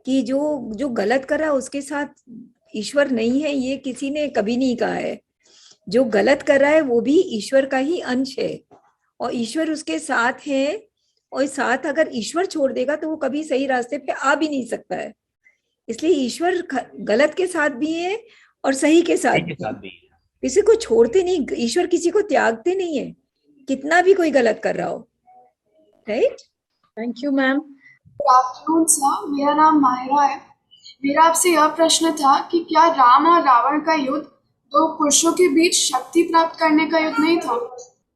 कि जो गलत कर रहा है उसके साथ ईश्वर नहीं है, ये किसी ने कभी नहीं कहा है। जो गलत कर रहा है वो भी ईश्वर का ही अंश है, और ईश्वर उसके साथ है, और साथ अगर ईश्वर छोड़ देगा तो वो कभी सही रास्ते पे आ भी नहीं सकता है। इसलिए ईश्वर गलत के साथ भी है और सही के साथ भी है, किसी को छोड़ते नहीं, ईश्वर किसी को त्यागते नहीं है, कितना भी कोई गलत कर रहा हो। Right, thank you ma'am. Good afternoon sir, मेरा नाम माहिरा है। मेरा आपसे यह प्रश्न था कि क्या राम और रावण का युद्ध 2 पुरुषों के बीच शक्ति प्राप्त करने का युद्ध नहीं था?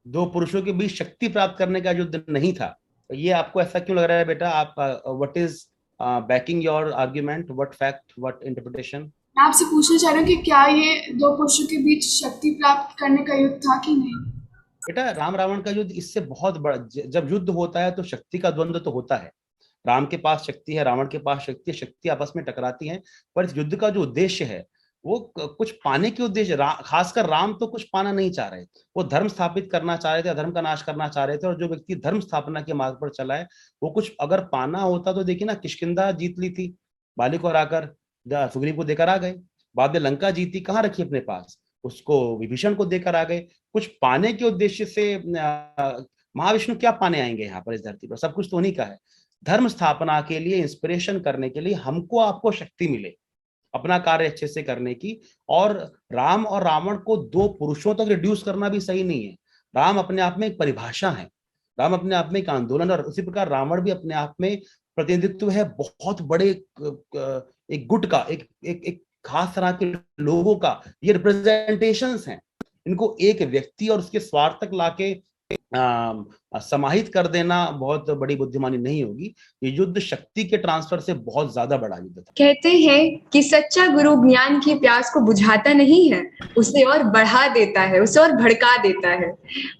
2 पुरुषों के बीच शक्ति प्राप्त करने का युद्ध नहीं था। ये आपको ऐसा क्यों लग रहा है बेटा? आप what is banking your argument, what fact, what interpretation? मैं आपसे पूछना चाह रही हूँ कि क्या ये 2 पुरुषों के बीच शक्ति प्राप्त करने का युद्ध था कि नहीं? बेटा राम रावण का युद्ध इससे बहुत बड़ा, जब युद्ध होता है तो शक्ति का द्वंद्व तो होता है। राम के पास शक्ति है, रावण के पास शक्ति है, शक्ति आपस में टकराती हैं, पर इस युद्ध का जो उद्देश्य है वो कुछ पाने के उद्देश्य, खासकर राम तो कुछ पाना नहीं चाह रहे, वो धर्म स्थापित करना चाह रहे थे, अधर्म का नाश करना चाह रहे थे। और जो व्यक्ति धर्म स्थापना के मार्ग पर चला है वो कुछ अगर पाना होता तो देखिए ना, किष्किंधा जीत ली थी, बाली को हराकर सुग्रीव को देकर आ गए। बाद में लंका जीती, कहाँ रखी अपने पास, उसको विभीषण को देकर आ गए। कुछ पाने के उद्देश्य से महाविष्णु क्या पाने आएंगे यहाँ पर इस धरती पर, सब कुछ तो उन्हीं का है। धर्म स्थापना के लिए, इंस्पिरेशन करने के लिए हमको आपको शक्ति मिले अपना कार्य अच्छे से करने की। और राम और रावण को दो पुरुषों तक रिड्यूस करना भी सही नहीं है। राम अपने आप में एक परिभाषा है, राम अपने आप में एक आंदोलन, और उसी प्रकार रावण भी अपने आप में प्रतिनिधित्व है बहुत बड़े एक गुट का, एक खास तरह के लोगों का। ये रिप्रेजेंटेशंस हैं, इनको एक व्यक्ति और उसके स्वार्थ तक लाके समाहित कर देना बहुत बड़ी बुद्धिमानी नहीं होगी। ये युद्ध शक्ति के ट्रांसफर से बहुत ज्यादा बड़ा युद्ध था। कहते हैं कि सच्चा गुरु ज्ञान की प्यास को बुझाता नहीं है, उसे और बढ़ा देता है, उसे और भड़का देता है।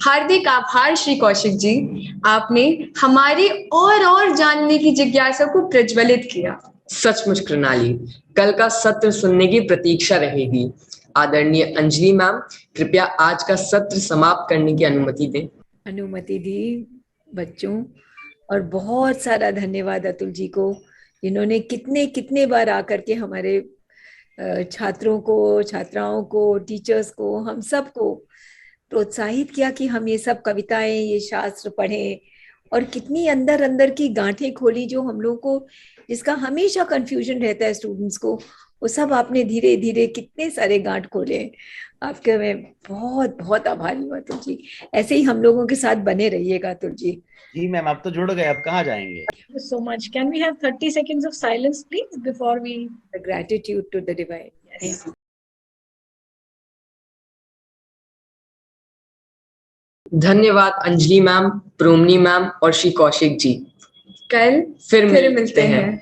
हार्दिक आभार श्री कौशिक जी, आपने हमारी और जानने की जिज्ञासा को प्रज्वलित किया। सचमुच कृणाली, कल का सत्र सुनने की प्रतीक्षा रहेगी। आदरणीय अंजलि मैम, कृपया आज का सत्र समाप्त करने की अनुमति दें। अनुमति दी बच्चों, और बहुत सारा धन्यवाद अतुल जी को, जिन्होंने कितने बार आकर के हमारे छात्रों को, छात्राओं को, टीचर्स को, हम सब को प्रोत्साहित किया कि हम ये सब कविताएं, ये शास्त्र पढ़ें, और कितनी अंदर की गांठें खोली जो हम लोग को, जिसका हमेशा कंफ्यूजन रहता है स्टूडेंट्स को, वो सब आपने धीरे धीरे कितने सारे गांठ खोले। आपके मैं बहुत आभारी हूँ अतुल जी। ऐसे ही हम लोगों के साथ बने रहिएगा अतुल जी। जी मैम, आप तो जुड़ गए, अब कहाँ जाएंगे? Thank you so much. Can we have 30 seconds of silence, please, before we... The gratitude to the divine. Yes. Thank you. धन्यवाद अंजलि मैम, प्रोमनी मैम और श्री कौशिक जी। कल फिर मिलते हैं।